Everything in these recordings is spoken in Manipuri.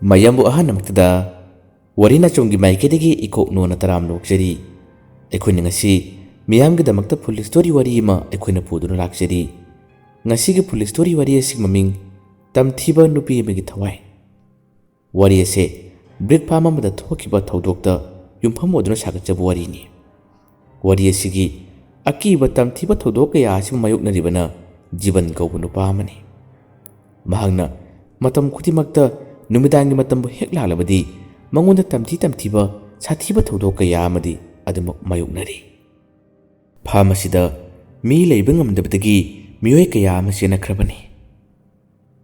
ꯃꯌꯥꯝꯕꯨ ꯑꯍꯥꯟꯕꯃꯛꯇꯗ ꯋꯥꯔꯤꯅ ꯆꯣꯡꯒꯤ ꯃꯥꯏꯀꯩꯗꯒꯤ ꯏꯀꯣꯛ ꯅꯣꯅ ꯇꯔꯥꯝ ꯅꯣꯛꯆꯔꯤ꯫ ꯑꯩꯈꯣꯏꯅ ꯉꯁꯤ ꯃꯤꯌꯥꯝꯒꯤꯗꯃꯛꯇ ꯐꯨꯜ ꯁ꯭ꯇꯣꯔꯤ ꯋꯥꯔꯤ ꯑꯃ ꯑꯩꯈꯣꯏꯅ ꯄꯨꯗꯨꯅ ꯂꯥꯛꯆꯔꯤ꯫ ꯉꯁꯤꯒꯤ ꯐꯨꯜ ꯁ꯭ꯇꯣꯔꯤ ꯋꯥꯔꯤ ꯑꯁꯤꯒꯤ ꯃꯃꯤꯡ ꯇꯝꯊꯤꯕ ꯅꯨꯄꯤ ꯑꯃꯒꯤ ꯊꯋꯥꯏ꯫ ꯋꯥꯔꯤ ꯑꯁꯤ ꯕ꯭ꯔꯤꯛ ꯐꯥꯔꯝ ꯑꯃꯗ ꯊꯣꯛꯈꯤꯕ ꯊꯧꯗꯣꯛꯇ ꯌꯨꯝꯐꯝ ꯑꯣꯏꯗꯨꯅ ꯁꯥꯒꯠꯆꯕ ꯋꯥꯔꯤꯅꯤ꯫ ꯋꯥꯔꯤ ꯑꯁꯤꯒꯤ ꯑꯀꯤꯕ ꯇꯝꯊꯤꯕ ꯊꯧꯗꯣꯛ ꯀꯌꯥ ꯑꯁꯤꯕꯨ ꯃꯥꯌꯣꯛꯅꯔꯤꯕꯅ ꯖꯤꯕꯟ ꯀꯧꯕ ꯅꯨꯄꯥ ꯑꯃꯅꯤ꯫ ꯃꯍꯥꯛꯅ ꯃꯇꯝ ꯈꯨꯗꯤꯡꯃꯛꯇ ꯅꯨꯃꯤꯗꯥꯡꯒꯤ ꯃꯇꯝꯕꯨ ꯍꯦꯛ ꯂꯥꯛꯂꯕꯗꯤ ꯃꯉꯣꯟꯗ ꯇꯝꯊꯤꯕ ꯁꯥꯊꯤꯕ ꯊꯧꯗꯣꯛ ꯀꯌꯥ ꯑꯃꯗꯤ ꯑꯗꯨꯃꯛ ꯃꯥꯌꯣꯛꯅꯔꯤ꯫ ꯐꯥꯔꯝ ꯑꯁꯤꯗ ꯃꯤ ꯂꯩꯕ ꯉꯝꯗꯕꯗꯒꯤ ꯃꯤꯑꯣꯏ ꯀꯌꯥ ꯑꯃ ꯆꯦꯟꯅꯈ꯭ꯔꯕꯅꯤ꯫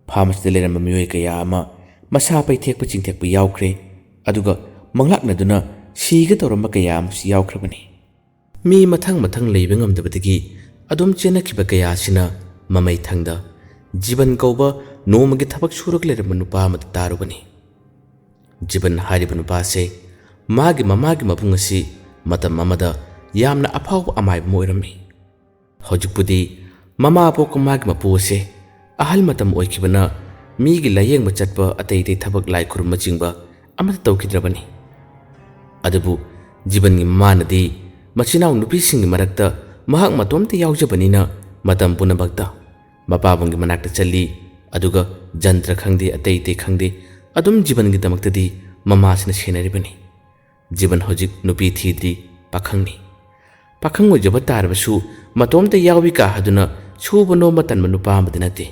ꯐꯥꯔꯝ ꯑꯁꯤꯗ ꯂꯩꯔꯝꯕ ꯃꯤꯑꯣꯏ ꯀꯌꯥ ꯑꯃ ꯃꯁꯥ ꯄꯩꯊꯦꯛꯄ ꯆꯤꯡꯊꯦꯛꯄ ꯌꯥꯎꯈ꯭ꯔꯦ, ꯑꯗꯨꯒ ꯃꯪꯂꯥꯛꯅꯗꯨꯅ ꯁꯤꯒꯗꯧꯔꯝꯕ ꯀꯌꯥ ꯑꯃꯁꯨ ꯌꯥꯎꯈ꯭ꯔꯕꯅꯤ꯫ ꯃꯤ ꯃꯊꯪ ꯂꯩꯕ ꯉꯝꯗꯕꯗꯒꯤ ꯑꯗꯨꯝ ꯆꯦꯟꯅꯈꯤꯕ ꯀꯌꯥ ꯑꯁꯤꯅ ꯃꯃꯩꯊꯪꯗ ꯖꯤꯕꯟ ꯀꯧꯕ ꯅꯣꯡꯃꯒꯤ ꯊꯕꯛ ꯁꯨꯔꯒ ꯂꯩꯔꯝꯕ ꯅꯨꯄꯥ ꯑꯃꯗ ꯇꯥꯔꯨꯕꯅꯤ꯫ ꯖꯤꯕꯟ ꯍꯥꯏꯔꯤꯕ ꯅꯨꯄꯥꯁꯦ ꯃꯥꯒꯤ ꯃꯃꯥꯒꯤ ꯃꯕꯨꯡ ꯑꯁꯤ ꯃꯇꯝ ꯑꯃꯗ ꯌꯥꯝꯅ ꯑꯐꯥꯎꯕ ꯑꯃꯥꯏꯕ ꯑꯃ ꯑꯣꯏꯔꯝꯃꯤ꯫ ꯍꯧꯖꯤꯛꯄꯨꯗꯤ ꯃꯃꯥ ꯄꯣꯛꯄ ꯃꯥꯒꯤ ꯃꯄꯨ ꯑꯁꯦ ꯑꯍꯜ ꯃꯇꯝ ꯑꯣꯏꯈꯤꯕꯅ ꯃꯤꯒꯤ ꯂꯥꯌꯦꯡꯕ ꯆꯠꯄ ꯑꯇꯩ ꯊꯕꯛ ꯂꯥꯏ ꯈꯨꯔꯨꯝꯕꯆꯤꯡꯕ ꯑꯃꯠꯇ ꯇꯧꯈꯤꯗ꯭ꯔꯕꯅꯤ꯫ ꯑꯗꯨꯕꯨ ꯖꯤꯕꯟꯒꯤ ꯃꯃꯥꯅꯗꯤ ꯃꯆꯤꯟꯅꯥꯎ ꯅꯨꯄꯤꯁꯤꯡꯒꯤ ꯃꯔꯛꯇ ꯃꯍꯥꯛ ꯃꯇꯣꯝꯇ ꯌꯥꯎꯖꯕꯅꯤꯅ ꯃꯇꯝ ꯄꯨꯝꯅꯃꯛꯇ ꯃꯄꯥꯕꯨꯡꯒꯤ ꯃꯅꯥꯛꯇ ꯆꯠꯂꯤ, ꯑꯗꯨꯒ ꯖꯟꯇ꯭ꯔ ꯈꯪꯗꯦ ꯑꯇꯩ ꯈꯪꯗꯦ ꯑꯗꯨꯝ ꯖꯤꯕꯟꯒꯤꯗꯃꯛꯇꯗꯤ ꯃꯃꯥꯁꯤꯅ ꯁꯦꯟꯅꯔꯤꯕꯅꯤ꯫ ꯖꯤꯕꯟ ꯍꯧꯖꯤꯛ ꯅꯨꯄꯤ ꯊꯤꯗ꯭ꯔꯤ, ꯄꯥꯈꯪꯅꯤ꯫ ꯄꯥꯈꯪ ꯑꯣꯏꯖꯕ ꯇꯥꯔꯕꯁꯨ ꯃꯇꯣꯝꯇ ꯌꯥꯎꯏ ꯀꯥ ꯍꯥꯏꯗꯨꯅ ꯁꯨꯕ ꯅꯣꯝꯕ ꯇꯟꯕ ꯅꯨꯄꯥ ꯑꯃꯗꯤ ꯅꯠꯇꯦ,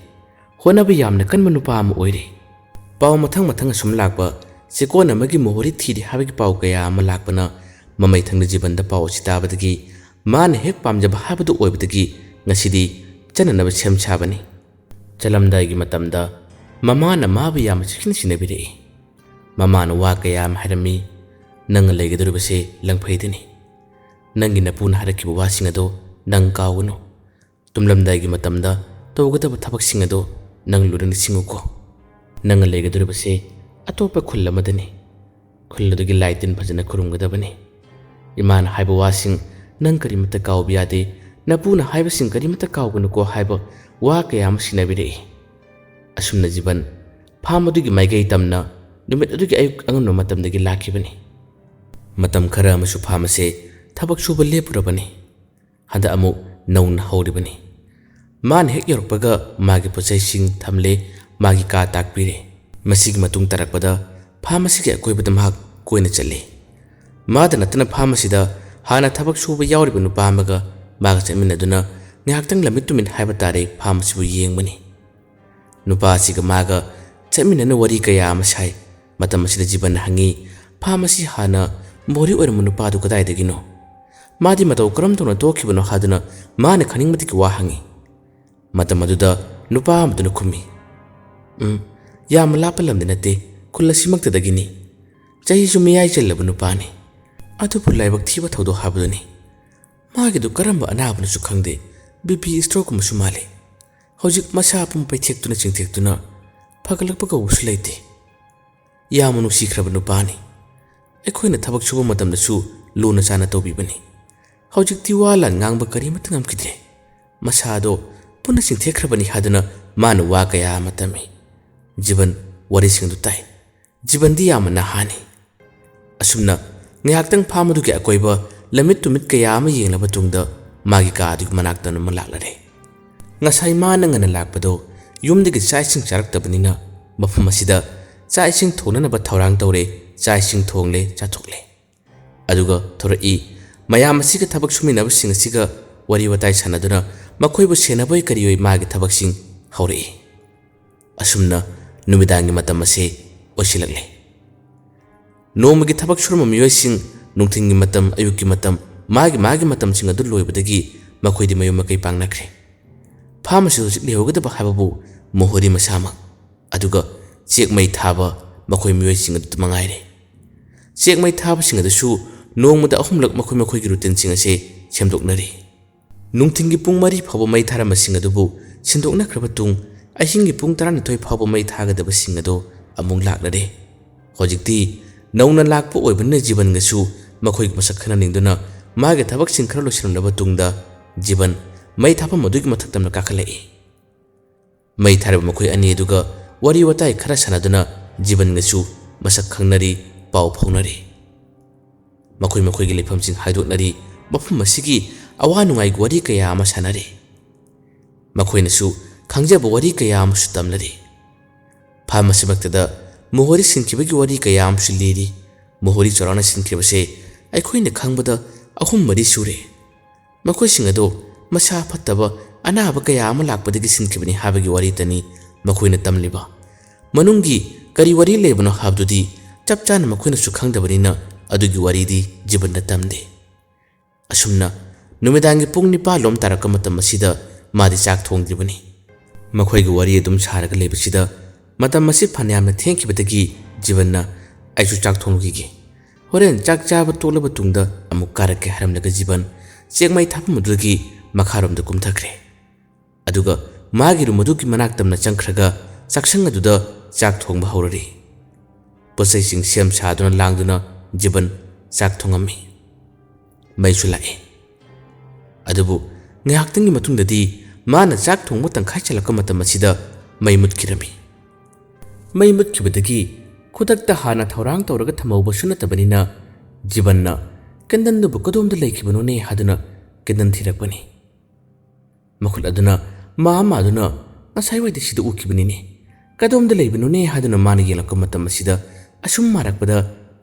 ꯍꯣꯠꯅꯕ ꯌꯥꯝꯅ ꯀꯟꯕ ꯅꯨꯄꯥ ꯑꯃ ꯑꯣꯏꯔꯤ꯫ ꯄꯥꯎ ꯃꯊꯪ ꯑꯁꯨꯝ ꯂꯥꯛꯄ ꯆꯦꯀꯣꯟ ꯑꯃꯒꯤ ꯃꯣꯍꯣꯔꯤ ꯊꯤꯔꯤ ꯍꯥꯏꯕꯒꯤ ꯄꯥꯎ ꯀꯌꯥ ꯑꯃ ꯂꯥꯛꯄꯅ ꯃꯃꯩꯊꯪꯗ ꯖꯤꯕꯟꯗ ꯄꯥꯎ ꯑꯁꯤ ꯇꯥꯕꯗꯒꯤ ꯃꯥꯅ ꯍꯦꯛ ꯄꯥꯝꯖꯕ ꯍꯥꯏꯕꯗꯨ ꯑꯣꯏꯕꯗꯒꯤ ꯉꯁꯤꯗꯤ ꯆꯠꯅꯅꯕ ꯁꯦꯝ ꯁꯥꯕꯅꯤ꯫ ꯆꯠꯂꯝꯗꯥꯏꯒꯤ ꯃꯇꯝꯗ ꯃꯃꯥꯅ ꯃꯥꯕꯨ ꯌꯥꯝꯅ ꯆꯦꯛꯁꯤꯟꯅ ꯁꯦꯟꯅꯕꯤꯔꯛꯏ꯫ ꯃꯃꯥꯅ ꯋꯥ ꯀꯌꯥ ꯑꯃ ꯍꯥꯏꯔꯝꯃꯤ꯫ ꯅꯪꯅ ꯂꯩꯒꯗꯧꯔꯤꯕꯁꯦ ꯂꯪꯐꯩꯗꯅꯤ꯫ ꯅꯪꯒꯤ ꯅꯄꯨꯅ ꯍꯥꯏꯔꯛꯈꯤꯕ ꯋꯥꯁꯤꯡ ꯑꯗꯣ ꯅꯪ ꯀꯥꯎꯒꯅꯨ꯫ ꯇꯨꯝꯂꯝꯗꯥꯏꯒꯤ ꯃꯇꯝꯗ ꯇꯧꯒꯗꯕ ꯊꯕꯛꯁꯤꯡ ꯑꯗꯣ ꯅꯪ ꯂꯨꯅ ꯅꯤꯡꯁꯤꯡꯉꯨꯀꯣ꯫ ꯅꯪꯅ ꯂꯩꯒꯗꯧꯔꯤꯕꯁꯦ ꯑꯇꯣꯞꯄ ꯈꯨꯜ ꯑꯃꯗꯅꯤ꯫ ꯈꯨꯜ ꯑꯗꯨꯒꯤ ꯂꯥꯏ ꯇꯤꯟ ꯐꯖꯅ ꯈꯨꯔꯨꯝꯒꯗꯕꯅꯤ꯫ ꯏꯃꯥꯅ ꯍꯥꯏꯕ ꯋꯥꯁꯤꯡ ꯅꯪ ꯀꯔꯤꯃꯠꯇ ꯀꯥꯎꯕ ꯌꯥꯗꯦ, ꯅꯄꯨꯅ ꯍꯥꯏꯕꯁꯤꯡ ꯀꯔꯤꯃꯠꯇ ꯀꯥꯎꯒꯅꯨꯀꯣ ꯍꯥꯏꯕ ꯋꯥ ꯀꯌꯥ ꯑꯃ ꯁꯤꯟꯅꯕꯤꯔꯛꯏ꯫ ꯑꯁꯨꯝꯅ ꯖꯤꯕꯟ ꯐꯥꯔꯝ ꯑꯗꯨꯒꯤ ꯃꯥꯏꯀꯩ ꯇꯝꯅ ꯅꯨꯃꯤꯠ ꯑꯗꯨꯒꯤ ꯑꯌꯨꯛ ꯑꯉꯟꯕ ꯃꯇꯝꯗꯒꯤ ꯂꯥꯛꯈꯤꯕꯅꯤ꯫ ꯃꯇꯝ ꯈꯔ ꯑꯃꯁꯨ ꯐꯥꯔꯝ ꯑꯁꯦ ꯊꯕꯛ ꯁꯨꯕ ꯂꯦꯞꯄꯨꯔꯕꯅꯤ꯫ ꯍꯟꯗꯛ ꯑꯃꯨꯛ ꯅꯧꯅ ꯍꯧꯔꯤꯕꯅꯤ꯫ ꯃꯥꯅ ꯍꯦꯛ ꯌꯧꯔꯛꯄꯒ ꯃꯥꯒꯤ ꯄꯣꯠꯆꯩꯁꯤꯡ ꯊꯝꯂꯦ, ꯃꯥꯒꯤ ꯀꯥ ꯇꯥꯛꯄꯤꯔꯦ꯫ ꯃꯁꯤꯒꯤ ꯃꯇꯨꯡ ꯇꯥꯔꯛꯄꯗ ꯐꯥꯔꯝ ꯑꯁꯤꯒꯤ ꯑꯀꯣꯏꯕꯗ ꯃꯍꯥꯛ ꯀꯣꯏꯅ ꯆꯠꯂꯤ꯫ ꯃꯥꯗ ꯅꯠꯇꯅ ꯐꯥꯔꯝ ꯑꯁꯤꯗ ꯍꯥꯟꯅ ꯊꯕꯛ ꯁꯨꯕ ꯌꯥꯎꯔꯤꯕ ꯅꯨꯄꯥ ꯑꯃꯒ ꯃꯥꯒ ꯆꯠꯃꯤꯟꯅꯗꯨꯅ ꯉꯥꯏꯍꯥꯛꯇꯪ ꯂꯝꯃꯤꯠ ꯇꯨꯃꯤꯠ ꯍꯥꯏꯕ ꯇꯥꯔꯦ ꯐꯥꯔꯝ ꯑꯁꯤꯕꯨ ꯌꯦꯡꯕꯅꯤ꯫ ꯅꯨꯄꯥ ꯑꯁꯤꯒ ꯃꯥꯒ ꯆꯠꯃꯤꯟꯅꯅ ꯋꯥꯔꯤ ꯀꯌꯥ ꯑꯃ ꯁꯥꯏ꯫ ꯃꯇꯝ ꯑꯁꯤꯗ ꯖꯤꯕꯟꯅ ꯍꯪꯉꯤ, ꯐꯥꯔꯝ ꯑꯁꯤ ꯍꯥꯟꯅ ꯃꯣꯍꯣꯔꯤ ꯑꯣꯏꯔꯝꯕ ꯅꯨꯄꯥꯗꯨ ꯀꯗꯥꯏꯗꯒꯤꯅꯣ? ꯃꯥꯗꯤ ꯃꯇꯧ ꯀꯔꯝ ꯇꯧꯅ ꯇꯣꯛꯈꯤꯕꯅꯣ ꯍꯥꯏꯗꯨꯅ ꯃꯥꯅ ꯈꯪꯅꯤꯡꯕꯗꯒꯤ ꯋꯥ ꯍꯪꯉꯤ꯫ ꯃꯇꯝ ꯑꯗꯨꯗ ꯅꯨꯄꯥ ꯑꯃꯗꯨꯅ ꯈꯨꯝꯃꯤ, ꯌꯥꯝꯅ ꯂꯥꯞꯄ ꯂꯝꯗꯤ ꯅꯠꯇꯦ, ꯈꯨꯜ ꯑꯁꯤꯃꯛꯇꯗꯒꯤꯅꯤ꯫ ꯆꯍꯤꯁꯨ ꯃꯤꯌꯥꯏ ꯆꯜꯂꯕ ꯅꯨꯄꯥꯅꯤ꯫ ꯑꯗꯨꯕꯨ ꯂꯥꯏꯕꯛ ꯊꯤꯕ ꯊꯧꯗꯣꯛ ꯍꯥꯏꯕꯗꯨꯅꯤ꯫ ꯃꯥꯒꯤꯗꯨ ꯀꯔꯝꯕ ꯑꯅꯥꯕꯅꯁꯨ ꯈꯪꯗꯦ, BP ꯁ꯭ꯇ꯭ꯔꯣꯛꯀꯨꯝꯕꯁꯨ ꯃꯥꯜꯂꯤ꯫ ꯍꯧꯖꯤꯛ ꯃꯁꯥ ꯄꯨꯝ ꯄꯩꯊꯦꯛꯇꯨꯅ ꯆꯤꯡꯊꯦꯛꯇꯨꯅ ꯐꯒꯠꯂꯛꯄ ꯀꯧꯕꯁꯨ ꯂꯩꯇꯦ꯫ ꯌꯥꯝꯅ ꯅꯨꯡꯁꯤꯈ꯭ꯔꯕ ꯅꯨꯄꯥꯅꯤ꯫ ꯑꯩꯈꯣꯏꯅ ꯊꯕꯛ ꯁꯨꯕ ꯃꯇꯝꯗꯁꯨ ꯂꯨꯅ ꯆꯥꯟꯅ ꯇꯧꯕꯤꯕꯅꯤ꯫ ꯍꯧꯖꯤꯛꯇꯤ ꯋꯥ ꯂꯥꯟ ꯉꯥꯡꯕ ꯀꯔꯤꯃꯠꯇ ꯉꯝꯈꯤꯗ꯭ꯔꯦ꯫ ꯃꯁꯥꯗꯣ ꯄꯨꯟꯅ ꯆꯤꯡꯊꯦꯛꯈ꯭ꯔꯕꯅꯤ ꯍꯥꯏꯗꯨꯅ ꯃꯥꯅ ꯋꯥ ꯀꯌꯥ ꯑꯃ ꯇꯝꯃꯤ꯫ ꯖꯤꯕꯟ ꯋꯥꯔꯤꯁꯤꯡꯗꯨ ꯇꯥꯏ꯫ ꯖꯤꯕꯟꯗꯤ ꯌꯥꯝꯅ ꯅꯍꯥꯅꯤ꯫ ꯑꯁꯨꯝꯅ ꯉꯥꯏꯍꯥꯛꯇꯪ ꯐꯥꯔꯝ ꯑꯗꯨꯒꯤ ꯑꯀꯣꯏꯕ ꯂꯝꯃꯤꯠ ꯇꯨꯃꯤꯠ ꯀꯌꯥ ꯑꯃ ꯌꯦꯡꯂꯕ ꯇꯨꯡꯗ ꯃꯥꯒꯤ ꯀꯥ ꯑꯗꯨꯒꯤ ꯃꯅꯥꯛꯇ ꯑꯃ ꯂꯥꯛꯂꯔꯦ꯫ ꯉꯁꯥꯏ ꯃꯥꯅ ꯉꯟꯅ ꯂꯥꯛꯄꯗꯣ ꯌꯨꯝꯗꯒꯤ ꯆꯥꯛ ꯏꯁꯤꯡ ꯆꯥꯔꯛꯇꯕꯅꯤꯅ ꯃꯐꯝ ꯑꯁꯤꯗ ꯆꯥꯛ ꯏꯁꯤꯡ ꯊꯣꯡꯅꯅꯕ ꯊꯧꯔꯥꯡ ꯇꯧꯔꯦ꯫ ꯆꯥꯛ ꯏꯁꯤꯡ ꯊꯣꯡꯂꯦ, ꯆꯥꯊꯣꯛꯂꯦ꯫ ꯑꯗꯨꯒ ꯊꯣꯔꯛꯏ꯫ ꯃꯌꯥꯝ ꯑꯁꯤꯒ ꯊꯕꯛ ꯁꯨꯃꯤꯟꯅꯕꯁꯤꯡ ꯑꯁꯤꯒ ꯋꯥꯔꯤ ꯋꯥꯇꯥꯏ ꯁꯥꯟꯅꯗꯨꯅ ꯃꯈꯣꯏꯕꯨ ꯁꯦꯟꯅꯕꯣꯏ ꯀꯔꯤꯑꯣꯏ ꯃꯥꯒꯤ ꯊꯕꯛꯁꯤꯡ ꯍꯧꯔꯛꯏ꯫ ꯑꯁꯨꯝꯅ ꯅꯨꯃꯤꯗꯥꯡꯒꯤ ꯃꯇꯝ ꯑꯁꯤ ꯑꯣꯏꯁꯤꯜꯂꯛꯂꯦ꯫ ꯅꯣꯡꯃꯒꯤ ꯊꯕꯛ ꯁꯨꯔꯝꯕ ꯃꯤꯑꯣꯏꯁꯤꯡ ꯅꯨꯡꯊꯤꯜꯒꯤ ꯃꯇꯝ, ꯑꯌꯨꯛꯀꯤ ꯃꯇꯝ, ꯃꯥꯒꯤ ꯃꯇꯝꯁꯤꯡ ꯑꯗꯨ ꯂꯣꯏꯕꯗꯒꯤ ꯃꯈꯣꯏꯗꯤ ꯃꯌꯨꯝ ꯃꯀꯩ ꯄꯥꯡꯅꯈ꯭ꯔꯦ꯫ ꯐꯥꯔꯝ ꯑꯁꯤ ꯍꯧꯖꯤꯛ ꯂꯩꯍꯧꯒꯗꯕ ꯍꯥꯏꯕꯕꯨ ꯃꯣꯍꯣꯔꯤ ꯃꯁꯥꯃꯛ, ꯑꯗꯨꯒ ꯆꯦꯛ ꯃꯩ ꯊꯥꯕ ꯃꯈꯣꯏ ꯃꯤꯑꯣꯏꯁꯤꯡ ꯑꯗꯨ ꯃꯉꯥꯏꯔꯦ꯫ ꯆꯦꯛ ꯃꯩ ꯊꯥꯕꯁꯤꯡ ꯑꯗꯨꯁꯨ ꯅꯣꯡꯃꯗ 3ꯂꯛ ꯃꯈꯣꯏꯒꯤ ꯔꯨꯇꯤꯟꯁꯤꯡ ꯑꯁꯤ ꯁꯦꯝꯗꯣꯛꯅꯔꯤ꯫ ꯅꯨꯡꯊꯤꯜꯒꯤ ꯄꯨꯡ 4 ꯐꯥꯎꯕ ꯃꯩ ꯊꯥꯔꯝꯕꯁꯤꯡ ꯑꯗꯨꯕꯨ ꯁꯤꯟꯗꯣꯛꯅꯈ꯭ꯔꯕ ꯇꯨꯡ ꯑꯍꯤꯡꯒꯤ ꯄꯨꯡ 12 ꯐꯥꯎꯕ ꯃꯩ ꯊꯥꯒꯗꯕꯁꯤꯡ ꯑꯗꯨ ꯑꯃꯨꯛ ꯂꯥꯛꯂꯔꯦ꯫ ꯍꯧꯖꯤꯛꯇꯤ ꯅꯧꯅ ꯂꯥꯛꯄ ꯑꯣꯏꯕꯅꯤꯅ ꯖꯤꯕꯟꯒꯁꯨ ꯃꯈꯣꯏꯒꯤ ꯃꯁꯛ ꯈꯟꯅꯅꯤꯡꯗꯨꯅ ꯃꯥꯒꯤ ꯊꯕꯛꯁꯤꯡ ꯈꯔ ꯂꯣꯏꯁꯤꯜꯂꯝꯂꯕ ꯇꯨꯡꯗ ꯖꯤꯕꯟ ꯃꯩ ꯊꯥꯐꯝ ꯑꯗꯨꯒꯤ ꯃꯊꯛꯇ ꯀꯥꯈꯠꯂꯛꯏ꯫ ꯃꯩ ꯊꯥꯔꯤꯕ ꯃꯈꯣꯏ ꯑꯅꯤ ꯑꯗꯨꯒ ꯋꯥꯔꯤ ꯋꯥꯇꯥꯏ ꯈꯔ ꯁꯥꯟꯅꯗꯨꯅ जीवनगसु मसक खंगनरी पाव फाउनरी मखोई मखोईगी लेफमसिंग हाइदोकनरी मफम मसिगी अवा नुंगाई वरी कया अमा सानरी मखोईनसु खंगजब वरी कया अमसु तमनरी फामसिमक्तदा मोहरी सिंखिबगी वरी कया अमसु लिरी मोहरी चौराना सिंखिबसे अखोईना खंगबदा अहुम मरी सुरे मखोईसिंग अदो मसा फत्तबा अनाब कया अमा लाकपदगी सिंखिबनी हाबगी वरी तनी मखोईना तमलिबा मनुंगी करी वरी लेबनो हाबदुदी चप चाना मखोईनसु खंगदबनिना अदुगी वरीदी जीवन तमदे असुमना नुमिदांगी पुंग निपालोम तारक मतम मसिदा मादी चाक थोंग्रिबनी मखोईगी वरी अदुम सारगा लेबसिदा मतम मसि फन्यामना थेंखिबदगी जीवनना आइसु चाक थोंगिगे होरेन चाक चाब तोलब तुंगदा अमुक कारके हरमलगा जीवन चेकमाई थापमदुगी मखारोमदा कुमथख्रे अदुगा मागी रुमदुगी मनाक्तमना चंख्रगा चाकसंग अदुदा चाक थोंगबा हौररी पोसैसिंग सेम सादुना लांगदुना जीवन चाक थोंगमी मैसु लाए अदुबु ngahaktangi matungdadi mana chak thongmu tangkhai chalaka matam asida mai mutkirami mai mutkibadagi khudakta hana thorang tawraga thamauba sunatabanina jibanna kandan du kodom da laikibano ne haduna kandan thirakbani makul aduna mama aduna asai wai de sida ukibani ne kadom da laibano ne haduna mana yelaka matam asida asum marakbada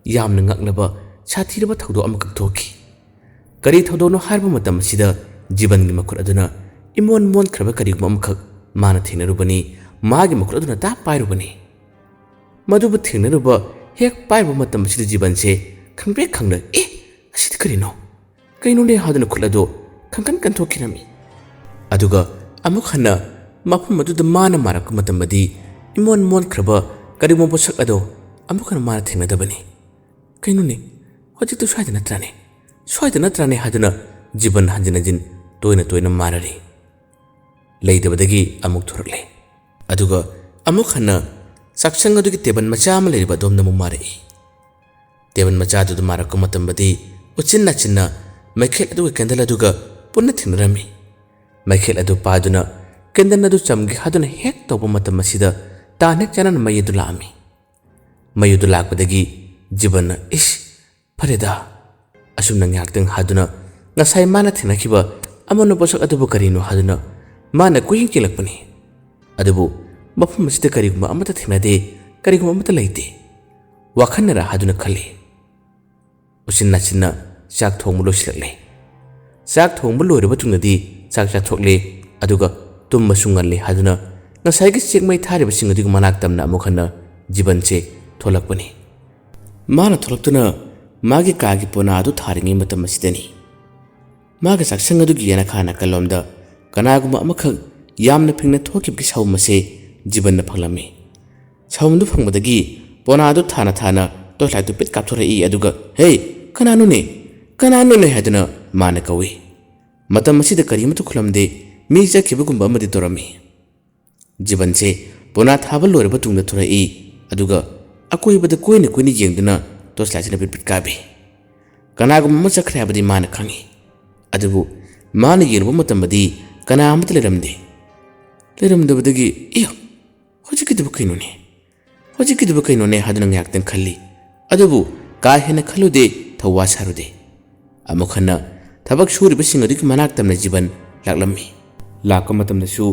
yamna ngaklaba chathiraba thawdo amakak thoki kari thawdo no harba matam asida जीवन की मकुर अदुना इमोन मोन खरब करिगम अमखक माना थेनरुबनी मागी मकुर अदुना ता पाइरुबनी मदुब थेनरुब हेक पाइब मतम सिद जीवन से खंबे खंगन ए असिद करिनो कइनुने हादुना खुलदो खंकन कंथोकिरमी अदुगा अमुक हना मफम मदुद माना मारक मतमदी इमोन मोन खरब करिगम पोसक अदो अमुक हना माना थेनदबनी कइनुने होजिक तो स्वाइद नत्राने हादुना जीवन हंजनजिन तोयना तोयना माररी लेदबदगी अमुक थोरकले अदुगा अमुक हना सक्संग अदुगी टेबन मचा अमा लेरिबा दोमना मु मारई टेबन मचा अदुद मारक मतमबदी उचिन्ना चिन्ना मैखेल अदुगा कैंडल अदुगा पुन्ना थिनरमी मैखेल अदु पादुना कैंडल अदु चमगी हादुना हेक तोब मतम मसिदा तानेक चनन मयदु लामी मयदु लाकबदगी जीवन इस फरेदा असुमना ngakdang haduna ngasai mana thinakiba amono posak adubu karino haduna mana kuing kilakpani adubu mafum masida kariguma amata thinade kariguma amata laite wakhanara haduna khale usinna chinna chak thongmu losilakle chak thongmu loiraba tungadi chak cha thokle aduga tumma sungalle haduna ngasai gi chekmai thariba singadi manak tamna amukhana jiban che tholakpani mana tholaktuna magi kagi pona adu tharingi matam masidani मागा सक्संग अदुगी yana khana kalomda kanaguma amakha yamna phingna thokib ki sawmase jibanna phanglami sawmdu phangmadagi pona adu thana thana to lai tu pit kapthora I aduga hey kananu ne haduna mana kawi matam masida karimatu khulamde mi jakhibugumba amadi torami jiban se pona thabal lorba tungna thora I aduga akoi bada koini yengduna to lai china pit kabe kanaguma machakhra abadi mana khangi अदुबु मान येरबो मतमबदी कनामत लेरमदबदगी इयो होजिकिदबु कइनोने हादन ngakten खल्ली अदुबु का हेन खलुदे थवा सारुदे अमुखना थबक सुरिब सिंगदि मनाक तमना जीवन लाकलम्मी लाक मतमनसु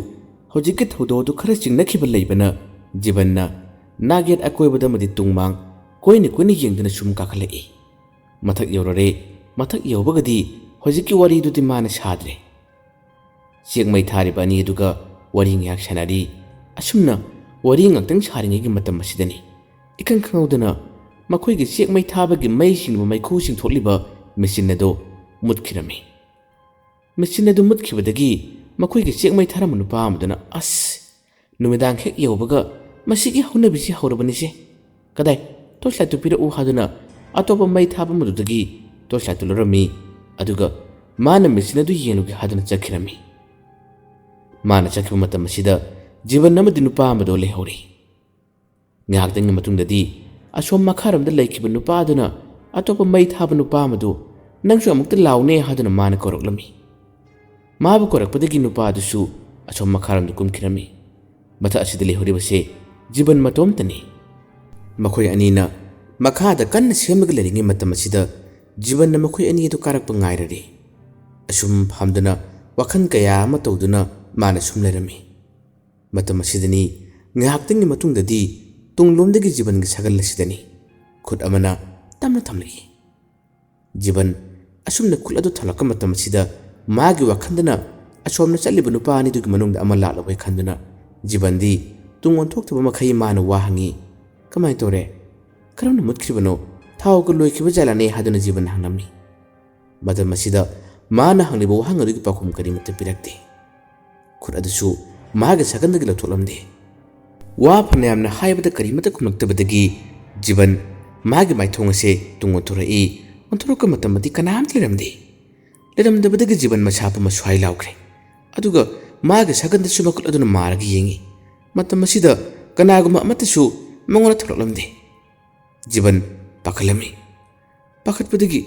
होजिकि थौदो दु खरा चिंगनखिब लेबना जीवनना नागेट अकोइबदा मदि तुंगमांग कोइनि येंगदना सुम काखलई मथक योररे मथक योबगदी होजिकी वरी दुति माना साद्रे चेकमै थारिबा अनि दुगा worry ngak sanari asumna wari ngaktang saringi gi matam asidani ikang khangudana makhoi gi chekmai thabagi mai singba mai khu sing tholiba machine ado mutkirami machine ado mutkibadagi makhoi gi chekmai tharamanu pa amdana as numidang hek yobaga masigi hauna bisi haurabani se kadai to slatu pira u haduna atopa mai thaba mududagi to slatu lorami aduga mana machine ado yenugi haduna chakhirami mana chakhiba matam asida जीवन नमदि नुपा अमदो लेहौरी ngakdang matungdadi asom makharamda laikhiba nupa aduna atopa mai thaba nupa amadu nangsu amukta laune haduna mana koroklami mabu korakpadagi nupa adusu asom makharamda kumkhirami matha asida lehori base जीवन matomtani ꯃꯈꯣꯏ ꯑꯅꯤꯅ ꯃꯈꯥꯗ ꯀꯟꯅ ꯁꯦꯝꯂꯒ ꯂꯩꯔꯤꯉꯩ ꯃꯇꯝ ꯑꯁꯤꯗ ꯖꯤꯕꯟꯅ ꯃꯈꯣꯏ ꯑꯅꯤ ꯑꯗꯨ ꯀꯥꯔꯛꯄ ꯉꯥꯏꯔꯔꯤ ꯑꯁꯨꯝ ꯐꯝꯗꯨꯅ ꯋꯥꯈꯜ ꯀꯌꯥ ꯑꯃ ꯇꯧꯗꯨꯅ ꯃꯥꯅ ꯁꯨꯝ ꯂꯩꯔꯝꯃꯤ ꯃꯇꯝ ꯑꯁꯤꯗꯅꯤ ꯉꯥꯏꯍꯥꯛꯇꯪꯒꯤ ꯃꯇꯨꯡꯗꯗꯤ ꯇꯨꯡꯂꯣꯝꯗꯒꯤ ꯖꯤꯕꯟꯒꯤ ꯁꯥꯒꯜ ꯑꯁꯤꯗꯅꯤ ꯈꯨꯠ ꯑꯃꯅ ꯇꯞꯅ ꯊꯝꯂꯛꯏ ꯖꯤꯕꯟ ꯑꯁꯨꯝꯅ ꯈꯨꯠ ꯑꯗꯨ ꯊꯝꯂꯛꯄ ꯃꯇꯝ ꯑꯁꯤꯗ ꯃꯥꯒꯤ ꯋꯥꯈꯜꯗꯅ ꯑꯁꯣꯝꯅ ꯆꯠꯂꯤꯕ ꯅꯨꯄꯥ ꯑꯅꯤꯗꯨꯒꯤ ꯃꯅꯨꯡꯗ ꯑꯃ ꯂꯥꯛꯂꯕꯣꯏ ꯈꯟꯗꯨꯅ ꯖꯤꯕꯟꯗꯤ ꯇꯨꯡ ꯑꯣꯟꯊꯣꯛꯇꯕ ꯃꯈꯩ ꯃꯥꯅ ꯋꯥ ꯍꯪꯉꯤ ꯀꯃꯥꯏ ꯇꯧꯔꯦ ꯀꯔꯝꯅ ꯃꯨꯠꯈ꯭ꯔꯤꯕꯅꯣ ꯊꯥꯎꯒ ꯂꯣꯏꯈꯤꯕ ꯖꯥꯠꯂꯅꯦ ꯍꯥꯏꯗꯨꯅ ꯖꯤꯕꯟ ꯍꯪꯂꯝꯃꯤ ꯃꯇꯝ ꯑꯁꯤꯗ ꯃꯥꯅ ꯍꯪꯂꯤꯕ ꯋꯥꯍꯪ ꯑꯗꯨꯒꯤ ꯄꯥꯎꯈꯨꯝ ꯀꯔꯤꯃꯠꯇ ꯄꯤꯔꯛꯇꯦ ꯈꯨꯠ ꯑꯗꯨꯁꯨ ꯃꯥꯒꯤ ꯁꯥꯒꯟꯗꯒꯤ ꯂꯧꯊꯣꯛꯂꯝꯗꯦ ꯋꯥ ꯐꯅꯌꯥꯝꯅ ꯍꯥꯏꯕꯗ ꯀꯔꯤꯃꯠꯇ ꯈꯨꯝꯂꯛꯇꯕꯗꯒꯤ ꯖꯤꯕꯟ ꯃꯥꯒꯤ ꯃꯥꯏꯊꯣꯡ ꯑꯁꯦ ꯇꯨꯡ ꯑꯣꯟꯊꯣꯔꯛꯏ ꯑꯣꯟꯊꯣꯔꯛꯄ ꯃꯇꯝꯗꯗꯤ ꯀꯅꯥꯝꯇ ꯂꯩꯔꯝꯗꯕꯗꯒꯤ ꯖꯤꯕꯟ ꯃꯁꯥ ꯄꯨꯝꯕ ꯁ꯭ꯋꯥꯏ ꯂꯥꯎꯈ꯭ꯔꯦ ꯑꯗꯨꯒ ꯃꯥꯒꯤ ꯁꯥꯒꯟꯗꯁꯨ ꯃꯈꯨꯠ ꯑꯗꯨꯅ ꯃꯥꯔꯒ ꯌꯦꯡꯉꯤ ꯃꯇꯝ ꯑꯁꯤꯗ ꯀꯅꯥꯒꯨꯝꯕ ꯑꯃꯠꯇꯁꯨ ꯃꯉꯣꯟꯗ ꯊꯣꯛꯂꯛꯂꯝꯗꯦ ꯖꯤꯕꯟ ꯄꯥꯈꯠꯂꯝꯃꯤ ꯄꯥꯈꯠꯄꯗꯒꯤ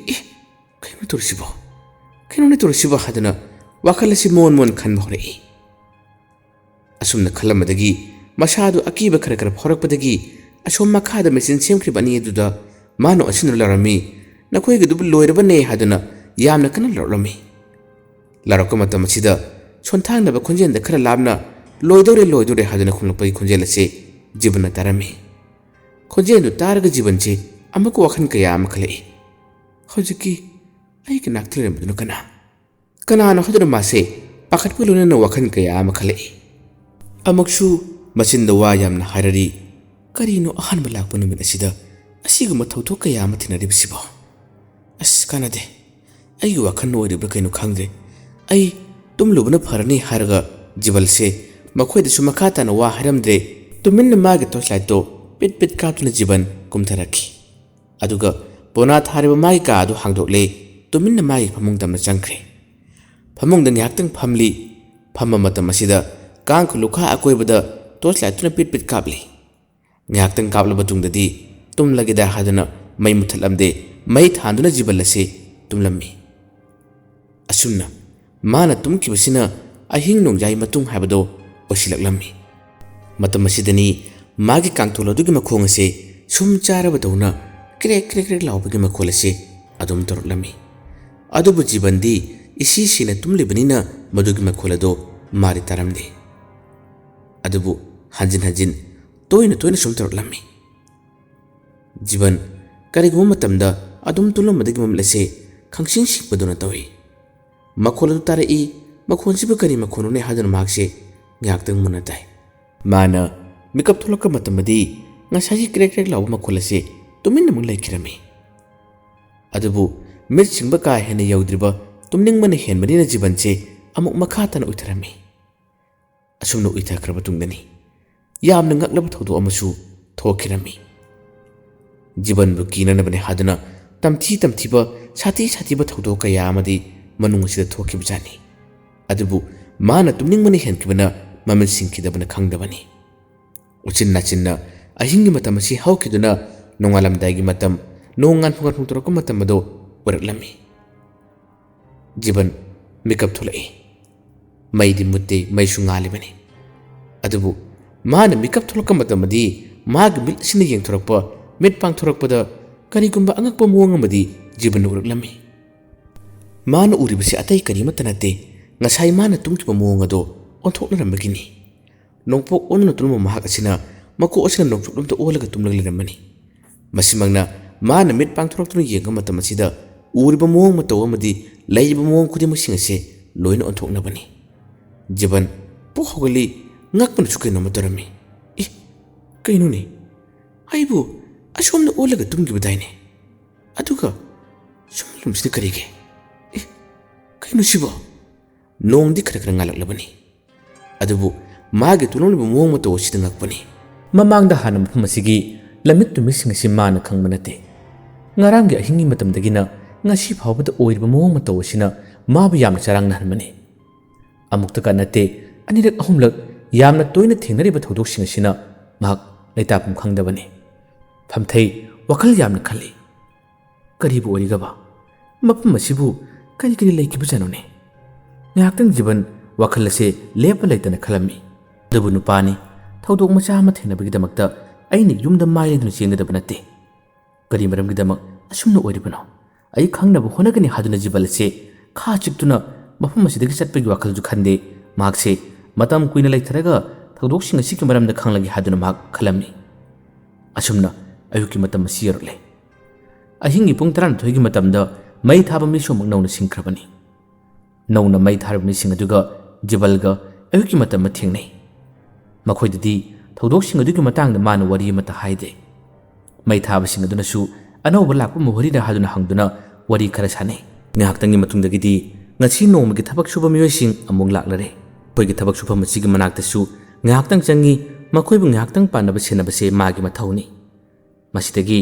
ꯀꯩꯅꯣꯅꯦ ꯇꯧꯔꯤꯁꯤꯕꯣ ꯍꯥꯏꯗꯨꯅ ꯋꯥꯈꯜ ꯑꯁꯤ ꯃꯣꯟ ꯃꯣꯟ ꯈꯟꯕ ꯍꯧꯔꯛꯏ ꯑꯁꯨꯝꯅ ꯈꯜꯂꯝꯕꯗꯒꯤ ꯃꯁꯥꯗꯨ ꯑꯀꯤꯕ ꯈꯔ ꯐꯥꯎꯔꯛꯄꯗꯒꯤ ꯑꯁꯣꯝ ꯃꯈꯥꯗ ꯃꯦꯆꯤꯟ ꯁꯦꯝꯈ꯭ꯔꯤꯕ ꯑꯅꯤ ꯑꯗꯨꯗ ꯃꯥꯅ ꯑꯣꯟꯁꯤꯟꯗꯨꯅ ꯂꯥꯎꯔꯝꯃꯤ ꯅꯈꯣꯏꯒꯤꯗꯨꯕꯨ ꯂꯣꯏꯔꯕꯅꯦ ꯍꯥꯏꯗꯨꯅ ꯌꯥꯝꯅ ꯀꯟꯅ ꯂꯥꯎꯔꯛꯂꯝꯃꯤ ꯂꯥꯎꯔꯛꯄ ꯃꯇꯝ ꯑꯁꯤꯗ ꯁꯣꯟꯊꯥꯡꯅꯕ ꯈꯣꯟꯖꯦꯜꯗ ꯈꯔ ꯂꯥꯞꯅ ꯂꯣꯏꯗꯧꯔꯦ ꯍꯥꯏꯗꯨꯅ ꯈꯨꯝꯂꯛꯄꯒꯤ ꯈꯣꯟꯖꯦꯜ ꯑꯁꯤ ꯖꯤꯕꯟꯅ ꯇꯥꯔꯝꯃꯤ ꯈꯣꯟꯖꯦꯜꯗꯨ ꯇꯥꯔꯒ ꯖꯤꯕꯟꯁꯤ ꯑꯃꯨꯛꯀ ꯋꯥꯈꯜ ꯀꯌꯥ ꯑꯃ ꯈꯜꯂꯛꯏ ꯍꯧꯖꯤꯛꯀꯤ ꯑꯩꯒꯤ ꯅꯥꯛꯇ ꯂꯩꯔꯝꯕꯗꯨꯅ ꯀꯅꯥꯅꯣ ꯍꯥꯏꯗꯨꯅ ꯃꯥꯁꯦ ꯄꯥꯈꯠꯄ ꯂꯣꯏꯅꯅ ꯋꯥꯈꯜ ꯀꯌꯥ ꯑꯃ ꯈꯜꯂꯛꯏ ꯑꯃꯨꯛꯁꯨ ꯃꯆꯤꯟꯗ ꯋꯥ ꯌꯥꯝꯅ ꯍꯥꯏꯔꯔꯤ ꯀꯔꯤꯅꯣ ꯑꯍꯥꯟꯕ ꯂꯥꯛꯄ ꯅꯨꯃꯤꯠ ꯑꯁꯤꯗ ꯑꯁꯤꯒꯨꯝꯕ ꯊꯧꯗꯣꯛ ꯀꯌꯥ ꯑꯃ ꯊꯦꯡꯅꯔꯤꯕꯁꯤꯕꯣ ꯑꯁ ꯀꯥꯟꯅꯗꯦ ꯑꯩꯒꯤ ꯋꯥꯈꯜ ꯑꯣꯏꯔꯤꯕ꯭ꯔꯥ ꯀꯩꯅꯣ ꯈꯪꯗ꯭ꯔꯦ ꯑꯩ ꯇꯨꯝꯂꯨꯕꯅ ꯐꯔꯅꯤ ꯍꯥꯏꯔꯒ ꯖꯤꯕꯟꯁꯦ ꯃꯈꯣꯏꯗꯁꯨ ꯃꯈꯥ ꯇꯥꯅ ꯋꯥ ꯍꯥꯏꯔꯝꯗ꯭ꯔꯦ ꯇꯨꯃꯤꯟꯅ ꯃꯥꯒꯤ ꯇꯣꯔꯆ ꯂꯥꯏꯠꯇꯣ ꯄꯤꯠ ꯀꯥꯞꯇꯨꯅ ꯖꯤꯕꯟ ꯀꯨꯝꯊꯔꯛꯈꯤ ꯑꯗꯨꯒ ꯄꯣꯅꯥ ꯊꯥꯔꯤꯕ ꯃꯥꯒꯤ ꯀꯥ ꯑꯗꯨ ꯍꯥꯡꯗꯣꯛꯂꯦ ꯇꯨꯃꯤꯟꯅ ꯃꯥꯒꯤ ꯐꯃꯨꯡꯗ ꯑꯃ ꯆꯪꯈ꯭ꯔꯦ ꯐꯃꯨꯡꯗ ꯉꯥꯏꯍꯥꯛꯇꯪ ꯐꯝꯂꯤ ꯐꯝꯕ ꯃꯇꯝ ꯑꯁꯤꯗ ꯀꯥꯡꯈ ꯂꯨꯈꯥ ꯑꯀꯣꯏꯕꯗ ꯇꯣꯔꯆ ꯂꯥꯏꯠꯇꯨꯅ ꯄꯤꯠ ꯀꯥꯞꯂꯤ ꯉꯥꯏꯍꯥꯛꯇꯪ ꯀꯥꯞꯂꯕ ꯇꯨꯡꯗꯗꯤ ꯇꯨꯝꯂꯒꯦꯗ ꯍꯥꯏꯗꯨꯅ ꯃꯩ ꯃꯨꯊꯠꯂꯝꯗꯦ ꯃꯩ ꯊꯥꯟꯗꯨꯅ ꯖꯤꯕꯟ ꯑꯁꯤ ꯇꯨꯝꯂꯝꯃꯤ ꯑꯁꯨꯝꯅ ꯃꯥꯅ ꯇꯨꯝꯈꯤꯕꯁꯤꯅ ꯑꯍꯤꯡ ꯅꯣꯡꯌꯥꯏ ꯃꯇꯨꯡ ꯍꯥꯏꯕꯗꯣ ꯑꯣꯏꯁꯤꯜꯂꯛꯂꯝꯃꯤ ꯃꯇꯝ ꯑꯁꯤꯗꯅꯤ ꯃꯥꯒꯤ ꯀꯥꯡꯊꯣꯜ ꯑꯗꯨꯒꯤ ꯃꯈꯣꯡ ꯑꯁꯤ ꯁꯨꯝ ꯆꯥꯔꯕꯗꯧꯅ ꯀ꯭ꯔꯦꯛ ꯂꯥꯎꯕꯒꯤ ꯃꯈꯣꯜ ꯑꯁꯤ ꯑꯗꯨꯝ ꯇꯧꯔꯛꯂꯝꯃꯤ ꯑꯗꯨꯕꯨ ꯖꯤꯕꯟꯗꯤ ꯏꯁꯤ ꯁꯤꯅ ꯇꯨꯝꯂꯤꯕꯅꯤꯅ ꯃꯗꯨꯒꯤ ꯃꯈꯣꯜ ꯑꯗꯣ ꯃꯥꯗꯤ ꯇꯥꯔꯝꯗꯦ ꯑꯗꯨꯕꯨ ꯍꯟꯖꯤꯟ ꯇꯣꯏꯅ ꯁꯨꯝ ꯇꯧꯔꯛꯂꯝꯃꯤ ꯖꯤꯕꯟ ꯀꯔꯤꯒꯨꯝꯕ ꯃꯇꯝꯗ ꯑꯗꯨꯝ ꯇꯨꯝꯂꯝꯕꯗꯒꯤ ꯃꯃꯤꯠ ꯑꯁꯤ ꯈꯪꯁꯤꯡ ꯁꯤꯡꯕꯗꯨꯅ ꯇꯧꯏ ꯃꯈꯣꯜ ꯑꯗꯨ ꯇꯥꯔꯛꯏ ꯃꯈꯣꯟꯁꯤꯕꯨ ꯀꯔꯤ ꯃꯈꯣꯟꯅꯣꯅꯦ ꯍꯥꯏꯗꯨꯅ ꯃꯍꯥꯛꯁꯦ ꯉꯥꯏꯍꯥꯛꯇꯪ ꯃꯨꯟꯅ ꯇꯥꯏ ꯃꯥꯅ ꯃꯤꯀꯞ ꯊꯣꯛꯂꯛꯄ ꯃꯇꯝꯗꯗꯤ ꯉꯁꯥꯏꯒꯤ ꯀ꯭ꯔꯦꯛ ꯂꯥꯎꯕ ꯃꯈꯣꯜ ꯑꯁꯤ ꯇꯨꯃꯤꯟꯅ ꯑꯃꯨꯛ ꯂꯩꯈꯤꯔꯝꯃꯤ ꯑꯗꯨꯕꯨ ꯃꯤꯠ ꯁꯤꯡꯕ ꯀꯥ ꯍꯦꯟꯅ ꯌꯧꯗ꯭ꯔꯤꯕ ꯇꯨꯝꯅꯤꯡꯕꯅ ꯍꯦꯟꯕꯅꯤꯅ ꯖꯤꯕꯟꯁꯦ ꯑꯃꯨꯛ ꯃꯈꯥ ꯇꯥꯅ ꯎꯏꯊꯔꯝꯃꯤ ꯑꯁꯨꯝꯅ ꯎꯏꯊꯈ꯭ꯔꯕ ꯇꯨꯡꯗꯅꯤ ꯌꯥꯝꯅ ꯉꯛꯂꯕ ꯊꯧꯗꯣꯛ ꯑꯃꯁꯨ ꯊꯣꯛꯈꯤꯔꯝꯃꯤ ꯖꯤꯕꯟꯕꯨ ꯀꯤꯅꯅꯕꯅꯤ ꯍꯥꯏꯗꯨꯅ ꯇꯝꯊꯤꯕ ꯁꯥꯊꯤꯕ ꯊꯧꯗꯣꯛ ꯀꯌꯥ ꯑꯃꯗꯤ ꯃꯅꯨꯡ ꯑꯁꯤꯗ ꯊꯣꯛꯈꯤꯕꯖꯥꯠꯅꯤ ꯑꯗꯨꯕꯨ ꯃꯥꯅ ꯇꯨꯝꯅꯤꯡꯕꯅ ꯍꯦꯟꯈꯤꯕꯅ ꯃꯃꯤꯠ ꯁꯤꯡꯈꯤꯗꯕꯅ ꯈꯪꯗꯕꯅꯤ ꯎꯆꯤꯟ ꯅꯥꯆꯤꯟꯅ ꯑꯍꯤꯡꯒꯤ ꯃꯇꯝ ꯑꯁꯤ ꯍꯧꯈꯤꯗꯨꯅ ꯅꯣꯡꯉꯥꯜꯂꯝꯗꯥꯏꯒꯤ ꯃꯇꯝ ꯅꯣꯡ ꯉꯥꯟꯐꯝ ꯇꯧꯔꯛꯄ ꯃꯇꯝ ꯑꯗꯣ ꯑꯣꯏꯔꯛꯂꯝꯃꯤ ꯖꯤꯕꯟ ꯃꯤꯀꯞ ꯊꯣꯛꯂꯛꯏ ꯃꯩꯗꯤ ꯃꯨꯠꯇꯦ ꯃꯩꯁꯨ ꯉꯥꯜꯂꯤꯕꯅꯤ ꯑꯗꯨꯕꯨ ꯃꯥꯅ ꯃꯤꯀꯞ ꯊꯣꯛꯂꯛꯄ ꯃꯇꯝꯗꯤ ꯃꯥꯒꯤ ꯃꯤꯠ ꯑꯁꯤꯅ ꯌꯦꯡꯊꯣꯔꯛꯄ ꯃꯤꯠ ꯄꯥꯡꯊꯣꯔꯛꯄꯗ ꯀꯔꯤꯒꯨꯝꯕ ꯑꯉꯛꯄ ꯃꯑꯣꯡ ꯑꯃꯗꯤ ꯖꯤꯕꯟꯅ ꯎꯔꯛꯂꯝꯃꯤ ꯃꯥꯅ ꯎꯔꯤꯕꯁꯤ ꯑꯇꯩ ꯀꯔꯤꯃꯠꯇ ꯅꯠꯇꯦ ꯉꯁꯥꯏ ꯃꯥꯅ ꯇꯨꯝꯈꯤꯕ ꯃꯑꯣꯡ ꯑꯗꯣ ꯑꯣꯟꯊꯣꯛꯅꯔꯝꯕꯒꯤꯅꯤ ꯅꯣꯡꯄꯣꯛ ꯑꯣꯟꯗꯨꯅ ꯇꯨꯝꯂꯝꯕ ꯃꯍꯥꯛ ꯑꯁꯤꯅ ꯃꯀꯣꯛ ꯑꯁꯤꯅ ꯅꯣꯡꯆꯨꯞꯂꯣꯝꯗ ꯑꯣꯜꯂꯒ ꯇꯨꯝꯂꯒ ꯂꯩꯔꯝꯕꯅꯤ ꯃꯁꯤꯃꯛꯅ ꯃꯥꯅ ꯃꯤꯠ ꯄꯥꯡꯊꯣꯔꯛꯇꯨꯅ ꯌꯦꯡꯕ ꯃꯇꯝ ꯑꯁꯤꯗ ꯎꯔꯤꯕ ꯃꯑꯣꯡ ꯃꯇꯧ ꯑꯃꯗꯤ ꯂꯩꯔꯤꯕ ꯃꯑꯣꯡ ꯈꯨꯗꯤꯡꯃꯛꯁꯤꯡ ꯑꯁꯤ ꯂꯣꯏꯅ ꯑꯣꯟꯊꯣꯛꯅꯕꯅꯤ ꯖꯤꯕꯟ ꯄꯣꯛ ꯍꯧꯒꯠꯂꯤ ꯉꯛꯄꯅꯁꯨ ꯀꯩꯅꯣꯝꯃ ꯇꯧꯔꯝꯃꯤ ꯀꯩꯅꯣꯅꯦ ꯑꯩꯕꯨ ꯑꯁꯣꯝꯗ ꯑꯣꯜꯂꯒ ꯇꯨꯝꯈꯤꯕꯗꯥꯏꯅꯦ ꯑꯗꯨꯒ ꯁꯨꯝꯂꯨꯝꯁꯤꯗ ꯀꯔꯤꯒꯤ ꯀꯩꯅꯣ ꯁꯤꯕꯣ ꯅꯣꯡꯗꯤ ꯈꯔ ꯉꯥꯜꯂꯛꯂꯕꯅꯤ ꯑꯗꯨꯕꯨ ꯃꯥꯒꯤ ꯇꯨꯝꯂꯝꯂꯤꯕ ꯃꯑꯣꯡ ꯃꯇꯧ ꯑꯁꯤꯗ ꯉꯛꯄꯅꯤ ꯃꯃꯥꯡꯗ ꯍꯥꯟꯅ ꯃꯐꯝ ꯑꯁꯤꯒꯤ ꯂꯝꯃꯤꯠ ꯇꯨꯃꯤꯠꯁꯤꯡ ꯑꯁꯤ ꯃꯥꯅ ꯈꯪꯕ ꯅꯠꯇꯦ ꯉꯔꯥꯡꯒꯤ ꯑꯍꯤꯡꯒꯤ ꯃꯇꯝꯗꯒꯤꯅ ꯉꯁꯤ ꯐꯥꯎꯕꯗ ꯑꯣꯏꯔꯤꯕ ꯃꯑꯣꯡ ꯃꯇꯧ ꯑꯁꯤꯅ ꯃꯥꯕꯨ ꯌꯥꯝꯅ ꯆꯔꯥꯡꯅꯍꯟꯕꯅꯤ ꯑꯃꯨꯛꯇꯒ ꯅꯠꯇꯦ ꯑꯅꯤꯔꯛ ꯑꯍꯨꯝꯂꯛ ꯌꯥꯝꯅ ꯇꯣꯏꯅ ꯊꯦꯡꯅꯔꯤꯕ ꯊꯧꯗꯣꯛꯁꯤꯡ ꯑꯁꯤꯅ ꯃꯍꯥꯛ ꯂꯩꯇꯥꯐꯝ ꯈꯪꯗꯕꯅꯤ ꯐꯝꯊꯩ ꯋꯥꯈꯜ ꯌꯥꯝꯅ ꯈꯜꯂꯤ ꯀꯔꯤꯕꯨ ꯑꯣꯏꯔꯤꯒꯕ ꯃꯐꯝ ꯑꯁꯤꯕꯨ ꯀꯔꯤ ꯂꯩꯈꯤꯕꯖꯥꯠꯅꯣꯅꯦ ꯉꯥꯏꯍꯥꯛꯇꯪ ꯖꯤꯕꯟ ꯋꯥꯈꯜ ꯑꯁꯤ ꯂꯦꯞꯄ ꯂꯩꯇꯅ ꯈꯜꯂꯝꯃꯤ ꯑꯗꯨꯕꯨ ꯅꯨꯄꯥꯅꯤ ꯊꯧꯗꯣꯛ ꯃꯆꯥ ꯑꯃ ꯊꯦꯡꯅꯕꯒꯤꯗꯃꯛꯇ ꯑꯩꯅ ꯌꯨꯝꯗ ꯃꯥꯏꯗꯨꯅ ꯆꯦꯟꯒꯗꯕ ꯅꯠꯇꯦ ꯀꯔꯤ ꯃꯔꯝꯒꯤꯗꯃꯛ ꯑꯁꯨꯝꯅ ꯑꯣꯏꯔꯤꯕꯅꯣ ꯑꯩ ꯈꯪꯅꯕ ꯍꯣꯠꯅꯒꯅꯤ ꯍꯥꯏꯗꯨꯅ ꯖꯤꯕꯜ ꯑꯁꯤ ꯈꯥ ꯆꯤꯛꯇꯨꯅ ꯃꯐꯝ ꯑꯁꯤꯗꯒꯤ ꯆꯠꯄꯒꯤ ꯋꯥꯈꯜꯁꯨ ꯈꯟꯗꯦ ꯃꯍꯥꯛꯁꯦ ꯃꯇꯝ ꯀꯨꯏꯅ ꯂꯩꯊꯔꯒ ꯊꯧꯗꯣꯛꯁꯤꯡ ꯑꯁꯤꯒꯤ ꯃꯔꯝꯗ ꯈꯪꯂꯒꯦ ꯍꯥꯏꯗꯨꯅ ꯃꯍꯥꯛ ꯈꯜꯂꯝꯃꯤ ꯑꯁꯨꯝꯅ ꯑꯌꯨꯛꯀꯤ ꯃꯇꯝ ꯑꯁꯤ ꯌꯧꯔꯛꯂꯦ ꯑꯍꯤꯡꯒꯤ ꯄꯨꯡ 12ꯒꯤ ꯃꯇꯝꯗ ꯃꯩ ꯊꯥꯕ ꯃꯤꯁꯨ ꯑꯃꯨꯛ ꯅꯧꯅ ꯁꯤꯡꯈ꯭ꯔꯕꯅꯤ ꯅꯧꯅ ꯃꯩ ꯊꯥꯔꯤꯕ ꯃꯤꯁꯤꯡ ꯑꯗꯨꯒ ꯖꯤꯕꯜꯒ ꯑꯌꯨꯛꯀꯤ ꯃꯇꯝꯗ ꯊꯦꯡꯅꯩ ꯃꯈꯣꯏꯗꯗꯤ ꯊꯧꯗꯣꯛꯁꯤꯡ ꯑꯗꯨꯒꯤ ꯃꯇꯥꯡꯗ ꯃꯥꯅ ꯋꯥꯔꯤ ꯑꯃꯠꯇ ꯍꯥꯏꯗꯦ ꯃꯩ ꯊꯥꯕꯁꯤꯡ ꯑꯗꯨꯅꯁꯨ ꯑꯅꯧꯕ ꯂꯥꯛꯄ ꯃꯣꯍꯣꯔꯤꯗ ꯍꯥꯏꯗꯨꯅ ꯍꯪꯗꯨꯅ ꯋꯥꯔꯤ ꯈꯔ ꯁꯥꯟꯅꯩ ꯉꯥꯏꯍꯥꯛꯇꯪꯒꯤ ꯃꯇꯨꯡꯗꯒꯤꯗꯤ ꯉꯁꯤ ꯅꯣꯡꯃꯒꯤ ꯊꯕꯛ ꯁꯨꯕ ꯃꯤꯑꯣꯏꯁꯤꯡ ꯑꯃꯨꯛ ꯂꯥꯛꯂꯔꯦ ꯑꯩꯈꯣꯏꯒꯤ ꯊꯕꯛ ꯁꯨꯐꯝ ꯑꯁꯤꯒꯤ ꯃꯅꯥꯛꯇꯁꯨ ꯉꯥꯏꯍꯥꯛꯇꯪ ꯆꯪꯉꯤ ꯃꯈꯣꯏꯕꯨ ꯉꯥꯏꯍꯥꯛꯇꯪ ꯄꯥꯟꯅꯕ ꯁꯦꯟꯅꯕꯁꯦ ꯃꯥꯒꯤ ꯃꯊꯧꯅꯤ ꯃꯁꯤꯗꯒꯤ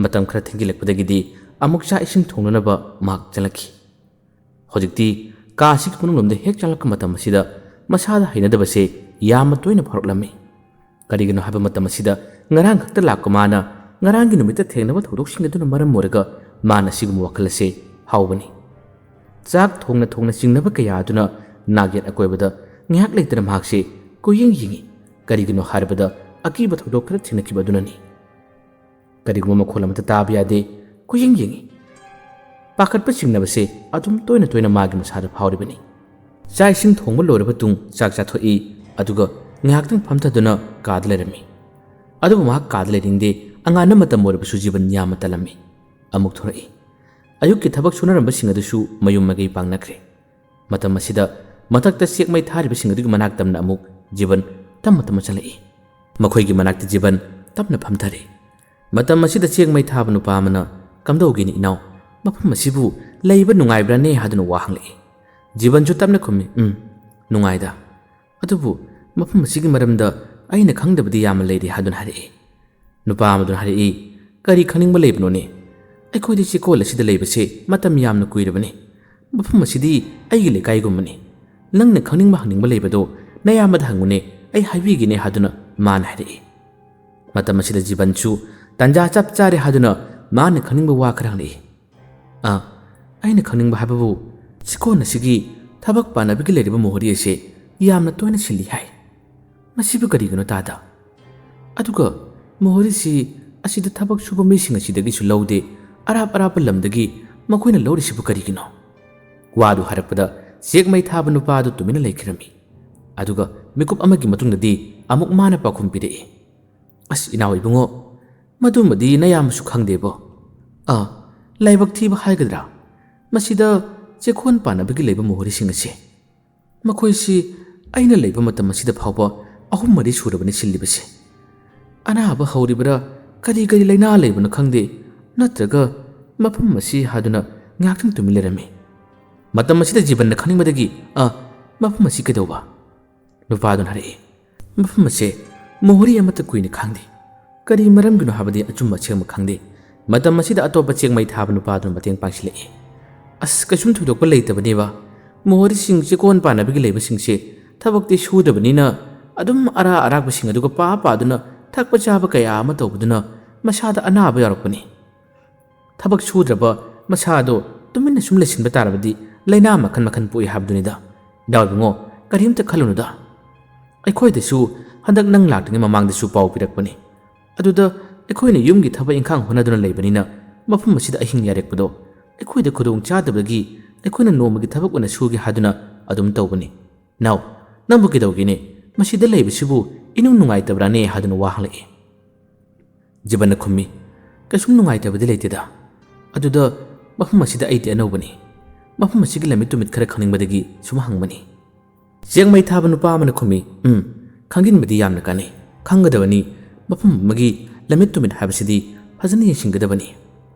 ꯃꯇꯝ ꯈꯔ ꯊꯦꯡꯖꯤꯜꯂꯛꯄꯗꯒꯤꯗꯤ ꯑꯃꯨꯛ ꯆꯥꯛ ꯏꯁꯤꯡ ꯊꯣꯡꯅꯅꯕ ꯃꯍꯥꯛ ꯆꯠꯂꯛꯈꯤ ꯍꯧꯖꯤꯛꯇꯤ ꯀꯥ ꯑꯁꯤꯒꯤ ꯃꯅꯨꯡꯂꯣꯝꯗ ꯍꯦꯛ ꯆꯪꯂꯛꯄ ꯃꯇꯝ ꯑꯁꯤꯗ ꯃꯁꯥꯗ ꯍꯩꯅꯗꯕꯁꯦ ꯌꯥꯝꯅ ꯇꯣꯏꯅ ꯐꯥꯎꯔꯛꯂꯝꯃꯤ ꯀꯔꯤꯒꯤꯅꯣ ꯍꯥꯏꯕ ꯃꯇꯝ ꯑꯁꯤꯗ ꯉꯔꯥꯡ ꯈꯛꯇ ꯂꯥꯛꯄ ꯃꯥꯅ ꯉꯔꯥꯡꯒꯤ ꯅꯨꯃꯤꯠꯇ ꯊꯦꯡꯅꯕ ꯊꯧꯗꯣꯛꯁꯤꯡ ꯑꯗꯨꯅ ꯃꯔꯝ ꯑꯣꯏꯔꯒ ꯃꯥꯅ ꯁꯤꯒꯨꯝꯕ ꯋꯥꯈꯜ ꯑꯁꯦ ꯐꯥꯎꯕꯅꯤ ꯆꯥꯛ ꯊꯣꯡꯅ ꯊꯣꯡꯅ ꯆꯤꯡꯅꯕ ꯀꯌꯥ ꯑꯗꯨꯅ ꯅꯥꯒꯦꯠ ꯑꯀꯣꯏꯕꯗ ꯉꯥꯏꯍꯥꯛ ꯂꯩꯇꯅ ꯃꯍꯥꯛꯁꯦ ꯀꯣꯏꯌꯦꯡ ꯌꯦꯡꯉꯤ ꯀꯔꯤꯒꯤꯅꯣ ꯍꯥꯏꯔꯕꯗ ꯑꯀꯤꯕ ꯊꯧꯗꯣꯛ ꯈꯔ ꯊꯦꯡꯅꯈꯤꯕ ꯑꯗꯨꯅꯅꯤ ꯀꯔꯤꯒꯨꯝꯕ ꯃꯈꯣꯜ ꯑꯃꯠꯇ ꯇꯥꯕ ꯌꯥꯗꯦ ꯀꯣꯏꯌꯦꯡ ꯌꯦꯡꯉꯤ ꯄꯥꯈꯠꯄ ꯆꯤꯡꯅꯕꯁꯦ ꯑꯗꯨꯝ ꯇꯣꯏꯅ ꯇꯣꯏꯅ ꯃꯥꯒꯤ ꯃꯁꯥꯗ ꯐꯥꯎꯔꯤꯕꯅꯤ ꯆꯥꯛ ꯏꯁꯤꯡ ꯊꯣꯡꯕ ꯂꯣꯏꯔꯕ ꯃꯇꯨꯡ ꯆꯥꯛ ꯆꯥꯊꯣꯛꯏ ꯑꯗꯨꯒ ꯉꯥꯏꯍꯥꯛꯇꯪ ꯐꯝꯊꯗꯨꯅ ꯀꯥꯗ ꯂꯩꯔꯝꯃꯤ ꯑꯗꯨꯕꯨ ꯃꯍꯥꯛ ꯀꯥꯗ ꯂꯩꯅꯤꯡꯗꯦ ꯑꯉꯥꯟꯕ ꯃꯇꯝ ꯑꯣꯏꯔꯕꯁꯨ ꯖꯤꯕꯟ ꯌꯥꯝꯅ ꯇꯜꯂꯝꯃꯤ ꯑꯃꯨꯛ ꯊꯣꯔꯛꯏ ꯑꯌꯨꯛꯀꯤ ꯊꯕꯛ ꯁꯨꯅꯔꯝꯕꯁꯤꯡ ꯑꯗꯨꯁꯨ ꯃꯌꯨꯝ ꯃꯀꯩ ꯄꯥꯡꯅꯈ꯭ꯔꯦ ꯃꯇꯝ ꯑꯁꯤꯗ ꯃꯊꯛꯇ ꯆꯦꯛꯃꯩ ꯊꯥꯔꯤꯕꯁꯤꯡ ꯑꯗꯨꯒꯤ ꯃꯅꯥꯛ ꯇꯝꯅ ꯑꯃꯨꯛ ꯖꯤꯕꯟ ꯇꯞꯅ ꯇꯞꯅ ꯆꯠꯂꯛꯏ ꯃꯈꯣꯏꯒꯤ ꯃꯅꯥꯛꯇ ꯖꯤꯕꯟ ꯇꯞꯅ ꯐꯝꯊꯔꯦ ꯃꯇꯝ ꯑꯁꯤꯗ ꯆꯦꯛꯃꯩ ꯊꯥꯕ ꯅꯨꯄꯥ ꯑꯃꯅ ꯀꯝꯗꯧꯒꯦꯅꯤ ꯏꯅꯥꯎ ꯃꯐꯝ ꯑꯁꯤꯕꯨ ꯂꯩꯕ ꯅꯨꯡꯉꯥꯏꯕ꯭ꯔꯥꯅꯦ ꯍꯥꯏꯗꯨꯅ ꯋꯥ ꯍꯪꯂꯛꯏ ꯖꯤꯕꯟꯁꯨ ꯇꯞꯅ ꯈꯨꯝꯃꯤ ꯅꯨꯡꯉꯥꯏꯗ ꯑꯗꯨꯕꯨ ꯃꯐꯝ ꯑꯁꯤꯒꯤ ꯃꯔꯝꯗ ꯑꯩꯅ ꯈꯪꯗꯕꯗꯤ ꯌꯥꯝꯅ ꯂꯩꯔꯤ ꯍꯥꯏꯗꯨꯅ ꯍꯥꯏꯔꯛꯏ ꯅꯨꯄꯥ ꯑꯃꯗꯨꯅ ꯍꯥꯏꯔꯛꯏ ꯀꯔꯤ ꯈꯪꯅꯤꯡꯕ ꯂꯩꯕꯅꯣꯅꯦ ꯑꯩꯈꯣꯏꯗꯤ ꯆꯦꯛꯀꯣꯜ ꯑꯁꯤꯗ ꯂꯩꯕꯁꯦ ꯃꯇꯝ ꯌꯥꯝꯅ ꯀꯨꯏꯔꯕꯅꯤ ꯃꯐꯝ ꯑꯁꯤꯗꯤ ꯑꯩꯒꯤ ꯂꯩꯀꯥꯏꯒꯨꯝꯕꯅꯤ ꯅꯪꯅ ꯈꯪꯅꯤꯡꯕ ꯍꯪꯅꯤꯡꯕ ꯂꯩꯕꯗꯣ ꯅꯌꯥꯝꯕꯗ ꯍꯪꯉꯨꯅꯦ ꯑꯩ ꯍꯥꯏꯕꯤꯒꯦꯅꯦ ꯍꯥꯏꯗꯨꯅ ꯃꯥꯅ ꯍꯥꯏꯔꯛꯏ ꯃꯇꯝ ꯑꯁꯤꯗ ꯖꯤꯕꯟꯁꯨ ꯇꯟꯖꯥ ꯆꯞ ꯆꯥꯔꯦ ꯍꯥꯏꯗꯨꯅ ꯃꯥꯅ ꯈꯪꯅꯤꯡꯕ ꯋꯥ ꯈꯔ ꯍꯪꯂꯛꯏ ꯑꯩꯅ ꯈꯪꯅꯤꯡꯕ ꯍꯥꯏꯕꯕꯨ ꯆꯦꯛꯀꯣꯜ ꯑꯁꯤꯒꯤ ꯊꯕꯛ ꯄꯥꯟꯅꯕꯒꯤ ꯂꯩꯔꯤꯕ ꯃꯣꯍꯣꯔꯤ ꯑꯁꯤ ꯌꯥꯝꯅ ꯇꯣꯏꯅ ꯁꯤꯜꯂꯤ ꯍꯥꯏ ꯃꯁꯤꯕꯨ ꯀꯔꯤꯒꯤꯅꯣ ꯇꯥꯗ ꯑꯗꯨꯒ ꯃꯣꯍꯣꯔꯤꯁꯤ ꯑꯁꯤꯗ ꯊꯕꯛ ꯁꯨꯕ ꯃꯤꯁꯤꯡ ꯑꯁꯤꯗꯒꯤꯁꯨ ꯂꯧꯗꯦ ꯑꯔꯥꯞ ꯑꯔꯥꯞꯄ ꯂꯝꯗꯒꯤ ꯃꯈꯣꯏꯅ ꯂꯧꯔꯤꯁꯤꯕꯨ ꯀꯔꯤꯒꯤꯅꯣ ꯋꯥꯗꯨ ꯍꯥꯏꯔꯛꯄꯗ ꯆꯦꯛꯃꯩ ꯊꯥꯕ ꯅꯨꯄꯥ ꯑꯗꯨ ꯇꯨꯃꯤꯟꯅ ꯂꯩꯈꯤꯔꯝꯃꯤ ꯑꯗꯨꯒ ꯃꯤꯀꯨꯞ ꯑꯃꯒꯤ ꯃꯇꯨꯡꯗꯗꯤ ꯑꯃꯨꯛ ꯃꯥꯅ ꯄꯥꯎꯈꯨꯝ ꯄꯤꯔꯛꯏ ꯏꯅꯥꯎ ꯏꯕꯨꯡꯉꯣ ꯃꯗꯨꯃꯗꯤ ꯅꯌꯥꯝꯕꯁꯨ ꯈꯪꯗꯦꯕꯣ ꯂꯥꯏꯕꯛ ꯊꯤꯕ ꯍꯥꯏꯒꯗ꯭ꯔꯥ ꯃꯁꯤꯗ ꯆꯦꯛꯀꯣꯟ ꯄꯥꯟꯅꯕꯒꯤ ꯂꯩꯕ ꯃꯣꯍꯣꯔꯤꯁꯤꯡ ꯑꯁꯤ ꯃꯈꯣꯏꯁꯤ ꯑꯩꯅ ꯂꯩꯕ ꯃꯇꯝ ꯑꯁꯤꯗ ꯐꯥꯎꯕ 3-4 ꯁꯨꯔꯕꯅꯤ ꯁꯤꯜꯂꯤꯕꯁꯦ ꯑꯅꯥꯕ ꯍꯧꯔꯤꯕꯔꯥ ꯀꯔꯤ ꯀꯔꯤ ꯂꯩꯅꯥ ꯂꯩꯕꯅꯣ ꯈꯪꯗꯦ ꯅꯠꯇ꯭ꯔꯒ ꯃꯐꯝ ꯑꯁꯤ ꯍꯥꯏꯗꯨꯅ ꯉꯥꯏꯍꯥꯛꯇꯪ ꯇꯨꯃꯤꯟ ꯂꯩꯔꯝꯃꯤ ꯃꯇꯝ ꯑꯁꯤꯗ ꯖꯤꯕꯟꯅ ꯈꯪꯅꯤꯡꯕꯗꯒꯤ ꯃꯐꯝ ꯑꯁꯤ ꯀꯩꯗꯧꯕ ꯅꯨꯄꯥꯗꯨꯅ ꯍꯥꯏꯔꯛꯏ ꯃꯐꯝ ꯑꯁꯦ ꯃꯣꯍꯣꯔꯤ ꯑꯃꯠꯇ ꯀꯨꯏꯅ ꯈꯪꯗꯦ ꯀꯔꯤ ꯃꯔꯝꯒꯤꯅꯣ ꯍꯥꯏꯕꯗꯤ ꯑꯆꯨꯝꯕ ꯑꯁꯦꯡꯕ ꯈꯪꯗꯦ ꯃꯇꯝ ꯑꯁꯤꯗ ꯑꯇꯣꯞꯄ ꯆꯦꯛꯃꯩ ꯊꯥꯕ ꯅꯨꯄꯥꯗꯨꯅ ꯃꯇꯦꯡ ꯄꯥꯡꯁꯤꯜꯂꯛꯏ ꯀꯩꯁꯨꯝ ꯊꯣꯏꯗꯣꯛꯄ ꯂꯩꯇꯕꯅꯦꯕ ꯃꯣꯍꯣꯔꯤꯁꯤꯡ ꯆꯦꯛꯀꯣꯟ ꯄꯥꯟꯅꯕꯒꯤ ꯂꯩꯕꯁꯤꯡꯁꯦ ꯊꯕꯛꯇꯤ ꯁꯨꯗꯕꯅꯤꯅ ꯑꯗꯨꯝ ꯑꯔꯥꯛꯄꯁꯤꯡ ꯑꯗꯨꯒ ꯄꯥꯗꯨꯅ ꯊꯛꯄ ꯆꯥꯕ ꯀꯌꯥ ꯑꯃ ꯇꯧꯕꯗꯨꯅ ꯃꯁꯥꯗ ꯑꯅꯥꯕ ꯌꯥꯎꯔꯛꯄꯅꯤ ꯊꯕꯛ ꯁꯨꯗ꯭ꯔꯕ ꯃꯁꯥꯗꯣ ꯇꯨꯃꯤꯟꯅ ꯁꯨꯝ ꯂꯩꯁꯤꯟꯕ ꯇꯥꯔꯕꯗꯤ ꯂꯩꯅꯥ ꯃꯈꯟ ꯃꯈꯟ ꯄꯣꯛꯏ ꯍꯥꯏꯕꯗꯨꯅꯤꯗ ꯏꯕꯨꯡꯉꯣ ꯀꯔꯤꯝꯇ ꯈꯜꯂꯨꯅꯨꯗ ꯑꯩꯈꯣꯏꯗꯁꯨ ꯍꯟꯗꯛ ꯅꯪ ꯂꯥꯛꯇ꯭ꯔꯤꯉꯩ ꯃꯃꯥꯡꯗꯁꯨ ꯄꯥꯎ ꯄꯤꯔꯛꯄꯅꯤ ꯑꯗꯨꯗ ꯑꯩꯈꯣꯏꯅ ꯌꯨꯝꯒꯤ ꯊꯕꯛ ꯏꯪꯈꯥꯡ ꯍꯣꯠꯅꯗꯨꯅ ꯂꯩꯕꯅꯤꯅ ꯃꯐꯝ ꯑꯁꯤꯗ ꯑꯍꯤꯡ ꯌꯥꯔꯛꯄꯗꯣ ꯑꯩꯈꯣꯏꯗ ꯈꯨꯗꯣꯡ ꯆꯥꯗꯕꯒꯤ ꯑꯩꯈꯣꯏꯅ ꯅꯣꯡꯃꯒꯤ ꯊꯕꯛ ꯑꯣꯏꯅ ꯁꯨꯒꯦ ꯍꯥꯏꯗꯨꯅ ꯑꯗꯨꯝ ꯇꯧꯕꯅꯤ ꯅꯪꯕꯨ ꯀꯩꯗꯧꯒꯦꯅꯦ ꯃꯁꯤꯗ ꯂꯩꯕꯁꯤꯕꯨ ꯏꯅꯨꯡ ꯅꯨꯡꯉꯥꯏꯇꯕ꯭ꯔꯥꯅꯦ ꯍꯥꯏꯗꯨꯅ ꯋꯥ ꯍꯪꯂꯛꯏ ꯖꯤꯕꯟꯅ ꯈꯨꯝꯃꯤ ꯀꯩꯁꯨꯝ ꯅꯨꯡꯉꯥꯏꯇꯕꯗꯤ ꯂꯩꯇꯦꯗ ꯑꯗꯨꯗ ꯃꯐꯝ ꯑꯁꯤꯗ ꯑꯩꯗꯤ ꯑꯅꯧꯕꯅꯤ ꯃꯐꯝ ꯑꯁꯤꯒꯤ ꯂꯝꯃꯤꯠ ꯇꯨꯃꯤꯠ ꯈꯔ ꯈꯪꯅꯤꯡꯕꯗꯒꯤ ꯁꯨꯝ ꯍꯪꯕꯅꯤ ꯆꯦꯛꯃꯩ ꯊꯥꯕ ꯅꯨꯄꯥ ꯑꯃꯅ ꯈꯨꯝꯃꯤ ꯈꯪꯖꯤꯟꯕꯗꯤ ꯌꯥꯝꯅ ꯀꯥꯟꯅꯩ ꯈꯪꯒꯗꯕꯅꯤ ꯃꯐꯝ ꯑꯃꯒꯤ ꯂꯝꯃꯤꯠ ꯇꯨꯃꯤꯠ ꯍꯥꯏꯕꯁꯤꯗꯤ ꯐꯖꯅ ꯌꯦꯡꯁꯤꯟꯒꯗꯕꯅꯤ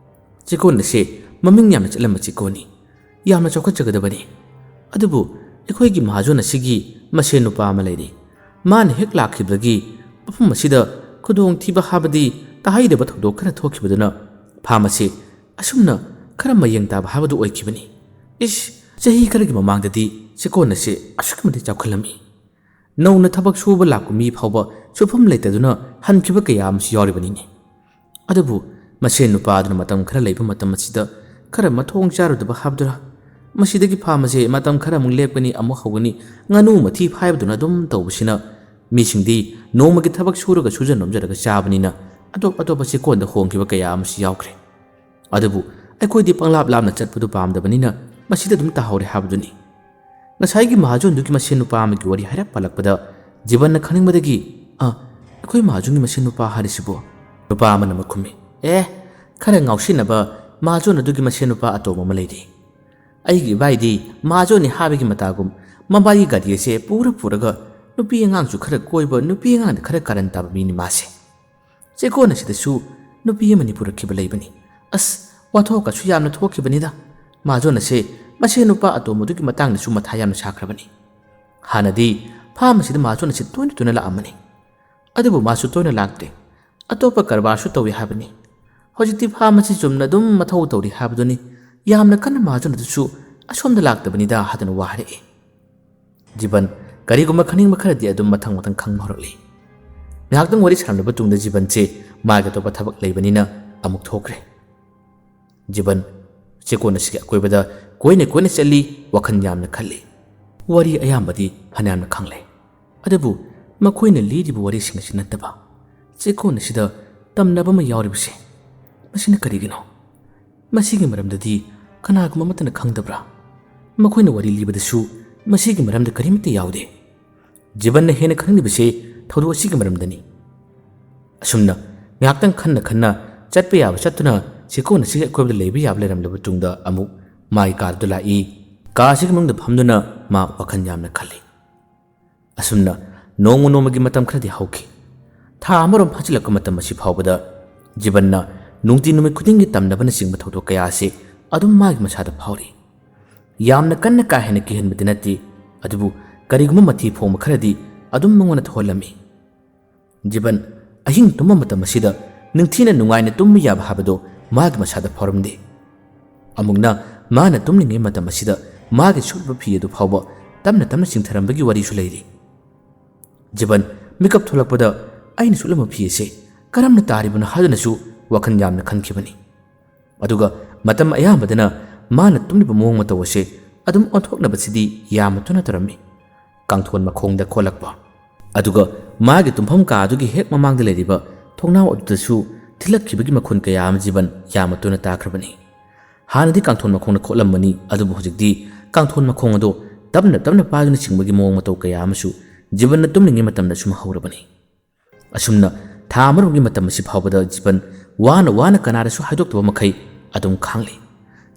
ꯆꯦꯛꯀꯣꯟ ꯑꯁꯤ ꯃꯃꯤꯡ ꯌꯥꯝꯅ ꯆꯠꯂꯝꯕ ꯆꯦꯛꯀꯣꯟꯅꯤ ꯌꯥꯝꯅ ꯆꯥꯎꯈꯠꯆꯒꯗꯕꯅꯤ ꯑꯗꯨꯕꯨ ꯑꯩꯈꯣꯏꯒꯤ ꯃꯍꯥꯖꯣꯟ ꯑꯁꯤꯒꯤ ꯃꯁꯦꯟ ꯅꯨꯄꯥ ꯑꯃ ꯂꯩꯔꯤ ꯃꯥꯅ ꯍꯦꯛ ꯂꯥꯛꯈꯤꯕꯗꯒꯤ ꯃꯐꯝ ꯑꯁꯤꯗ ꯈꯨꯗꯣꯡꯊꯤꯕ ꯍꯥꯏꯕꯗꯤ ꯇꯥꯍꯩꯗꯕ ꯊꯧꯗꯣꯛ ꯈꯔ ꯊꯣꯛꯈꯤꯕꯗꯨꯅ ꯐꯥꯝ ꯑꯁꯤ ꯑꯁꯨꯝꯅ ꯈꯔ ꯃꯌꯦꯡ ꯇꯥꯕ ꯍꯥꯏꯕꯗꯨ ꯑꯣꯏꯈꯤꯕꯅꯤ ꯆꯍꯤ ꯈꯔꯒꯤ ꯃꯃꯥꯡꯗꯗꯤ ꯆꯦꯛꯀꯣꯟ ꯑꯁꯤ ꯑꯁꯨꯛꯀꯤ ꯃꯇꯤꯛ ꯆꯥꯎꯈꯠꯂꯝꯃꯤ ꯅꯧꯅ ꯊꯕꯛ ꯁꯨꯕ ꯂꯥꯛꯄ ꯃꯤ ꯐꯥꯎꯕ ꯁꯨꯐꯝ ꯂꯩꯇꯗꯨꯅ ꯍꯟꯈꯤꯕ ꯀꯌꯥ ꯑꯃꯁꯨ ꯌꯥꯎꯔꯤꯕꯅꯤꯅꯦ ꯑꯗꯨꯕꯨ ꯃꯁꯦꯟ ꯅꯨꯄꯥ ꯑꯗꯨꯅ ꯃꯇꯝ ꯈꯔ ꯂꯩꯕ ꯃꯇꯝ ꯑꯁꯤꯗ ꯈꯔ ꯃꯊꯣꯡ ꯆꯥꯔꯨꯗꯕ ꯍꯥꯏꯕꯗꯨꯔꯥ ꯃꯁꯤꯗꯒꯤ ꯐꯥꯝ ꯑꯁꯤ ꯃꯇꯝ ꯈꯔ ꯑꯃꯨꯛ ꯂꯦꯞꯀꯅꯤ ꯑꯃꯨꯛ ꯍꯧꯒꯅꯤ ꯉꯥꯅꯨ ꯃꯊꯤ ꯐꯥꯏꯕꯗꯨꯅ ꯑꯗꯨꯝ ꯇꯧꯕꯁꯤꯅ ꯃꯤꯁꯤꯡꯗꯤ ꯅꯣꯡꯃꯒꯤ ꯊꯕꯛ ꯁꯨꯔꯒ ꯁꯨꯖ ꯅꯣꯝꯖꯔꯒ ꯆꯥꯕꯅꯤꯅ ꯑꯇꯣꯞꯄ ꯆꯦꯛꯀꯣꯟꯗ ꯍꯣꯡꯈꯤꯕ ꯀꯌꯥ ꯑꯃꯁꯨ ꯌꯥꯎꯈ꯭ꯔꯦ꯫ ꯑꯗꯨꯕꯨ ꯑꯩꯈꯣꯏꯗꯤ ꯄꯪꯂꯥꯞ ꯂꯥꯞꯅ ꯆꯠꯄꯗꯨ ꯄꯥꯝꯗꯕꯅꯤꯅ ꯃꯁꯤꯗ ꯑꯗꯨꯝ ꯇꯥꯍꯧꯔꯦ ꯍꯥꯏꯕꯗꯨꯅꯤ꯫ ꯉꯁꯥꯏꯒꯤ ꯃꯍꯥꯖꯣꯟꯗꯨꯒꯤ ꯃꯁꯦꯟ ꯅꯨꯄꯥ ꯑꯃꯒꯤ ꯋꯥꯔꯤ ꯍꯥꯏꯔꯞ ꯄꯜꯂꯛꯄꯗ ꯖꯤꯕꯟꯅ ꯈꯪꯅꯤꯡꯕꯗꯒꯤ ꯑꯩꯈꯣꯏ ꯃꯍꯥꯖꯣꯟꯒꯤ ꯃꯁꯦꯟ ꯅꯨꯄꯥ ꯍꯥꯏꯔꯤꯁꯤꯕꯣ? ꯅꯨꯄꯥ ꯑꯃꯅ ꯑꯃꯨꯛ ꯈꯨꯝꯃꯤ, ꯈꯔ ꯉꯥꯎꯁꯤꯟꯅꯕ ꯃꯍꯥꯖꯣꯟ ꯑꯗꯨꯒꯤ ꯃꯁꯦꯟ ꯅꯨꯄꯥ ꯑꯇꯣꯝꯕ ꯑꯃ ꯂꯩꯔꯤ꯫ ꯑꯩꯒꯤ ꯏꯕꯥꯏꯗꯤ ꯃꯍꯥꯖꯣꯟꯅꯤ ꯍꯥꯏꯕꯒꯤ ꯃꯇꯥꯒꯨꯝ ꯃꯕꯥꯏꯒꯤ ꯒꯥꯔꯤ ꯑꯁꯦ ꯄꯨꯔꯒ ꯅꯨꯄꯤ ꯑꯉꯥꯡꯁꯨ ꯈꯔ ꯀꯣꯏꯕ, ꯅꯨꯄꯤ ꯑꯉꯥꯡꯗ ꯈꯔ ꯀꯥꯔꯟ ꯇꯥꯕ ꯃꯤꯅꯤ ꯃꯥꯁꯦ꯫ ꯆꯦꯛꯀꯣꯟ ꯑꯁꯤꯗꯁꯨ ꯅꯨꯄꯤ ꯑꯃꯅꯤ ꯄꯨꯔꯛꯈꯤꯕ ꯂꯩꯕꯅꯤ꯫ ꯋꯥꯊꯣꯛꯀꯁꯨ ꯌꯥꯝꯅ ꯊꯣꯛꯈꯤꯕꯅꯤꯗ꯫ ꯃꯍꯥꯖꯣꯟ ꯑꯁꯦ ꯃꯁꯦꯟ ꯅꯨꯄꯥ ꯑꯇꯣꯝꯕꯗꯨꯒꯤ ꯃꯇꯥꯡꯗꯁꯨ ꯃꯊꯥ ꯌꯥꯝꯅ ꯁꯥꯈ꯭ꯔꯕꯅꯤ꯫ ꯍꯥꯟꯅꯗꯤ ꯐꯥꯔꯝ ꯑꯁꯤꯗ ꯃꯍꯥꯖꯣꯟ ꯑꯁꯤ ꯇꯣꯏꯅ ꯂꯥꯛꯑꯝꯕꯅꯤ꯫ ꯑꯗꯨꯕꯨ ꯃꯥꯁꯨ ꯇꯣꯏꯅ ꯂꯥꯛꯇꯦ, ꯑꯇꯣꯞꯄ ꯀꯔꯕꯥꯔꯁꯨ ꯇꯧꯏ ꯍꯥꯏꯕꯅꯤ꯫ ꯍꯧꯖꯤꯛꯇꯤ ꯐꯥꯔꯝ ꯑꯁꯤ ꯆꯨꯝꯅ ꯑꯗꯨꯝ ꯃꯊꯧ ꯇꯧꯔꯤ ꯍꯥꯏꯕꯗꯨꯅꯤ꯫ ꯌꯥꯝꯅ ꯀꯟꯅ ꯃꯍꯥꯖꯣꯟ ꯑꯗꯨꯁꯨ ꯑꯁꯣꯝꯗ ꯂꯥꯛꯇꯕꯅꯤꯗ ꯍꯥꯏꯗꯨꯅ ꯋꯥ ꯍꯥꯏꯔꯛꯏ꯫ ꯖꯤꯕꯟ ꯀꯔꯤꯒꯨꯝꯕ ꯈꯪꯅꯤꯡꯕ ꯈꯔꯗꯤ ꯑꯗꯨꯝ ꯃꯊꯪ ꯈꯪꯕ ꯍꯧꯔꯛꯂꯤ꯫ ꯉꯥꯏꯍꯥꯛꯇꯪ ꯋꯥꯔꯤ ꯁꯥꯟꯅꯕ ꯇꯨꯡꯗ ꯖꯤꯕꯟꯁꯦ ꯃꯥꯒꯤ ꯑꯇꯣꯞꯄ ꯊꯕꯛ ꯂꯩꯕꯅꯤꯅ ꯑꯃꯨꯛ ꯊꯣꯛꯈ꯭ꯔꯦ꯫ ꯖꯤꯕꯟ ꯆꯦꯛꯀꯣꯟ ꯑꯁꯤꯒꯤ ꯑꯀꯣꯏꯕꯗ ꯀꯣꯏꯅ ꯆꯠꯂꯤ, ꯋꯥꯈꯜ ꯌꯥꯝꯅ ꯈꯜꯂꯤ꯫ ꯋꯥꯔꯤ ꯑꯌꯥꯝꯕꯗꯤ ꯐꯅꯌꯥꯝꯅ ꯈꯪꯂꯦ꯫ ꯑꯗꯨꯕꯨ ꯃꯈꯣꯏꯅ ꯂꯤꯔꯤꯕ ꯋꯥꯔꯤꯁꯤꯡ ꯑꯁꯤ ꯅꯠꯇꯕ ꯆꯦꯛꯀꯣꯟ ꯑꯁꯤꯗ ꯇꯝꯅꯕ ꯑꯃ ꯌꯥꯎꯔꯤꯕꯁꯦ, ꯃꯁꯤꯅ ꯀꯔꯤꯒꯤꯅꯣ? ꯃꯁꯤꯒꯤ ꯃꯔꯝꯗꯗꯤ ꯀꯅꯥꯒꯨꯝꯕ ꯑꯃꯠꯇꯅ ꯈꯪꯗꯕ꯭ꯔꯥ? ꯃꯈꯣꯏꯅ ꯋꯥꯔꯤ ꯂꯤꯕꯗꯁꯨ ꯃꯁꯤꯒꯤ ꯃꯔꯝꯗ ꯀꯔꯤꯃꯠꯇ ꯌꯥꯎꯗꯦ꯫ ꯖꯤꯕꯟꯅ ꯍꯦꯟꯅ ꯈꯪꯅꯤꯡꯂꯤꯕꯁꯦ ꯊꯧꯗꯣꯛ ꯑꯁꯤꯒꯤ ꯃꯔꯝꯗꯅꯤ꯫ ꯑꯁꯨꯝꯅ ꯉꯥꯏꯍꯥꯛꯇꯪ ꯈꯟꯅ ꯆꯠꯄ ꯌꯥꯕ ꯆꯠꯇꯨꯅ ꯆꯦꯛꯀꯣꯟ ꯑꯁꯤꯒꯤ ꯑꯀꯣꯏꯕꯗ ꯂꯩꯕ ꯌꯥꯕ ꯂꯩꯔꯝꯂꯕ ꯇꯨꯡꯗ ꯑꯃꯨꯛ ꯃꯥꯒꯤ ꯀꯥꯗꯨꯗ ꯂꯥꯛꯏ꯫ ꯀꯥ ꯑꯁꯤꯒꯤ ꯃꯅꯨꯡꯗ ꯐꯝꯗꯨꯅ ꯃꯥ ꯋꯥꯈꯜ ꯌꯥꯝꯅ ꯈꯜꯂꯤ꯫ ꯑꯁꯨꯝꯅ ꯅꯣꯡꯃꯒꯤ ꯃꯇꯝ ꯈꯔꯗꯤ ꯍꯧꯈꯤ꯫ ꯊꯥ ꯑꯃꯔꯣꯝ ꯐꯥꯖꯤꯜꯂꯛꯄ ꯃꯇꯝ ꯑꯁꯤ ꯐꯥꯎꯕꯗ ꯖꯤꯕꯟꯅ ꯅꯨꯡꯇꯤ ꯅꯨꯃꯤꯠ ꯈꯨꯗꯤꯡꯒꯤ ꯇꯝꯅꯕꯅꯆꯤꯡꯕ ꯊꯧꯗꯣꯛ ꯀꯌꯥ ꯑꯁꯤ ꯑꯗꯨꯝ ꯃꯥꯒꯤ ꯃꯁꯥꯗ ꯐꯥꯎꯔꯤ꯫ ꯌꯥꯝꯅ ꯀꯟꯅ ꯀꯥ ꯍꯦꯟꯅ ꯀꯤꯍꯟꯕꯗꯤ ꯅꯠꯇꯦ, ꯑꯗꯨꯕꯨ ꯀꯔꯤꯒꯨꯝꯕ ꯃꯊꯤ ꯐꯣꯡꯕ ꯈꯔꯗꯤ ꯑꯗꯨꯝ ꯃꯉꯣꯟꯗ ꯊꯣꯛꯍꯜꯂꯝꯃꯤ꯫ ꯖꯤꯕꯟ ꯑꯍꯤꯡ ꯇꯨꯝꯕ ꯃꯇꯝ ꯑꯁꯤꯗ ꯅꯤꯡꯊꯤꯅ ꯅꯨꯡꯉꯥꯏꯅ ꯇꯨꯝꯕ ꯌꯥꯕ ꯍꯥꯏꯕꯗꯣ ꯃꯥꯒꯤ ꯃꯁꯥꯗ ꯐꯥꯎꯔꯝꯗꯦ꯫ ꯑꯃꯨꯛꯅ ꯃꯥꯅ ꯇꯨꯝꯂꯤꯉꯩ ꯃꯇꯝ ꯑꯁꯤꯗ ꯃꯥꯒꯤ ꯁꯨꯠꯕ ꯐꯤ ꯑꯗꯨ ꯐꯥꯎꯕ ꯇꯞꯅ ꯆꯤꯡꯊꯔꯝꯕꯒꯤ ꯋꯥꯔꯤꯁꯨ ꯂꯩꯔꯤ꯫ ꯖꯤꯕꯟ ꯃꯤꯀꯞ ꯊꯣꯛꯂꯛꯄꯗ ꯑꯩꯅ ꯁꯨꯠꯂꯝꯕ ꯐꯤ ꯑꯁꯤ ꯀꯔꯝꯅ ꯇꯥꯔꯤꯕꯅꯣ ꯍꯥꯏꯗꯨꯅꯁꯨ ꯋꯥꯈꯜ ꯌꯥꯝꯅ ꯈꯟꯈꯤꯕꯅꯤ꯫ ꯑꯗꯨꯒ ꯃꯇꯝ ꯑꯌꯥꯝꯕꯗꯅ ꯃꯥꯅ ꯇꯨꯝꯂꯤꯕ ꯃꯑꯣꯡ ꯃꯇꯧ ꯑꯁꯤ ꯑꯗꯨꯝ ꯑꯣꯟꯊꯣꯛꯅꯕꯁꯤꯗꯤ ꯌꯥꯝꯅ ꯇꯣꯏꯅ ꯇꯧꯔꯝꯃꯤ꯫ ꯀꯥꯡꯊꯣꯟ ꯃꯈꯣꯡꯗ ꯈꯣꯠꯂꯛꯄ, ꯑꯗꯨꯒ ꯃꯥꯒꯤ ꯇꯨꯝꯐꯝ ꯀꯥ ꯑꯗꯨꯒꯤ ꯍꯦꯛ ꯃꯃꯥꯡꯗ ꯂꯩꯔꯤꯕ ꯊꯣꯡꯅꯥꯎ ꯑꯗꯨꯗꯁꯨ ꯊꯤꯜꯂꯛꯈꯤꯕꯒꯤ ꯃꯈꯣꯟ ꯀꯌꯥ ꯑꯃ ꯖꯤꯕꯟ ꯌꯥꯝꯅ ꯇꯣꯏꯅ ꯇꯥꯈ꯭ꯔꯕꯅꯤ꯫ ꯍꯥꯟꯅꯗꯤ ꯀꯥꯡꯊꯣꯟ ꯃꯈꯣꯡꯗ ꯈꯣꯠꯂꯝꯕꯅꯤ, ꯑꯗꯨꯕꯨ ꯍꯧꯖꯤꯛꯇꯤ ꯀꯥꯡꯊꯣꯟ ꯃꯈꯣꯡ ꯑꯗꯣ ꯇꯞꯅ ꯄꯥꯏꯗꯨꯅ ꯆꯤꯡꯕꯒꯤ ꯃꯑꯣꯡ ꯃꯇꯧ ꯀꯌꯥ ꯑꯃꯁꯨ ꯖꯤꯕꯟꯅ ꯇꯨꯝꯂꯤꯉꯩ ꯃꯇꯝꯗ ꯁꯨꯝ ꯍꯧꯔꯕꯅꯤ꯫ ꯑꯁꯨꯝꯅ ꯊꯥ ꯑꯃꯔꯣꯝꯒꯤ ꯃꯇꯝ ꯑꯁꯤ ꯐꯥꯎꯕꯗ ꯖꯤꯕꯟ ꯋꯥꯅ ꯀꯅꯥꯗꯁꯨ ꯍꯥꯏꯗꯣꯛꯇꯕ ꯃꯈꯩ ꯑꯗꯨꯝ ꯈꯥꯡꯂꯤ꯫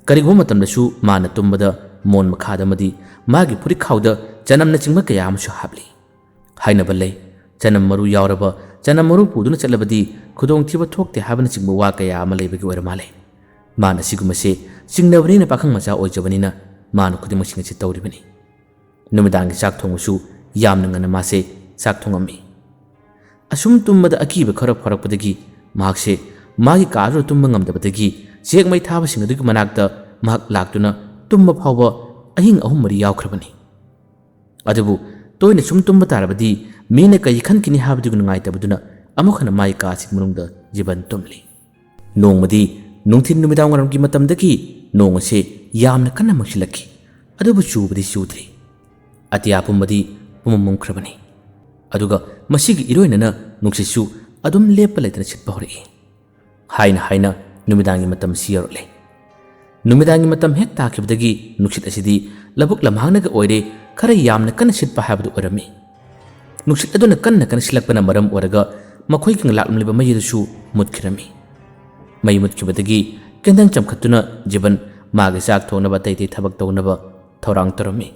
ꯀꯔꯤꯒꯨꯝꯕ ꯃꯇꯝꯗꯁꯨ ꯃꯥꯅ ꯇꯨꯝꯕꯗ ꯃꯣꯟ ꯃꯈꯥꯗ ꯑꯃꯗꯤ ꯃꯥꯒꯤ ꯐꯨꯔꯤꯠꯈꯥꯎꯗ ꯆꯅꯝꯅꯆꯤꯡꯕ ꯀꯌꯥ ꯑꯃꯁꯨ ꯍꯥꯞꯂꯤ꯫ ꯍꯥꯏꯅꯕ ꯂꯩ, ꯆꯅꯝ ꯃꯔꯨ ꯌꯥꯎꯔꯕ ꯆꯅꯝ ꯃꯔꯨ ꯄꯨꯗꯨꯅ ꯆꯠꯂꯕꯗꯤ ꯈꯨꯗꯣꯡꯊꯤꯕ ꯊꯣꯛꯇꯦ ꯍꯥꯏꯕꯅꯆꯤꯡꯕ ꯋꯥ ꯀꯌꯥ ꯑꯃ ꯂꯩꯕꯒꯤ ꯑꯣꯏꯔ ꯃꯥꯜꯂꯦ꯫ ꯃꯥꯅ ꯑꯁꯤꯒꯨꯝꯕꯁꯦ ꯆꯤꯡꯅꯕꯅꯤꯅ ꯄꯥꯈꯪ ꯃꯆꯥ ꯑꯣꯏꯖꯕꯅꯤꯅ ꯃꯥꯅ ꯈꯨꯗꯤꯡꯃꯛꯁꯤꯡ ꯑꯁꯤ ꯇꯧꯔꯤꯕꯅꯤ꯫ ꯅꯨꯃꯤꯗꯥꯡꯒꯤ ꯆꯥꯛ ꯊꯣꯡꯕꯁꯨ ꯌꯥꯝꯅ ꯉꯟꯅ ꯃꯥꯁꯦ ꯆꯥꯛ ꯊꯣꯡꯉꯝꯃꯤ꯫ ꯑꯁꯨꯝ ꯇꯨꯝꯕꯗ ꯑꯀꯤꯕ ꯈꯔ ꯐꯥꯎꯔꯛꯄꯗꯒꯤ ꯃꯍꯥꯛꯁꯦ ꯃꯥꯒꯤ ꯀꯥꯗꯨꯗ ꯇꯨꯝꯕ ꯉꯝꯗꯕꯗꯒꯤ ꯆꯦꯛ ꯃꯩ ꯊꯥꯕꯁꯤꯡ ꯑꯗꯨꯒꯤ ꯃꯅꯥꯛꯇ ꯃꯍꯥꯛ ꯂꯥꯛꯇꯨꯅ ꯇꯨꯝꯕ ꯐꯥꯎꯕ ꯑꯍꯤꯡ 3-4 ꯌꯥꯎꯈ꯭ꯔꯕꯅꯤ꯫ ꯑꯗꯨꯕꯨ ꯇꯣꯏꯅ ꯁꯨꯝ ꯇꯨꯝꯕ ꯇꯥꯔꯕꯗꯤ ꯃꯤꯅ ꯀꯔꯤ ꯈꯟꯈꯤꯅꯤ ꯍꯥꯏꯕꯗꯨꯒꯤ ꯅꯨꯡꯉꯥꯏꯇꯕꯗꯨꯅ ꯑꯃꯨꯛ ꯍꯟꯅ ꯃꯥꯒꯤ ꯀꯥꯁꯤꯡ ꯃꯅꯨꯡꯗ ꯖꯤꯕꯟ ꯇꯨꯝꯂꯤ꯫ ꯅꯣꯡꯃꯗꯤ ꯅꯨꯡꯊꯤꯜ ꯅꯨꯃꯤꯗꯥꯡꯋꯥꯏꯔꯝꯒꯤ ꯃꯇꯝꯗꯒꯤ ꯅꯣꯡ ꯑꯁꯤ ꯌꯥꯝꯅ ꯀꯟꯅ ꯃꯪꯁꯤꯜꯂꯛꯈꯤ, ꯑꯗꯨꯕꯨ ꯆꯨꯕꯗꯤ ꯆꯨꯗ꯭ꯔꯤ꯫ ꯑꯇꯤꯌꯥ ꯄꯨꯝꯕꯗꯤ ꯃꯝꯈ꯭ꯔꯕꯅꯤ꯫ ꯑꯗꯨꯒ ꯃꯁꯤꯒꯤ ꯏꯔꯣꯏꯅꯅ ꯅꯨꯡꯁꯤꯠꯁꯨ ꯑꯗꯨꯝ ꯂꯦꯞꯄ ꯂꯩꯇꯅ ꯁꯤꯠꯄ ꯍꯧꯔꯛꯏ꯫ ꯍꯥꯏꯅ ꯅꯨꯃꯤꯗꯥꯡꯒꯤ ꯃꯇꯝ ꯑꯁꯤ ꯌꯧꯔꯛꯂꯦ꯫ ꯅꯨꯃꯤꯗꯥꯡꯒꯤ ꯃꯇꯝ ꯍꯦꯛ ꯇꯥꯈꯤꯕꯗꯒꯤ ꯅꯨꯡꯁꯤꯠ ꯑꯁꯤꯗꯤ ꯂꯧꯕꯨꯛ ꯂꯝꯍꯥꯡꯅꯒ ꯑꯣꯏꯔꯦ ꯈꯔ ꯌꯥꯝꯅ ꯀꯟꯅ ꯁꯤꯠꯄ ꯍꯥꯏꯕꯗꯨ ꯑꯣꯏꯔꯝꯃꯤ꯫ ꯅꯨꯡꯁꯤꯠ ꯑꯗꯨꯅ ꯀꯟꯅ ꯁꯤꯠꯂꯛꯄꯅ ꯃꯔꯝ ꯑꯣꯏꯔꯒ ꯃꯈꯣꯏꯒꯤ ꯂꯥꯛꯂꯝꯂꯤꯕ ꯃꯩ ꯑꯗꯨꯁꯨ ꯃꯨꯠꯈꯤꯔꯝꯃꯤ꯫ ꯃꯩ ꯃꯨꯠꯈꯤꯕꯗꯒꯤ ꯀꯦꯟꯗꯜ ꯆꯝꯈꯠꯇꯨꯅ ꯖꯤꯕꯟ ꯃꯥꯒꯤ ꯆꯥꯛ ꯊꯣꯡꯅꯕ ꯑꯇꯩ ꯊꯕꯛ ꯇꯧꯅꯕ ꯊꯧꯔꯥꯡ ꯇꯧꯔꯝꯃꯤ꯫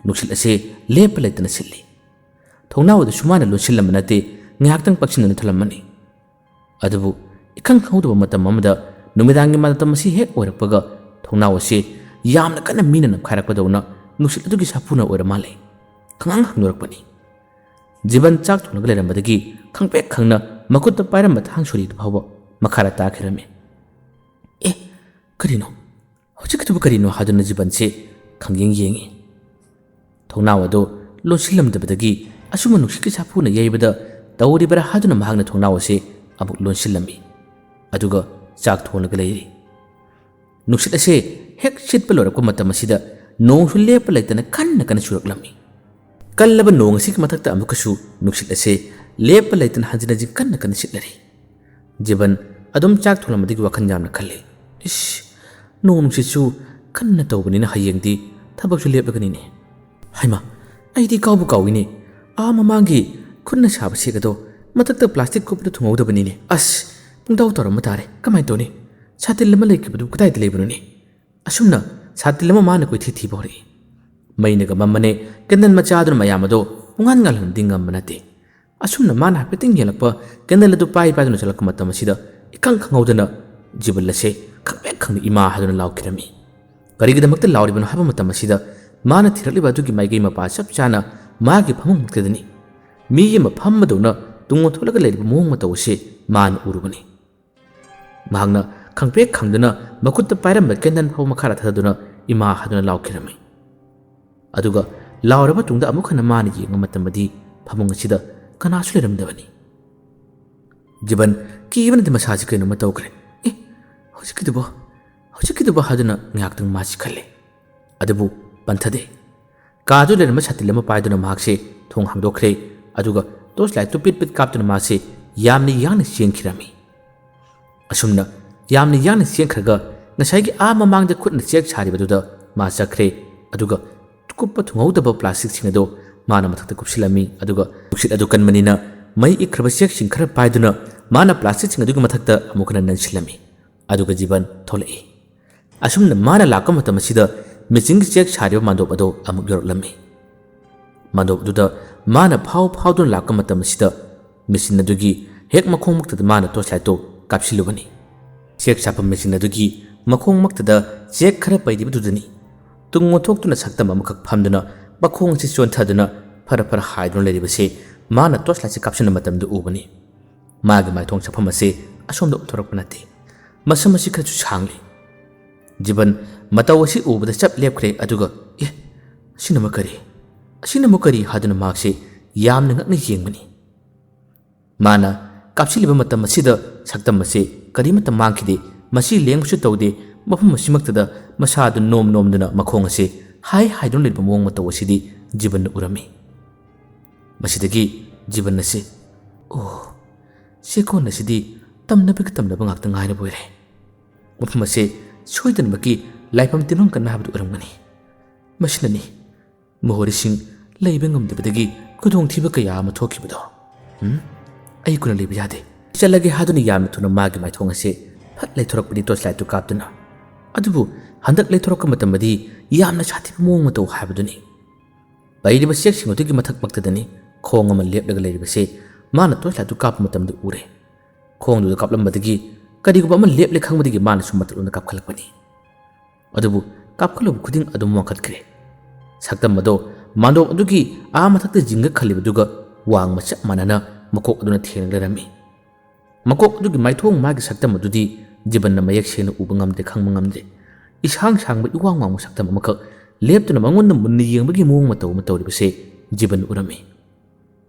ꯅꯨꯡꯁꯤꯠ ꯑꯁꯤ ꯂꯦꯞꯄ ꯂꯩꯇꯅ ꯁꯤꯠꯂꯤ꯫ ꯊꯣꯡꯅꯥꯎ ꯑꯗꯨꯁꯨ ꯃꯥꯅ ꯂꯣꯟꯁꯤꯜꯂꯝꯕ ꯅꯠꯇꯦ, ꯉꯥꯏꯍꯥꯛꯇꯪ ꯄꯛꯁꯤꯟꯗꯨꯅ ꯊꯝꯂꯝꯕꯅꯤ꯫ ꯑꯗꯨꯕꯨ ꯏꯈꯪ ꯈꯪꯍꯧꯗꯕ ꯃꯇꯝ ꯑꯃꯗ ꯅꯨꯃꯤꯗꯥꯡꯒꯤ ꯃꯇꯝ ꯑꯁꯤ ꯍꯦꯛ ꯑꯣꯏꯔꯛꯄꯒ ꯊꯣꯡꯅꯥꯎ ꯑꯁꯤ ꯌꯥꯝꯅ ꯀꯟꯅ ꯃꯤꯅ ꯅꯝꯈꯥꯏꯔꯛꯄꯗꯧꯅ ꯅꯨꯡꯁꯤꯠ ꯑꯗꯨꯒꯤ ꯁꯥꯐꯨꯅ ꯑꯣꯏꯔ ꯃꯥꯜꯂꯦ ꯈꯪꯍꯥꯡ ꯍꯥꯡꯗꯣꯔꯛꯄꯅꯤ꯫ ꯖꯤꯕꯟ ꯆꯥꯛ ꯊꯣꯡꯂꯒ ꯂꯩꯔꯝꯕꯗꯒꯤ ꯈꯪꯄꯦꯛ ꯈꯪꯅ ꯃꯈꯨꯠꯇ ꯄꯥꯏꯔꯝꯕ ꯊꯥꯡ ꯁꯣꯔꯤꯗꯨ ꯐꯥꯎꯕ ꯃꯈꯥꯗ ꯇꯥꯈꯤꯔꯝꯃꯤ꯫ ꯀꯔꯤꯅꯣ ꯍꯧꯖꯤꯛꯀꯤꯗꯨꯕꯨ ꯀꯔꯤꯅꯣ ꯍꯥꯏꯗꯨꯅ ꯖꯤꯕꯟꯁꯦ ꯈꯪꯌꯦꯡ꯫ ꯊꯣꯡꯅꯥꯎ ꯑꯗꯨ ꯂꯣꯟꯁꯤꯜꯂꯝꯗꯕꯗꯒꯤ ꯑꯁꯨꯝꯕ ꯅꯨꯡꯁꯤꯠꯀꯤ ꯁꯥꯐꯨꯅ ꯌꯩꯕꯗ ꯇꯧꯔꯤꯕꯔꯥ ꯍꯥꯏꯗꯨꯅ ꯃꯍꯥꯛꯅ ꯊꯣꯡꯅꯥꯎ ꯑꯁꯤ ꯑꯃꯨꯛ ꯂꯣꯟꯁꯤꯜꯂꯝꯃꯤ, ꯑꯗꯨꯒ ꯆꯥꯛ ꯊꯣꯡꯂꯒ ꯂꯩꯔꯤ꯫ ꯅꯨꯡꯁꯤꯠ ꯑꯁꯤ ꯍꯦꯛ ꯁꯤꯠꯄ ꯂꯣꯏꯔꯛꯄ ꯃꯇꯝ ꯑꯁꯤꯗ ꯅꯣꯡꯁꯨ ꯂꯦꯞꯄ ꯂꯩꯇꯅ ꯀꯟꯅ ꯆꯨꯔꯛꯂꯝꯃꯤ꯫ ꯀꯜꯂꯕ ꯅꯣꯡ ꯑꯁꯤꯒꯤ ꯃꯊꯛꯇ ꯑꯃꯨꯛꯀꯁꯨ ꯅꯨꯡꯁꯤꯠ ꯑꯁꯤ ꯂꯦꯞꯄ ꯂꯩꯇꯅ ꯍꯟꯖꯤꯟ ꯍꯟꯖꯤꯟ ꯀꯟꯅ ꯀꯟꯅ ꯁꯤꯠꯂꯔꯤ ꯖꯤꯕꯟ ꯑꯗꯨꯝ ꯆꯥꯛ ꯊꯣꯡꯂꯝꯕꯗꯒꯤ ꯋꯥꯈꯜ ꯌꯥꯝꯅ ꯈꯜꯂꯤ ꯏꯁ ꯅꯣꯡ ꯅꯨꯡꯁꯤꯠꯁꯨ ꯀꯟꯅ ꯇꯧꯕꯅꯤꯅ ꯍꯌꯦꯡꯗꯤ ꯊꯕꯛꯁꯨ ꯂꯦꯞꯂꯒꯅꯤꯅꯦ ꯍꯩꯃꯥ ꯑꯩꯗꯤ ꯀꯥꯎꯕꯨ ꯀꯥꯎꯏꯅꯦ ꯃꯃꯥꯡꯒꯤ ꯈꯨꯠꯅ ꯁꯥꯕ ꯁꯦꯛ ꯑꯗꯣ ꯃꯊꯛꯇ ꯄ꯭ꯂꯥꯁꯇꯤꯛ ꯀꯨꯞꯄꯗ ꯊꯨꯡꯍꯧꯗꯕꯅꯤꯅꯦ ꯑꯁ ꯄꯨꯡꯇꯥꯎ ꯇꯧꯔꯝꯕ ꯇꯥꯔꯦ ꯀꯃꯥꯏꯅ ꯇꯧꯅꯤ ꯁꯥꯇꯤꯜ ꯑꯃ ꯂꯩꯈꯤꯕꯗꯨ ꯀꯗꯥꯏꯗ ꯂꯩꯕꯅꯣꯅꯦ ꯑꯁꯨꯝꯅ ꯁꯥꯇꯤꯜ ꯑꯃ ꯃꯥꯅ ꯀꯣꯏꯊꯤ ꯊꯤꯕ ꯍꯧꯔꯛꯏ ꯃꯩꯅꯒ ꯃꯝꯃꯅꯦ ꯀꯦꯟꯗꯜ ꯃꯆꯥꯗꯨꯅ ꯃꯌꯥꯝ ꯑꯗꯣ ꯄꯨꯡꯉꯥꯟ ꯉꯥꯜꯍꯟꯕꯗꯤ ꯉꯝꯕ ꯅꯠꯇꯦ ꯑꯁꯨꯝꯅ ꯃꯥꯅ ꯍꯥꯏꯐꯦꯠꯇꯪ ꯌꯦꯡꯂꯛꯄ ꯀꯦꯟꯗꯜ ꯑꯗꯨ ꯄꯥꯏꯗꯨꯅ ꯆꯠꯂꯛꯄ ꯃꯇꯝ ꯑꯁꯤꯗ ꯏꯈꯪ ꯈꯪꯍꯧꯗꯅ ꯖꯤꯕꯟ ꯑꯁꯦ ꯈꯪꯄꯦꯛ ꯈꯪꯅ ꯏꯃꯥ ꯍꯥꯏꯗꯨꯅ ꯂꯥꯎꯈꯤꯔꯝꯃꯤ ꯀꯔꯤꯒꯤꯗꯃꯛꯇ ꯂꯥꯎꯔꯤꯕꯅꯣ ꯍꯥꯏꯕ ꯃꯇꯝ ꯑꯁꯤꯗ ꯃꯥꯅ ꯊꯤꯔꯛꯂꯤꯕ ꯑꯗꯨꯒꯤ ꯃꯥꯏꯀꯩ ꯃꯄꯥ ꯆꯞ ꯆꯥꯅ ꯃꯥꯒꯤ ꯐꯃꯨꯡꯃꯛꯇꯗꯅꯤ ꯃꯤ ꯑꯃ ꯐꯝꯕꯗꯧꯅ ꯇꯨꯡ ꯑꯣꯟꯊꯣꯛꯂꯒ ꯂꯩꯔꯤꯕ ꯃꯑꯣꯡ ꯃꯇꯧ ꯑꯁꯤ ꯃꯥꯅ ꯎꯔꯨꯕꯅꯤ ꯃꯍꯥꯛꯅ ꯈꯪꯄꯦꯛ ꯈꯪꯗꯨꯅ ꯃꯈꯨꯠꯇ ꯄꯥꯏꯔꯝꯕ ꯀꯦꯟꯗꯜ ꯐꯥꯎ ꯃꯈꯥꯗ ꯊꯥꯗꯗꯨꯅ ꯏꯃꯥ ꯍꯥꯏꯗꯨꯅ ꯂꯥꯎꯈꯤꯔꯝꯃꯤ ꯑꯗꯨꯒ ꯂꯥꯎꯔꯕ ꯃꯇꯨꯡꯗ ꯑꯃꯨꯛ ꯍꯟꯅ ꯃꯥꯅ ꯌꯦꯡꯕ ꯃꯇꯝꯗꯗꯤ ꯐꯃꯨꯡ ꯑꯁꯤꯗ ꯀꯅꯥꯁꯨ ꯂꯩꯔꯝꯗꯕꯅꯤ ꯖꯤꯕꯟ ꯀꯤꯕꯅꯗꯤ ꯃꯁꯥꯁꯤ ꯀꯩꯅꯣꯝꯃ ꯇꯧꯈ꯭ꯔꯦ ꯍꯧꯖꯤꯛꯀꯤꯗꯨꯕ ꯍꯥꯏꯗꯨꯅ ꯉꯥꯏꯍꯥꯛꯇꯪ ꯃꯥꯁꯤ ꯈꯜꯂꯤ ꯑꯗꯨꯕꯨ ꯄꯟꯊꯗꯦ ꯀꯥꯗꯨ ꯂꯩꯔꯝꯕ ꯁꯥꯇꯤꯜ ꯑꯃ ꯄꯥꯏꯗꯨꯅ ꯃꯍꯥꯛꯁꯦ ꯊꯣꯡ ꯍꯥꯡꯗꯣꯛꯈ꯭ꯔꯦ ꯑꯗꯨꯒ ꯇꯣꯔꯆ ꯂꯥꯏꯠꯇꯨ ꯄꯤꯠ ꯄꯤꯠ ꯀꯥꯞꯇꯨꯅ ꯃꯥꯁꯦ ꯌꯥꯝꯅ ꯌꯥꯡꯅ ꯆꯦꯟꯈꯤꯔꯝꯃꯤ ꯑꯁꯨꯝꯅ ꯌꯥꯝꯅ ꯌꯥꯡꯅ ꯆꯦꯟꯈ꯭ꯔꯒ ꯉꯁꯥꯏꯒꯤ ꯃꯃꯥꯡꯗ ꯈꯨꯠꯅ ꯆꯦꯛ ꯁꯥꯔꯤꯕꯗꯨꯗ ꯃꯥ ꯆꯠꯈ꯭ꯔꯦ ꯑꯗꯨꯒ ꯀꯨꯞꯄ ꯊꯨꯡꯍꯧꯗꯕ ꯄ꯭ꯂꯥꯁꯇꯤꯛꯁꯤꯡ ꯑꯗꯣ ꯃꯥꯅ ꯃꯊꯛꯇ ꯀꯨꯞꯁꯤꯜꯂꯝꯃꯤ ꯑꯗꯨꯒ ꯅꯨꯡꯁꯤꯠ ꯑꯗꯨ ꯀꯟꯕꯅꯤꯅ ꯃꯩ ꯏꯛꯈ꯭ꯔꯕ ꯆꯦꯛꯁꯤꯡ ꯈꯔ ꯄꯥꯏꯗꯨꯅ ꯃꯥꯅ ꯄ꯭ꯂꯥꯁꯇꯤꯛꯁꯤꯡ ꯑꯗꯨꯒꯤ ꯃꯊꯛꯇ ꯑꯃꯨꯛ ꯍꯟꯅ ꯅꯟꯁꯤꯜꯂꯝꯃꯤ ꯑꯗꯨꯒ ꯖꯤꯕꯟ ꯊꯣꯛꯂꯛꯏ ꯑꯁꯨꯝꯅ ꯃꯥꯅ ꯂꯥꯛꯄ ꯃꯇꯝ ꯑꯁꯤꯗ ꯃꯦꯆꯤꯟꯒꯤ ꯆꯦꯛ ꯁꯥꯔꯤꯕ ꯃꯥꯟꯗꯣꯞ ꯑꯗꯣ ꯑꯃꯨꯛ ꯌꯧꯔꯛꯂꯝꯃꯤ ꯃꯥꯟꯗꯣꯞ ꯑꯗꯨꯗ ꯃꯥꯅ ꯐꯥꯎꯗꯨꯅ ꯂꯥꯛꯄ ꯃꯇꯝ ꯑꯁꯤꯗ ꯃꯦꯆꯤꯟ ꯑꯗꯨꯒꯤ ꯍꯦꯛ ꯃꯈꯣꯡꯃꯛꯇꯗ ꯃꯥꯅ ꯇꯣꯔꯆ ꯂꯥꯏꯠꯇꯨ ꯀꯥꯞꯁꯤꯜꯂꯨꯕꯅꯤ ꯆꯦꯛ ꯁꯥꯐꯝ ꯃꯦꯆꯤꯟ ꯑꯗꯨꯒꯤ ꯃꯈꯣꯡꯃꯛꯇꯗ ꯆꯦꯛ ꯈꯔ ꯄꯩꯔꯤꯕꯗꯨꯗꯅꯤ ꯇꯨꯡ ꯑꯣꯟꯊꯣꯛꯇꯨꯅ ꯁꯛꯇꯝ ꯑꯃꯈꯛ ꯐꯝꯗꯨꯅ ꯃꯈꯣꯡ ꯑꯁꯤ ꯆꯣꯟꯊꯗꯨꯅ ꯐꯔ ꯍꯥꯏꯗꯨꯅ ꯂꯩꯔꯤꯕꯁꯤ ꯃꯥꯅ ꯇꯣꯔꯆ ꯂꯥꯏꯠꯁꯤ ꯀꯥꯞꯁꯤꯟꯕ ꯃꯇꯝꯗ ꯎꯕꯅꯤ ꯃꯥꯒꯤ ꯃꯥꯏꯊꯣꯡ ꯁꯛꯐꯝ ꯑꯁꯤ ꯑꯁꯣꯝꯗ ꯎꯠꯊꯣꯔꯛꯄ ꯅꯠꯇꯦ ꯃꯁꯝ ꯑꯁꯤ ꯈꯔꯁꯨ ꯁꯥꯡꯂꯤ ꯖꯤꯕꯟ ꯃꯇꯧ ꯑꯁꯤ ꯎꯕꯗ ꯆꯞ ꯂꯦꯞꯈ꯭ꯔꯦ ꯑꯗꯨꯒ ꯑꯁꯤꯅꯃꯨꯛ ꯀꯔꯤ ꯍꯥꯏꯗꯨꯅ ꯃꯍꯥꯛꯁꯤ ꯌꯥꯝꯅ ꯉꯛꯅ ꯌꯦꯡꯕꯅꯤ ꯃꯥꯅ ꯀꯥꯞꯁꯤꯜꯂꯤꯕ ꯃꯇꯝ ꯑꯁꯤꯗ ꯁꯛꯇꯝ ꯑꯁꯤ ꯀꯔꯤꯃꯠꯇ ꯃꯥꯡꯈꯤꯗꯦ ꯃꯁꯤ ꯂꯦꯡꯕꯁꯨ ꯇꯧꯗꯦ ꯃꯐꯝ ꯑꯁꯤꯃꯛꯇꯗ ꯃꯁꯥꯗꯨ ꯅꯣꯝꯗꯨꯅ ꯃꯈꯣꯡ ꯑꯁꯤ ꯍꯥꯏꯗꯨꯅ ꯂꯩꯕ ꯃꯑꯣꯡ ꯃꯇꯧ ꯑꯁꯤꯗꯤ ꯖꯤꯕꯟꯅ ꯎꯔꯝꯃꯤ ꯃꯁꯤꯗꯒꯤ ꯖꯤꯕꯟ ꯑꯁꯤ ꯆꯦꯛꯀꯣꯟ ꯑꯁꯤꯗꯤ ꯇꯝꯅꯕ ꯉꯥꯛꯇ ꯉꯥꯏꯔꯕ ꯑꯣꯏꯔꯦ ꯃꯐꯝ ꯑꯁꯤ ꯁꯣꯏꯗꯅꯃꯛꯀꯤ ꯂꯥꯏꯐꯝ ꯇꯤꯟꯐꯝ ꯀꯟꯕ ꯍꯥꯏꯕꯗꯨ ꯑꯣꯏꯔꯝꯒꯅꯤ ꯃꯁꯤꯅꯅꯤ ꯃꯣꯍꯣꯔꯤꯁꯤꯡ ꯂꯩꯕ ꯉꯝꯗꯕꯗꯒꯤ ꯈꯨꯗꯣꯡꯊꯤꯕ ꯀꯌꯥ ꯑꯃ ꯊꯣꯛꯈꯤꯕꯗꯣ ꯑꯩ ꯀꯨꯅ ꯂꯩꯕ ꯌꯥꯗꯦ ꯆꯠꯂꯒꯦ ꯍꯥꯏꯗꯨꯅ ꯌꯥꯝꯅ ꯊꯨꯅ ꯃꯥꯒꯤ ꯃꯥꯏꯊꯣꯡ ꯑꯁꯤ ꯐꯠ ꯂꯩꯊꯣꯔꯛꯄꯅꯤ ꯇꯣꯔꯆ ꯂꯥꯏꯠꯇꯨ ꯀꯥꯞꯇꯨꯅ ꯑꯗꯨꯕꯨ ꯍꯟꯗꯛ ꯂꯩꯊꯣꯔꯛꯄ ꯃꯇꯝꯗꯗꯤ ꯌꯥꯝꯅ ꯁꯥꯊꯤꯕ ꯃꯑꯣꯡ ꯃꯇꯧ ꯍꯥꯏꯕꯗꯨꯅꯤ ꯄꯩꯔꯤꯕ ꯆꯦꯛꯁꯤꯡ ꯑꯗꯨꯒꯤ ꯃꯊꯛꯃꯛꯇꯗꯅꯤ ꯈꯣꯡ ꯑꯃ ꯂꯦꯞꯂꯒ ꯂꯩꯔꯤꯕꯁꯤ ꯃꯥꯅ ꯇꯣꯔꯆ ꯂꯥꯏꯠꯇꯨ ꯀꯥꯞꯄ ꯃꯇꯝꯗ ꯎꯔꯦ ꯈꯣꯡꯗꯨꯗ ꯀꯥꯞꯂꯝꯕꯗꯒꯤ ꯀꯔꯤꯒꯨꯝꯕ ꯑꯃ ꯂꯦꯞꯂꯦ ꯈꯪꯕꯗꯒꯤ ꯃꯥꯅꯁꯨ ꯃꯇꯠꯂꯣꯝꯗ ꯀꯥꯞꯈꯠꯂꯛꯄꯅꯤ ꯑꯗꯨꯕꯨ ꯀꯥꯞꯈꯠꯂꯨꯕ ꯈꯨꯗꯤꯡ ꯑꯗꯨꯝ ꯋꯥꯡꯈꯠꯈ꯭ꯔꯦ ꯁꯛꯇꯝ ꯑꯗꯣ ꯃꯥꯟꯗꯣꯞ ꯑꯗꯨꯒꯤ ꯃꯊꯛꯇ ꯖꯤꯡꯒ ꯈꯜꯂꯤꯕꯗꯨꯒ ꯋꯥꯡꯕ ꯆꯞ ꯃꯥꯟꯅꯅ ꯃꯀꯣꯛ ꯑꯗꯨꯅ ꯊꯦꯡꯅ ꯂꯩꯔꯝꯃꯤ ꯃꯀꯣꯛ ꯑꯗꯨꯒꯤ ꯃꯥꯏꯊꯣꯡ ꯃꯥꯒꯤ ꯁꯛꯇꯝ ꯑꯗꯨꯗꯤ ꯖꯤꯕꯟꯅ ꯃꯌꯦꯛ ꯁꯦꯡꯅ ꯎꯕ ꯉꯝꯗꯦ ꯈꯪꯕ ꯉꯝꯗꯦ ꯏꯁꯥꯡ ꯁꯥꯡꯕ ꯏꯋꯥꯡ ꯋꯥꯡꯕ ꯁꯛꯇꯝ ꯑꯃꯈꯛ ꯂꯦꯞꯇꯨꯅ ꯃꯉꯣꯟꯗ ꯃꯨꯟꯅ ꯌꯦꯡꯕꯒꯤ ꯃꯑꯣꯡ ꯃꯇꯧ ꯑꯃ ꯇꯧꯔꯤꯕꯁꯦ ꯖꯤꯕꯟ ꯎꯔꯝꯃꯤ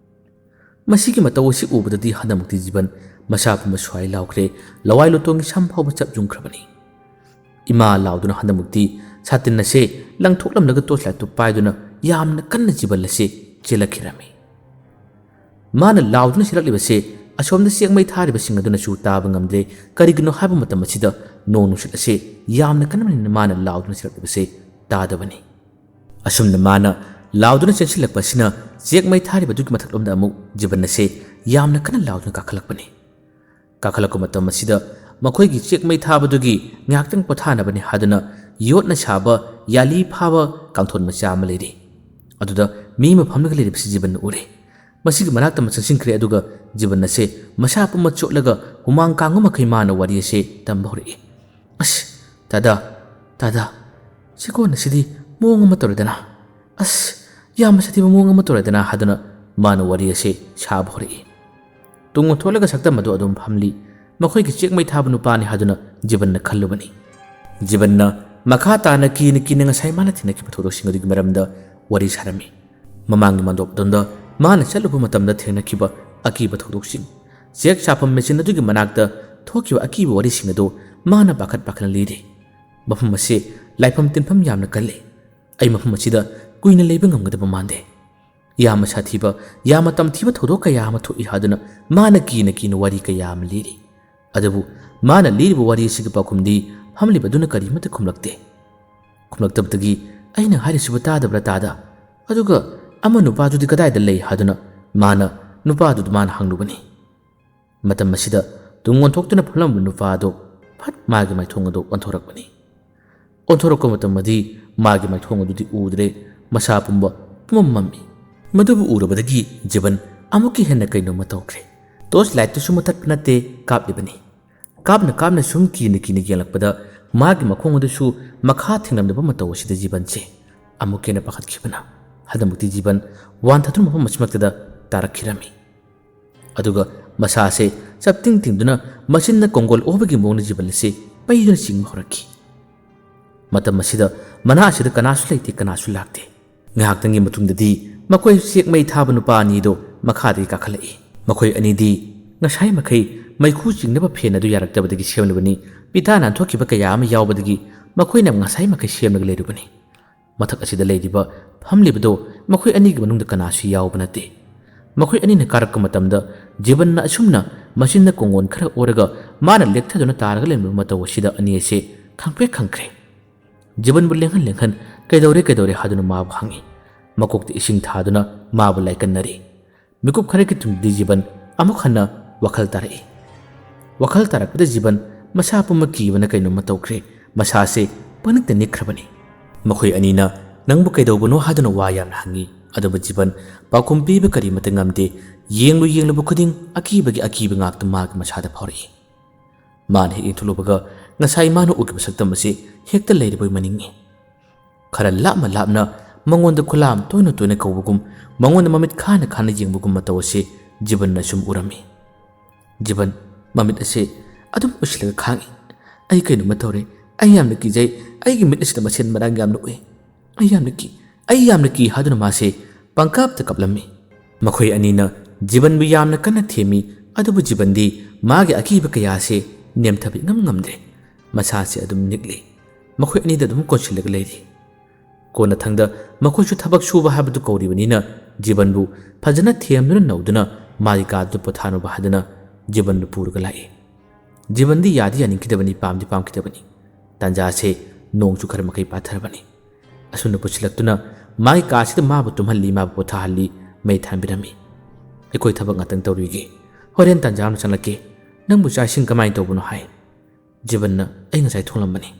ꯃꯁꯤꯒꯤ ꯃꯇꯧ ꯑꯁꯤ ꯎꯕꯗꯗꯤ ꯍꯟꯗꯛꯃꯛꯇꯤ ꯖꯤꯕꯟ ꯃꯁꯥ ꯄꯨꯝꯕ ꯁ꯭ꯋꯥꯏ ꯂꯥꯎꯈ꯭ꯔꯦ ꯂꯋꯥꯏ ꯂꯣꯇꯣꯡꯒꯤ ꯁꯝ ꯐꯥꯎꯕ ꯆꯞ ꯌꯨꯡꯈ꯭ꯔꯕꯅꯤ ꯏꯃꯥ ꯂꯥꯎꯗꯨꯅ ꯍꯟꯗꯛꯃꯛꯇꯤ ꯁꯥꯇꯤꯟ ꯑꯁꯦ ꯂꯪꯊꯣꯛꯂꯝꯂꯒ ꯇꯣꯔꯆ ꯂꯥꯏꯠꯇꯨ ꯄꯥꯏꯗꯨꯅ ꯌꯥꯝꯅ ꯀꯟꯅ ꯖꯤꯕꯟ ꯑꯁꯤ ꯆꯦꯜꯂꯛꯈꯤꯔꯝꯃꯤ ꯃꯥꯅ ꯂꯥꯎꯗꯨꯅ ꯆꯦꯜꯂꯛꯂꯤꯕꯁꯦ ꯑꯁꯣꯝꯗ ꯆꯦꯛꯃꯩ ꯊꯥꯔꯤꯕꯁꯤꯡ ꯑꯗꯨꯅꯁꯨ ꯇꯥꯕ ꯉꯝꯗ꯭ꯔꯦ ꯀꯔꯤꯒꯤꯅꯣ ꯍꯥꯏꯕ ꯃꯇꯝ ꯑꯁꯤꯗ ꯅꯣꯡ ꯅꯨꯡꯁꯤꯠ ꯑꯁꯤ ꯌꯥꯝꯅ ꯀꯟꯕꯅꯤꯅ ꯃꯥꯅ ꯂꯥꯎꯗꯨꯅ ꯆꯦꯜꯂꯛꯂꯤꯕꯁꯦ ꯇꯥꯗꯕꯅꯤ ꯑꯁꯨꯝꯅ ꯃꯥꯅ ꯂꯥꯎꯗꯨꯅ ꯆꯦꯟꯁꯤꯜꯂꯛꯄ ꯑꯁꯤꯅ ꯆꯦꯛꯃꯩ ꯊꯥꯔꯤꯕꯗꯨꯒꯤ ꯃꯊꯛꯂꯣꯝꯗ ꯑꯃꯨꯛ ꯖꯤꯕꯟ ꯑꯁꯤ ꯌꯥꯝꯅ ꯀꯟꯅ ꯂꯥꯎꯗꯨꯅ ꯀꯥꯈꯠꯂꯛꯄꯅꯤ ꯀꯥꯈꯠꯂꯛꯄ ꯃꯇꯝ ꯑꯁꯤꯗ ꯃꯈꯣꯏꯒꯤ ꯆꯦꯛꯃꯩ ꯊꯥꯕꯗꯨꯒꯤ ꯉꯥꯏꯍꯥꯛꯇꯪ ꯄꯣꯊꯥꯅꯕꯅꯤ ꯍꯥꯏꯗꯨꯅ ꯌꯣꯠꯅ ꯁꯥꯕ ꯌꯥꯂꯤ ꯐꯥꯕ ꯀꯥꯡꯊꯣꯟ ꯃꯆꯥ ꯑꯃ ꯂꯩꯔꯤ ꯑꯗꯨꯗ ꯃꯤ ꯑꯃ ꯐꯝꯂꯒ ꯂꯩꯔꯤꯕꯁꯤ ꯖꯤꯕꯟꯅ ꯎꯔꯦ ꯃꯁꯤꯒꯤ ꯃꯅꯥꯛꯇ ꯑꯃ ꯆꯪꯁꯤꯟꯈ꯭ꯔꯦ ꯑꯗꯨꯒ ꯖꯤꯕꯟ ꯑꯁꯤ ꯃꯁꯥ ꯄꯨꯝꯕ ꯆꯣꯠꯂꯒ ꯍꯨꯃꯥꯡ ꯀꯥꯡꯕ ꯃꯈꯩ ꯃꯥꯅ ꯋꯥꯔꯤ ꯑꯁꯤ ꯇꯝꯕ ꯍꯧꯔꯛꯏ ꯇꯥꯗꯥ ꯆꯦꯛꯀꯣꯟ ꯑꯁꯤꯗꯤ ꯃꯑꯣꯡ ꯑꯃ ꯇꯧꯔꯦꯗꯅ ꯌꯥꯝꯅ ꯁꯥꯊꯤꯕ ꯃꯑꯣꯡ ꯑꯃ ꯇꯧꯔꯦꯗꯅ ꯍꯥꯏꯗꯨꯅ ꯃꯥꯅ ꯋꯥꯔꯤ ꯑꯁꯤ ꯁꯥꯕ ꯍꯧꯔꯛꯏ ꯇꯨꯡ ꯑꯣꯟꯊꯣꯛꯂꯒ ꯁꯛꯇꯝ ꯑꯗꯨ ꯑꯗꯨꯝ ꯐꯝꯂꯤ ꯃꯈꯣꯏꯒꯤ ꯆꯦꯛꯃꯩ ꯊꯥꯕ ꯅꯨꯄꯥꯅꯤ ꯍꯥꯏꯗꯨꯅ ꯖꯤꯕꯟꯅ ꯈꯜꯂꯨꯕꯅꯤ ꯖꯤꯕꯟꯅ ꯃꯈꯥ ꯇꯥꯅ ꯀꯤꯅ ꯉꯁꯥꯏ ꯃꯥꯅ ꯊꯦꯡꯅꯈꯤꯕ ꯊꯧꯗꯣꯛꯁꯤꯡ ꯑꯗꯨꯒꯤ ꯃꯔꯝꯗ ꯋꯥꯔꯤ ꯁꯥꯔꯝꯃꯤ ꯃꯃꯥꯡꯒꯤ ꯃꯥꯟꯗꯣꯞ ꯑꯗꯣꯝꯗ ꯃꯥꯅ ꯆꯠꯂꯨꯕ ꯃꯇꯝꯗ ꯊꯦꯡꯅꯈꯤꯕ ꯑꯀꯤꯕ ꯊꯧꯗꯣꯛꯁꯤꯡ ꯆꯦꯛ ꯁꯥꯐꯝ ꯃꯦꯆꯤꯟ ꯑꯗꯨꯒꯤ ꯃꯅꯥꯛꯇ ꯊꯣꯛꯈꯤꯕ ꯑꯀꯤꯕ ꯋꯥꯔꯤꯁꯤꯡ ꯑꯗꯨ ꯃꯥꯅ ꯄꯥꯈꯠꯅ ꯂꯤꯔꯤ ꯃꯐꯝ ꯑꯁꯤ ꯂꯥꯏꯐꯝ ꯇꯤꯟꯐꯝ ꯌꯥꯝꯅ ꯀꯜꯂꯤ ꯑꯩ ꯃꯐꯝ ꯑꯁꯤꯗ ꯀꯨꯏꯅ ꯂꯩꯕ ꯉꯝꯒꯗꯕ ꯃꯥꯟꯗꯦ ꯌꯥꯝꯅ ꯁꯥꯊꯤꯕ ꯌꯥꯝꯅ ꯇꯝꯊꯤꯕ ꯊꯧꯗꯣꯛ ꯀꯌꯥ ꯑꯃ ꯊꯣꯛꯏ ꯍꯥꯏꯗꯨꯅ ꯃꯥꯅ ꯀꯤꯅ ꯋꯥꯔꯤ ꯀꯌꯥ ꯑꯃ ꯂꯤꯔꯤ꯫ ꯑꯗꯨꯕꯨ ꯃꯥꯅ ꯂꯤꯔꯤꯕ ꯋꯥꯔꯤ ꯑꯁꯤꯒꯤ ꯄꯥꯎꯈꯨꯝꯗꯤ ꯐꯝꯂꯤꯕꯗꯨꯅ ꯀꯔꯤꯃꯠꯇ ꯈꯨꯝꯂꯛꯇꯦ꯫ ꯈꯨꯝꯂꯛꯇꯕꯗꯒꯤ ꯑꯩꯅ ꯍꯥꯏꯔꯤꯁꯤꯕꯨ ꯇꯥꯗꯕ꯭ꯔꯥ ꯇꯥꯗ? ꯑꯗꯨꯒ ꯑꯃ ꯅꯨꯄꯥꯗꯨꯗꯤ ꯀꯗꯥꯏꯗ ꯂꯩ ꯍꯥꯏꯗꯨꯅ ꯃꯥꯅ ꯅꯨꯄꯥꯗꯨꯗ ꯃꯥꯅ ꯍꯪꯂꯨꯕꯅꯤ꯫ ꯃꯇꯝ ꯑꯁꯤꯗ ꯇꯨꯡ ꯑꯣꯟꯊꯣꯛꯇꯨꯅ ꯐꯝꯂꯝꯕ ꯅꯨꯄꯥ ꯑꯗꯨ ꯐꯠ ꯃꯥꯒꯤ ꯃꯥꯏꯊꯣꯡ ꯑꯗꯨ ꯑꯣꯟꯊꯣꯔꯛꯄꯅꯤ꯫ ꯑꯣꯟꯊꯣꯔꯛꯄ ꯃꯇꯝꯗꯤ ꯃꯥꯒꯤ ꯃꯥꯏꯊꯣꯡ ꯑꯗꯨꯗꯤ ꯎꯗ꯭ꯔꯦ, ꯃꯁꯥ ꯄꯨꯝꯕ ꯃꯝꯃꯤ꯫ ꯃꯗꯨꯕꯨ ꯎꯔꯕꯗꯒꯤ ꯖꯤꯕꯟ ꯑꯃꯨꯛꯀ ꯍꯦꯟꯅ ꯀꯩꯅꯣꯝꯃ ꯇꯧꯈ꯭ꯔꯦ꯫ ꯇꯣꯔꯆ ꯂꯥꯏꯠꯇꯨꯁꯨ ꯃꯨꯊꯠꯄ ꯅꯠꯇꯦ, ꯀꯥꯞꯂꯤꯕꯅꯤ꯫ ꯀꯥꯞꯅ ꯁꯨꯝ ꯀꯤꯅ ꯌꯦꯡꯂꯛꯄꯗ ꯃꯥꯒꯤ ꯃꯈꯣꯡ ꯑꯗꯨꯁꯨ ꯃꯈꯥ ꯊꯦꯡꯂꯝꯂꯕ ꯃꯇꯧ ꯑꯁꯤꯗ ꯖꯤꯕꯟꯁꯦ ꯑꯃꯨꯛ ꯍꯦꯟꯅ ꯄꯥꯈꯠꯈꯤꯕꯅ ꯍꯟꯗꯛꯃꯛꯇꯤ ꯖꯤꯕꯟ ꯋꯥꯟꯊꯗꯨꯅ ꯃꯐꯝ ꯑꯁꯤꯃꯛꯇꯗ ꯇꯥꯔꯛꯈꯤꯔꯝꯃꯤ꯫ ꯑꯗꯨꯒ ꯃꯁꯥꯁꯦ ꯆꯞꯇꯤꯡ ꯇꯤꯡꯗꯨꯅ ꯃꯆꯤꯟꯅ ꯀꯣꯡꯒꯣꯜ ꯑꯣꯕꯒꯤ ꯃꯑꯣꯡꯗ ꯖꯤꯕꯟ ꯑꯁꯤ ꯄꯩꯗꯨꯅ ꯆꯤꯡꯕ ꯍꯧꯔꯛꯈꯤ꯫ ꯃꯇꯝ ꯑꯁꯤꯗ ꯃꯅꯥ ꯑꯁꯤꯗ ꯀꯅꯥꯁꯨ ꯂꯩꯇꯦ, ꯀꯅꯥꯁꯨ ꯂꯥꯛꯇꯦ꯫ ꯉꯥꯏꯍꯥꯛꯇꯪꯒꯤ ꯃꯇꯨꯡꯗꯗꯤ ꯃꯈꯣꯏ ꯆꯦꯛ ꯃꯩ ꯊꯥꯕ ꯅꯨꯄꯥ ꯑꯅꯤꯗꯣ ꯃꯈꯥꯗꯒꯤ ꯀꯥꯈꯠꯂꯛꯏ꯫ ꯃꯈꯣꯏ ꯑꯅꯤꯗꯤ ꯉꯁꯥꯏ ꯃꯈꯩ ꯃꯩꯈꯨ ꯆꯤꯡꯅꯕ ꯐꯦꯟ ꯑꯗꯨ ꯌꯥꯔꯛꯇꯕꯗꯒꯤ ꯁꯦꯝꯂꯕꯅꯤ, ꯄꯤꯊꯥ ꯅꯥꯟꯊꯣꯛꯈꯤꯕ ꯀꯌꯥ ꯑꯃ ꯌꯥꯎꯕꯗꯒꯤ ꯃꯈꯣꯏꯅ ꯉꯁꯥꯏ ꯃꯈꯩ ꯁꯦꯝꯂꯒ ꯂꯩꯔꯨꯕꯅꯤ꯫ ꯃꯊꯛ ꯑꯁꯤꯗ ꯂꯩꯔꯤꯕ ꯐꯝꯂꯤꯕꯗꯣ ꯃꯈꯣꯏ ꯑꯅꯤꯒꯤ ꯃꯅꯨꯡꯗ ꯀꯅꯥꯁꯨ ꯌꯥꯎꯕ ꯅꯠꯇꯦ꯫ ꯃꯈꯣꯏ ꯑꯅꯤꯅ ꯀꯥꯔꯛꯄ ꯃꯇꯝꯗ ꯖꯤꯕꯟꯅ ꯑꯁꯨꯝꯅ ꯃꯆꯤꯟꯅ ꯀꯣꯡꯒꯣꯟ ꯈꯔ ꯑꯣꯔꯒ ꯃꯥꯅ ꯂꯦꯛꯊꯗꯨꯅ ꯇꯥꯔꯒ ꯂꯩꯔꯝꯕ ꯃꯇꯧ ꯑꯁꯤꯗ ꯑꯅꯤ ꯑꯁꯤ ꯈꯪꯄ꯭ꯔꯦꯛ ꯈꯪꯈ꯭ꯔꯦ꯫ ꯖꯤꯕꯟꯕꯨ ꯂꯦꯡꯍꯟ ꯀꯩꯗꯧꯔꯦ ꯍꯥꯏꯗꯨꯅ ꯃꯥꯕꯨ ꯍꯪꯉꯤ꯫ ꯃꯀꯣꯛꯇ ꯏꯁꯤꯡ ꯊꯥꯗꯨꯅ ꯃꯥꯕꯨ ꯂꯥꯏꯀꯟꯅꯔꯤ꯫ ꯃꯤꯀꯨꯞ ꯈꯔꯒꯤ ꯇꯨꯡꯗꯗꯤ ꯖꯤꯕꯟ ꯑꯃꯨꯛ ꯍꯟꯅ ꯋꯥꯈꯜ ꯇꯥꯔꯛꯏ꯫ ꯋꯥꯈꯜ ꯇꯥꯔꯛꯄꯗ ꯖꯤꯕꯟ ꯃꯁꯥ ꯄꯨꯝꯕ ꯀꯤꯕꯅ ꯀꯩꯅꯣꯝꯃ ꯇꯧꯈ꯭ꯔꯦ꯫ ꯃꯁꯥꯁꯦ ꯄꯪꯅꯤꯛꯇ ꯅꯤꯛꯈ꯭ꯔꯕꯅꯤ꯫ ꯃꯈꯣꯏ ꯑꯅꯤꯅ ꯅꯪꯕꯨ ꯀꯩꯗꯧꯕꯅꯣ ꯍꯥꯏꯗꯨꯅ ꯋꯥ ꯌꯥꯝꯅ ꯍꯪꯉꯤ꯫ ꯑꯗꯨꯕꯨ ꯖꯤꯕꯟ ꯄꯥꯎꯈꯨꯝ ꯄꯤꯕ ꯀꯔꯤꯃꯠꯇ ꯉꯝꯗꯦ꯫ ꯌꯦꯡꯂꯨꯕ ꯈꯨꯗꯤꯡ ꯑꯀꯤꯕꯒꯤ ꯑꯀꯤꯕ ꯉꯥꯛꯇ ꯃꯥꯒꯤ ꯃꯁꯥꯗ ꯐꯥꯎꯔꯛꯏ꯫ ꯃꯥꯅ ꯍꯦꯛ ꯌꯦꯡꯊꯣꯛꯂꯨꯕꯒ ꯉꯁꯥꯏ ꯃꯥꯅ ꯎꯈꯤꯕ ꯁꯛꯇꯝ ꯑꯁꯤ ꯍꯦꯛꯇ ꯂꯩꯔꯤꯕꯣꯏ ꯃꯅꯤꯡꯉꯤ꯫ ꯈꯔ ꯂꯥꯞꯅ ꯃꯉꯣꯟꯗ ꯈꯨꯂꯥꯝ ꯇꯣꯏꯅ ꯀꯧꯕꯒꯨꯝ, ꯃꯉꯣꯟꯗ ꯃꯃꯤꯠ ꯈꯥꯅ ꯌꯦꯡꯕꯒꯨꯝ ꯃꯇꯧ ꯑꯁꯤ ꯖꯤꯕꯟꯅ ꯁꯨꯝ ꯎꯔꯝꯃꯤ꯫ ꯖꯤꯕꯟ ꯃꯃꯤꯠ ꯑꯁꯤ ꯑꯗꯨꯝ ꯎꯏꯁꯤꯜꯂꯒ ꯈꯥꯡꯉꯤ꯫ ꯑꯩ ꯀꯩꯅꯣꯝꯃ ꯇꯧꯔꯦ, ꯑꯩ ꯌꯥꯝꯅ ꯀꯤꯖꯩ, ꯑꯩꯒꯤ ꯃꯤꯠ ꯑꯁꯤꯗ ꯃꯁꯦꯟ ꯃꯔꯥꯡ ꯌꯥꯝꯅ ꯎꯏ, ꯑꯩ ꯌꯥꯝꯅ ꯀꯤ ꯍꯥꯏꯗꯨꯅ ꯃꯥꯁꯦ ꯄꯪꯀꯥꯞꯇ ꯀꯞꯂꯝꯃꯤ꯫ ꯃꯈꯣꯏ ꯑꯅꯤꯅ ꯖꯤꯕꯟꯕꯨ ꯌꯥꯝꯅ ꯀꯟꯅ ꯊꯦꯝꯃꯤ꯫ ꯑꯗꯨꯕꯨ ꯖꯤꯕꯟꯗꯤ ꯃꯥꯒꯤ ꯑꯀꯤꯕ ꯀꯌꯥ ꯑꯁꯤ ꯅꯦꯝꯊꯕ ꯏꯉꯝ ꯉꯝꯗ꯭ꯔꯦ꯫ ꯃꯁꯥꯁꯦ ꯑꯗꯨꯝ ꯅꯤꯛꯂꯤ꯫ ꯃꯈꯣꯏ ꯑꯅꯤꯗ ꯑꯗꯨꯝ ꯀꯣꯟꯁꯤꯜꯂꯒ ꯂꯩꯔꯤ꯫ ꯀꯣꯟꯅꯊꯪꯗ ꯃꯈꯣꯏꯁꯨ ꯊꯕꯛ ꯁꯨꯕ ꯍꯥꯏꯕꯗꯨ ꯀꯧꯔꯤꯕꯅꯤꯅ ꯖꯤꯕꯟꯕꯨ ꯐꯖꯅ ꯊꯦꯝꯗꯨꯅ ꯅꯧꯗꯨꯅ ꯃꯥꯒꯤ ꯀꯥꯗꯨ ꯄꯣꯊꯥꯅꯕ ꯍꯥꯏꯗꯨꯅ ꯖꯤꯕꯟꯕꯨ ꯄꯨꯔꯒ ꯂꯥꯛꯏ꯫ ꯖꯤꯕꯟꯗꯤ ꯌꯥꯅꯤꯡꯈꯤꯗꯕꯅꯤ, ꯄꯥꯝꯗꯤ ꯄꯥꯝꯈꯤꯗꯕꯅꯤ꯫ ꯇꯥꯟꯖꯥꯁꯦ ꯅꯣꯡꯁꯨ ꯈꯔ ꯃꯈꯩ ꯄꯥꯊꯔꯕꯅꯤ꯫ ꯑꯁꯨꯝꯅ ꯄꯨꯁꯤꯜꯂꯛꯇꯨꯅ ꯃꯥꯒꯤ ꯀꯥꯁꯤꯗ ꯃꯥꯕꯨ ꯇꯨꯝꯍꯜꯂꯤ, ꯃꯥꯕꯨ ꯄꯣꯊꯥꯍꯜꯂꯤ, ꯃꯩ ꯊꯥꯟꯕꯤꯔꯝꯃꯤ꯫ ꯑꯩꯈꯣꯏ ꯊꯕꯛ ꯉꯥꯛꯇꯪ ꯇꯧꯔꯨꯏꯒꯦ, ꯍꯣꯔꯦꯟ ꯇꯥꯟꯖꯥ ꯑꯃ ꯆꯪꯂꯛꯀꯦ, ꯅꯪꯕꯨ ꯆꯥꯛ ꯏꯁꯤꯡ ꯀꯃꯥꯏꯅ ꯇꯧꯕꯅꯣ ꯍꯥꯏ꯫ ꯖꯤꯕꯟꯅ ꯑꯩ ꯉꯁꯥꯏ ꯊꯣꯡꯂꯝꯕꯅꯤ,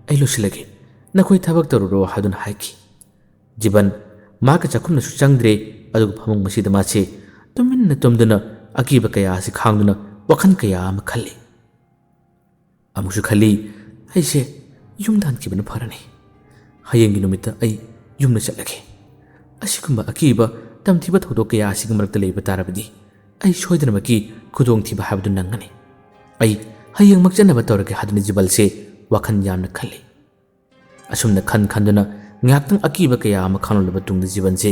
ꯑꯩ ꯂꯣꯏꯁꯤꯜꯂꯒꯦ, ꯅꯈꯣꯏ ꯊꯕꯛ ꯇꯧꯔꯨꯔꯣ ꯍꯥꯏꯗꯨꯅ ꯍꯥꯏꯈꯤ꯫ ꯖꯤꯕꯟ ꯃꯥꯒꯤ ꯆꯥꯛꯈꯨꯝꯗꯁꯨ ꯆꯪꯗ꯭ꯔꯦ꯫ ꯑꯗꯨꯒ ꯐꯃꯨꯡ ꯑꯁꯤꯗ ꯃꯥꯁꯦ ꯇꯨꯃꯤꯟꯅ ꯇꯨꯝꯗꯨꯅ ꯑꯀꯤꯕ ꯀꯌꯥ ꯑꯁꯤ ꯈꯥꯡꯗꯨꯅ ꯋꯥꯈꯜ ꯀꯌꯥ ꯑꯃ ꯈꯜꯂꯤ꯫ ꯑꯃꯨꯛꯁꯨ ꯈꯜꯂꯤ, ꯑꯩꯁꯦ ꯌꯨꯝꯗ ꯍꯟꯈꯤꯕꯅ ꯐꯔꯅꯤ꯫ ꯍꯌꯦꯡꯒꯤ ꯅꯨꯃꯤꯠꯇ ꯑꯩ ꯌꯨꯝꯗ ꯆꯠꯂꯒꯦ꯫ ꯑꯁꯤꯒꯨꯝꯕ ꯑꯀꯤꯕ ꯇꯝꯊꯤꯕ ꯊꯧꯗꯣꯛ ꯀꯌꯥ ꯑꯁꯤꯒꯤ ꯃꯔꯛꯇ ꯂꯩꯕ ꯇꯥꯔꯕꯗꯤ ꯑꯩ ꯁꯣꯏꯗꯅꯃꯛꯀꯤ ꯈꯨꯗꯣꯡꯊꯤꯕ ꯍꯥꯏꯕꯗꯨ ꯅꯪꯒꯅꯤ꯫ ꯑꯩ ꯍꯌꯦꯡꯃꯛ ꯆꯠꯅꯕ ꯇꯧꯔꯒꯦ ꯍꯥꯏꯗꯨꯅ ꯖꯤꯕꯟꯁꯦ ꯋꯥꯈꯜ ꯌꯥꯝꯅ ꯈꯜꯂꯤ꯫ ꯑꯁꯨꯝꯅ ꯈꯟꯗꯨꯅ ꯉꯥꯏꯍꯥꯛꯇꯪ ꯑꯀꯤꯕ ꯀꯌꯥ ꯑꯃ ꯈꯪꯂꯕ ꯇꯨꯡꯗ ꯖꯤꯕꯟꯁꯦ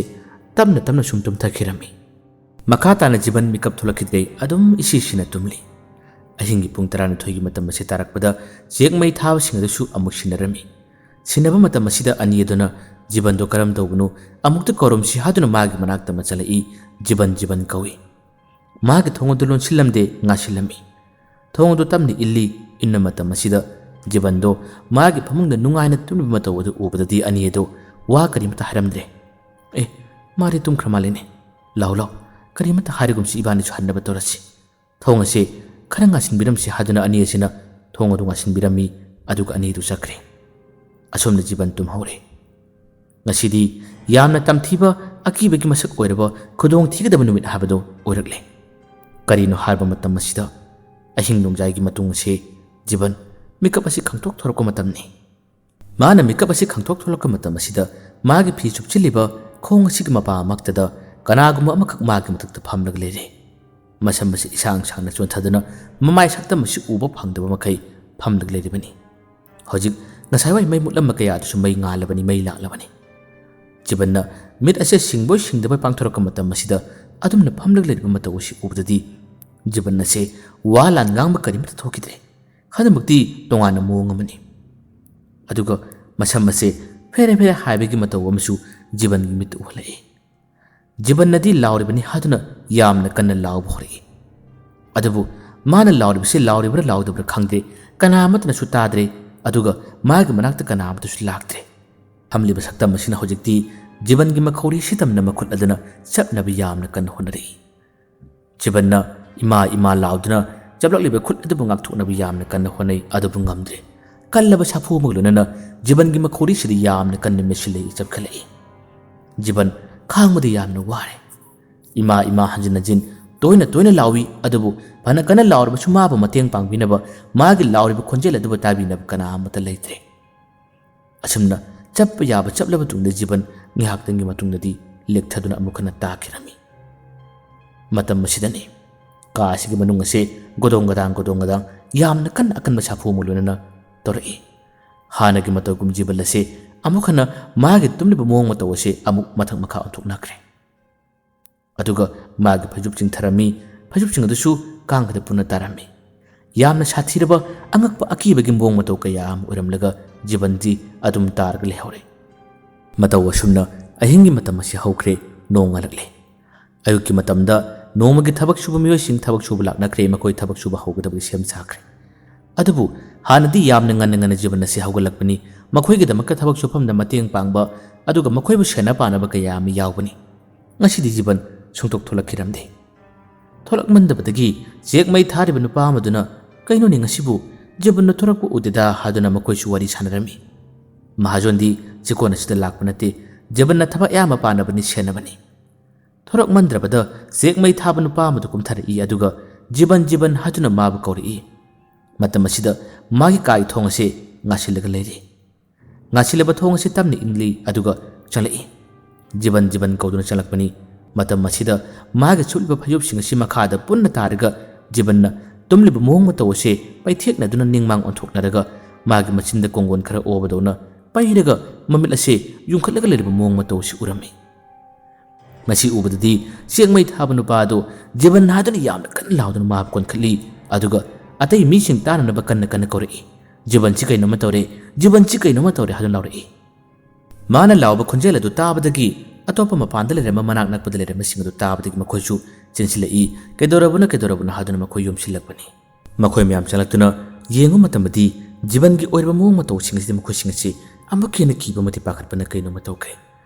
ꯇꯞꯅ ꯁꯨꯝ ꯇꯨꯝꯊꯈꯤꯔꯝꯃꯤ꯫ ꯃꯈꯥ ꯇꯥꯅ ꯖꯤꯕꯟ ꯃꯤꯀꯞ ꯊꯣꯛꯂꯛꯈꯤꯗ꯭ꯔꯦ, ꯑꯗꯨꯝ ꯏꯁꯤꯁꯤꯅ ꯇꯨꯝꯂꯤ꯫ ꯑꯍꯤꯡꯒꯤ ꯄꯨꯡ 12ꯒꯤ ꯃꯇꯝ ꯑꯁꯤ ꯇꯥꯔꯛꯄꯗ ꯆꯦꯛ ꯃꯩ ꯊꯥꯕꯁꯤꯡ ꯑꯗꯨꯁꯨ ꯑꯃꯨꯛ ꯁꯤꯟꯅꯔꯝꯃꯤ꯫ ꯁꯤꯟꯅꯕ ꯃꯇꯝ ꯑꯁꯤꯗ ꯑꯅꯤ ꯑꯗꯨꯅ ꯖꯤꯕꯟꯗꯣ ꯀꯔꯝ ꯇꯧꯕꯅꯣ ꯑꯃꯨꯛꯇ ꯀꯧꯔꯝꯁꯤ ꯍꯥꯏꯗꯨꯅ ꯃꯥꯒꯤ ꯃꯅꯥꯛꯇ ꯑꯃ ꯆꯠꯂꯛꯏ꯫ ꯖꯤꯕꯟ ꯀꯧꯏ꯫ ꯃꯥꯒꯤ ꯊꯣꯡ ꯑꯗꯨ ꯂꯣꯟꯁꯤꯜꯂꯝꯗꯦ, ꯉꯥꯁꯤꯜꯂꯝꯃꯤ꯫ ꯊꯣꯡ ꯑꯗꯨ ꯇꯞꯅ ꯏꯟꯅ ꯃꯇꯝ ꯑꯁꯤꯗ ꯖꯤꯕꯟꯗꯣ ꯃꯥꯒꯤ ꯐꯃꯨꯡꯗ ꯅꯨꯡꯉꯥꯏꯅ ꯇꯨꯝꯂꯤꯕ ꯃꯇꯧ ꯑꯗꯨ ꯎꯕꯗꯗꯤ ꯑꯅꯤ ꯑꯗꯨ ꯋꯥ ꯀꯔꯤꯃꯠꯇ ꯍꯥꯏꯔꯝꯗ꯭ꯔꯦ꯫ ꯃꯥꯗꯤ ꯇꯨꯝꯈ꯭ꯔ ꯃꯥꯜꯂꯦꯅꯦ, ꯂꯥꯎ ꯀꯔꯤꯃꯠꯇ ꯍꯥꯏꯔꯒꯨꯝꯁꯤ, ꯏꯕꯥꯅꯤꯁꯨ ꯍꯟꯅꯕ ꯇꯧꯔꯁꯤ, ꯊꯣꯡ ꯑꯁꯤ ꯈꯔ ꯉꯥꯁꯤꯟꯕꯤꯔꯝꯁꯤ ꯍꯥꯏꯗꯨꯅ ꯑꯅꯤ ꯑꯁꯤꯅ ꯊꯣꯡ ꯑꯗꯨ ꯉꯥꯁꯤꯟꯕꯤꯔꯝꯃꯤ꯫ ꯑꯗꯨꯒ ꯑꯅꯤ ꯑꯗꯨ ꯆꯠꯈ꯭ꯔꯦ꯫ ꯑꯁꯣꯝꯗ ꯖꯤꯕꯟ ꯇꯨꯝꯍꯧꯔꯦ꯫ ꯉꯁꯤꯗꯤ ꯌꯥꯝꯅ ꯇꯝꯊꯤꯕ ꯑꯀꯤꯕꯒꯤ ꯃꯁꯛ ꯑꯣꯏꯔꯕ ꯈꯨꯗꯣꯡꯊꯤꯒꯗꯕ ꯅꯨꯃꯤꯠ ꯍꯥꯏꯕꯗꯨ ꯑꯣꯏꯔꯛꯂꯦ꯫ ꯀꯔꯤꯅꯣ ꯍꯥꯏꯕ ꯃꯇꯝ ꯑꯁꯤꯗ ꯑꯍꯤꯡ ꯅꯣꯡꯖꯥꯏꯒꯤ ꯃꯇꯨꯡ ꯑꯁꯤ ꯖꯤꯕꯟ ꯃꯤꯀꯞ ꯑꯁꯤ ꯈꯪꯇꯣꯛ ꯊꯣꯔꯛꯄ ꯃꯇꯝꯅꯤ꯫ ꯃꯥꯅ ꯃꯤꯀꯞ ꯑꯁꯤ ꯈꯪꯇꯣꯛ ꯊꯣꯛꯂꯛꯄ ꯃꯇꯝ ꯑꯁꯤꯗ ꯃꯥꯒꯤ ꯐꯤ ꯆꯨꯞꯆꯤꯜꯂꯤꯕ ꯈꯣꯡ ꯑꯁꯤꯒꯤ ꯃꯄꯥꯃꯛꯇꯗ ꯀꯅꯥꯒꯨꯝꯕ ꯑꯃꯈꯛ ꯃꯥꯒꯤ ꯃꯊꯛꯇ ꯐꯝꯂꯒ ꯂꯩꯔꯦ꯫ ꯃꯁꯝ ꯑꯁꯤ ꯏꯁꯥꯡ ꯁꯥꯡꯅ ꯆꯣꯟꯊꯗꯨꯅ ꯃꯃꯥꯏ ꯁꯛꯇꯝ ꯑꯁꯤ ꯎꯕ ꯐꯪꯗꯕ ꯃꯈꯩ ꯐꯝꯂꯒ ꯂꯩꯔꯤꯕꯅꯤ꯫ ꯍꯧꯖꯤꯛ ꯉꯁꯥꯏꯋꯥꯏ ꯃꯩ ꯃꯨꯠꯂꯝꯕ ꯀꯌꯥꯗꯨꯁꯨ ꯃꯩ ꯉꯥꯜꯂꯕꯅꯤ, ꯃꯩ ꯂꯥꯛꯂꯕꯅꯤ꯫ ꯖꯤꯕꯟꯅ ꯃꯤꯠ ꯑꯁꯤ ꯁꯤꯡꯕꯣꯏ ꯁꯤꯡꯗꯕꯣꯏ ꯄꯥꯡꯊꯣꯔꯛꯄ ꯃꯇꯝ ꯑꯁꯤꯗ ꯑꯗꯨꯝꯅ ꯐꯝꯂꯒ ꯂꯩꯔꯤꯕ ꯃꯇꯧ ꯑꯁꯤ ꯎꯕꯗꯗꯤ ꯖꯤꯕꯟ ꯑꯁꯤ ꯋꯥ ꯂꯥꯟ ꯉꯥꯡꯕ ꯀꯔꯤꯃꯠꯇ ꯊꯣꯛꯈꯤꯗ꯭ꯔꯦ꯫ ꯍꯟꯗꯛꯃꯛꯇꯤ ꯇꯣꯉꯥꯟꯅ ꯃꯑꯣꯡ ꯑꯃꯅꯤ꯫ ꯑꯗꯨꯒ ꯃꯁꯝ ꯑꯁꯤ ꯐꯦꯔꯦ ꯍꯥꯏꯕꯒꯤ ꯃꯇꯧ ꯑꯃꯁꯨ ꯖꯤꯕꯟꯒꯤ ꯃꯤꯠꯇ ꯎꯍꯜꯂꯛꯏ꯫ ꯖꯤꯕꯟꯅꯗꯤ ꯂꯥꯎꯔꯤꯕꯅꯤ ꯍꯥꯏꯗꯨꯅ ꯌꯥꯝꯅ ꯀꯟꯅ ꯂꯥꯎꯕ ꯍꯧꯔꯛꯏ꯫ ꯑꯗꯨꯕꯨ ꯃꯥꯅ ꯂꯥꯎꯔꯤꯕꯁꯤ ꯂꯥꯎꯔꯤꯕ꯭ꯔꯥ ꯂꯥꯎꯗꯕ꯭ꯔꯥ ꯈꯪꯗꯦ, ꯀꯅꯥ ꯑꯃꯠꯇꯅꯁꯨ ꯇꯥꯗ꯭ꯔꯦ, ꯑꯗꯨꯒ ꯃꯥꯒꯤ ꯃꯅꯥꯛꯇ ꯀꯅꯥ ꯑꯃꯠꯇꯁꯨ ꯂꯥꯛꯇ꯭ꯔꯦ꯫ ꯐꯝꯂꯤꯕ ꯁꯛꯇꯝ ꯑꯁꯤꯅ ꯍꯧꯖꯤꯛꯇꯤ ꯖꯤꯕꯟꯒꯤ ꯃꯈꯧꯔꯤ ꯁꯤꯇꯝꯅ ꯃꯈꯨꯠ ꯑꯗꯨꯅ ꯆꯞꯅꯕ ꯌꯥꯝꯅ ꯀꯟꯅ ꯍꯣꯠꯅꯔꯛꯏ꯫ ꯖꯤꯕꯟꯅ ꯏꯃꯥ ꯏꯃꯥ ꯂꯥꯎꯗꯨꯅ ꯆꯞꯂꯛꯂꯤꯕ ꯈꯨꯠ ꯑꯗꯨꯕꯨ ꯉꯥꯛꯊꯣꯛꯅꯕ ꯌꯥꯝꯅ ꯀꯟꯅ ꯍꯣꯠꯅꯩ, ꯑꯗꯨꯕꯨ ꯉꯝꯗ꯭ꯔꯦ꯫ ꯀꯜꯂꯕ ꯁꯥꯐꯨ ꯑꯃꯒ ꯂꯣꯏꯅꯅ ꯖꯤꯕꯟꯒꯤ ꯃꯈꯧꯔꯤꯁꯤꯗ ꯌꯥꯝꯅ ꯀꯟꯅ ꯃꯦꯠꯁꯤꯜꯂꯛꯏ, ꯆꯞꯈꯠꯂꯛꯏ꯫ ꯖꯤꯕꯟ ꯈꯥꯡꯕꯗ ꯌꯥꯝꯅ ꯋꯥꯔꯦ꯫ ꯏꯃꯥ ꯏꯃꯥ ꯍꯟꯖꯤꯟ ꯍꯟꯖꯤꯟ ꯇꯣꯏꯅ ꯇꯣꯏꯅ ꯂꯥꯎꯏ, ꯑꯗꯨꯕꯨ ꯐꯅ ꯀꯟꯅ ꯂꯥꯎꯔꯕꯁꯨ ꯃꯥꯕꯨ ꯃꯇꯦꯡ ꯄꯥꯡꯕꯤꯅꯕ, ꯃꯥꯒꯤ ꯂꯥꯎꯔꯤꯕ ꯈꯣꯟꯖꯦꯜ ꯑꯗꯨꯕꯨ ꯇꯥꯕꯤꯅꯕ ꯀꯅꯥ ꯑꯃꯠꯇ ꯂꯩꯇ꯭ꯔꯦ꯫ ꯑꯁꯨꯝꯅ ꯆꯞꯄ ꯌꯥꯕ ꯆꯞꯂꯕ ꯇꯨꯡꯗ ꯖꯤꯕꯟ ꯉꯥꯏꯍꯥꯛꯇꯪꯒꯤ ꯃꯇꯨꯡꯗꯗꯤ ꯂꯦꯛꯊꯗꯨꯅ ꯑꯃꯨꯛ ꯍꯟꯅ ꯇꯥꯈꯤꯔꯝꯃꯤ꯫ ꯃꯇꯝ ꯑꯁꯤꯗꯅꯤ ꯀꯥ ꯑꯁꯤꯒꯤ ꯃꯅꯨꯡ ꯑꯁꯤ ꯒꯣꯗꯣꯡ ꯒꯗꯥꯡ ꯌꯥꯝꯅ ꯀꯟꯅ ꯑꯀꯟꯕ ꯁꯥꯐꯨ ꯑꯃ ꯂꯣꯏꯅꯅ ꯇꯧꯔꯛꯏ꯫ ꯍꯥꯟꯅꯒꯤ ꯃꯇꯧꯒꯨꯝ ꯖꯤꯕꯟ ꯑꯁꯤ ꯑꯃꯨꯛ ꯍꯟꯅ ꯃꯥꯒꯤ ꯇꯨꯝꯂꯤꯕ ꯃꯑꯣꯡ ꯃꯇꯧ ꯑꯁꯤ ꯑꯃꯨꯛ ꯃꯊꯛ ꯃꯈꯥ ꯑꯣꯟꯊꯣꯛꯅꯈ꯭ꯔꯦ꯫ ꯑꯗꯨꯒ ꯃꯥꯒꯤ ꯐꯩꯖꯨꯞ ꯆꯤꯡꯊꯔꯝꯃꯤ, ꯐꯩꯖꯨꯞꯁꯤꯡ ꯑꯗꯨꯁꯨ ꯀꯥꯡꯒꯗ ꯄꯨꯟꯅ ꯇꯥꯔꯝꯃꯤ꯫ ꯌꯥꯝꯅ ꯁꯥꯊꯤꯔꯕ ꯑꯉꯛꯄ ꯑꯀꯤꯕꯒꯤ ꯃꯑꯣꯡ ꯃꯇꯧ ꯀꯌꯥ ꯑꯃ ꯑꯣꯏꯔꯝꯂꯒ ꯖꯤꯕꯟꯗꯤ ꯑꯗꯨꯝ ꯇꯥꯔꯒ ꯂꯩꯍꯧꯔꯦ꯫ ꯃꯇꯧ ꯑꯁꯨꯝꯅ ꯑꯍꯤꯡꯒꯤ ꯃꯇꯝ ꯑꯁꯤ ꯍꯧꯈ꯭ꯔꯦ, ꯅꯣꯡ ꯉꯥꯜꯂꯛꯂꯦ꯫ ꯑꯌꯨꯛꯀꯤ ꯃꯇꯝꯗ ꯅꯣꯡꯃꯒꯤ ꯊꯕꯛ ꯁꯨꯕ ꯃꯤꯑꯣꯏꯁꯤꯡ ꯊꯕꯛ ꯁꯨꯕ ꯂꯥꯛꯅꯈ꯭ꯔꯦ, ꯃꯈꯣꯏ ꯊꯕꯛ ꯁꯨꯕ ꯍꯧꯒꯗꯕꯒꯤ ꯁꯦꯝ ꯁꯥꯈ꯭ꯔꯦ꯫ ꯑꯗꯨꯕꯨ ꯍꯥꯟꯅꯗꯤ ꯌꯥꯝꯅ ꯉꯟꯅ ꯖꯤꯕꯟ ꯑꯁꯤ ꯍꯧꯒꯠꯂꯛꯄꯅꯤ, ꯃꯈꯣꯏꯒꯤꯗꯃꯛꯇ ꯊꯕꯛ ꯁꯨꯐꯝꯗ ꯃꯇꯦꯡ ꯄꯥꯡꯕ, ꯑꯗꯨꯒ ꯃꯈꯣꯏꯕꯨ ꯁꯦꯟꯅ ꯄꯥꯅꯕ ꯀꯌꯥ ꯑꯃ ꯌꯥꯎꯕꯅꯤ꯫ ꯉꯁꯤꯗꯤ ꯖꯤꯕꯟ ꯁꯨꯡꯊꯣꯛ ꯊꯣꯛꯂꯛꯈꯤꯔꯝꯗꯦ꯫ ꯊꯣꯛꯂꯛꯃꯟꯗꯕꯗꯒꯤ ꯆꯦꯛ ꯃꯩ ꯊꯥꯔꯤꯕ ꯅꯨꯄꯥ ꯑꯃꯗꯨꯅ ꯀꯩꯅꯣꯅꯤ ꯉꯁꯤꯕꯨ ꯖꯤꯕꯟꯅ ꯊꯣꯔꯛꯄ ꯎꯗꯦꯗ ꯍꯥꯏꯗꯨꯅ ꯃꯈꯣꯏꯁꯨ ꯋꯥꯔꯤ ꯁꯥꯟꯅꯔꯝꯃꯤ꯫ ꯃꯍꯥꯖꯣꯟꯗꯤ ꯆꯤꯀꯣꯟ ꯑꯁꯤꯗ ꯂꯥꯛꯄ ꯅꯠꯇꯦ, ꯖꯤꯕꯟꯅ ꯊꯕꯛ ꯑꯌꯥꯝꯕ ꯄꯥꯅꯕꯅꯤ, ꯁꯦꯟꯅꯕꯅꯤ꯫ ꯊꯣꯔꯛꯃꯟꯗ꯭ꯔꯕꯗ ꯆꯦꯛ ꯃꯩ ꯊꯥꯕ ꯅꯨꯄꯥ ꯑꯃꯗꯨ ꯀꯨꯝꯊꯔꯛꯏ, ꯑꯗꯨꯒ ꯖꯤꯕꯟ ꯍꯥꯏꯗꯨꯅ ꯃꯥꯕꯨ ꯀꯧꯔꯛꯏ꯫ ꯃꯇꯝ ꯑꯁꯤꯗ ꯃꯥꯒꯤ ꯀꯥꯒꯤ ꯊꯣꯡ ꯑꯁꯤ ꯉꯥꯁꯤꯜꯂꯒ ꯂꯩꯔꯤ꯫ ꯉꯥꯁꯤꯜꯂꯕ ꯊꯣꯡ ꯑꯁꯤ ꯇꯞꯅ ꯏꯟꯂꯤ, ꯑꯗꯨꯒ ꯆꯪꯂꯛꯏ꯫ ꯖꯤꯕꯟ ꯀꯧꯗꯨꯅ ꯆꯪꯂꯛꯄꯅꯤ꯫ ꯃꯇꯝ ꯑꯁꯤꯗ ꯃꯥꯒꯤ ꯁꯨꯠꯂꯤꯕ ꯐꯩꯖꯨꯞꯁꯤꯡ ꯑꯁꯤ ꯃꯈꯥꯗ ꯄꯨꯟꯅ ꯇꯥꯔꯒ ꯖꯤꯕꯟꯅ ꯇꯨꯝꯂꯤꯕ ꯃꯑꯣꯡ ꯃꯇꯧ ꯑꯁꯤ ꯄꯩꯊꯦꯛꯅꯗꯨꯅ ꯅꯤꯡꯃꯥꯡ ꯑꯣꯟꯊꯣꯛꯅꯔꯒ ꯃꯥꯒꯤ ꯃꯆꯤꯟꯗ ꯀꯣꯡꯒꯣꯟ ꯈꯔ ꯑꯣꯕꯗꯧꯅ ꯄꯩꯔꯒ ꯃꯃꯤꯠ ꯑꯁꯤ ꯌꯨꯡꯈꯠꯂꯒ ꯂꯩꯔꯤꯕ ꯃꯑꯣꯡ ꯃꯇꯧ ꯑꯁꯤ ꯎꯔꯝꯃꯤ꯫ ꯃꯁꯤ ꯎꯕꯗꯗꯤ ꯆꯦꯛ ꯃꯩ ꯊꯥꯕ ꯅꯨꯄꯥ ꯑꯗꯨ ꯖꯤꯕꯟ ꯍꯥꯏꯗꯨꯅ ꯌꯥꯝꯅ ꯀꯟꯅ ꯂꯥꯎꯗꯨꯅ ꯃꯥꯕꯨ ꯀꯣꯟꯈꯠꯂꯤ, ꯑꯗꯨꯒ ꯑꯇꯩ ꯃꯤꯁꯤꯡ ꯇꯥꯅꯅꯕ ꯀꯟꯅ ꯀꯧꯔꯛꯏ꯫ ꯖꯤꯕꯟꯁꯤ ꯀꯩꯅꯣꯝꯃ ꯇꯧꯔꯦ, ꯖꯤꯕꯟꯁꯤ ꯀꯩꯅꯣꯝꯃ ꯇꯧꯔꯦ ꯍꯥꯏꯗꯨꯅ ꯂꯥꯎꯔꯛꯏ꯫ ꯃꯥꯅ ꯂꯥꯎꯕ ꯈꯣꯟꯖꯦꯜ ꯑꯗꯨ ꯇꯥꯕꯗꯒꯤ ꯑꯇꯣꯞꯄ ꯃꯄꯥꯟꯗ ꯂꯩꯔꯝꯕ ꯃꯅꯥꯛ ꯅꯛꯄꯗ ꯂꯩꯔꯝꯕꯁꯤꯡ ꯑꯗꯨ ꯇꯥꯕꯗꯒꯤ ꯃꯈꯣꯏꯁꯨ ꯆꯦꯟꯁꯤꯜꯂꯛꯏ꯫ ꯀꯩꯗꯧꯔꯕꯅꯣ ꯍꯥꯏꯗꯨꯅ ꯃꯈꯣꯏ ꯌꯣꯝꯁꯤꯜꯂꯛꯄꯅꯤ꯫ ꯃꯈꯣꯏ ꯃꯌꯥꯝ ꯆꯪꯂꯛꯇꯨꯅ ꯌꯦꯡꯕ ꯃꯇꯝꯗꯗꯤ ꯖꯤꯕꯟꯒꯤ ꯑꯣꯏꯔꯤꯕ ꯃꯑꯣꯡ ꯃꯇꯧꯁꯤꯡ ꯑꯁꯤꯗ ꯃꯈꯣꯏꯁꯤꯡ ꯑꯁꯤ ꯑꯃꯨꯛ ꯍꯦꯟꯅ ꯀꯤꯕ ꯑꯃꯗꯤ ꯄꯥꯈꯠꯄꯅ ꯀꯩꯅꯣꯝꯃ ꯇꯧꯈ꯭ꯔꯦ꯫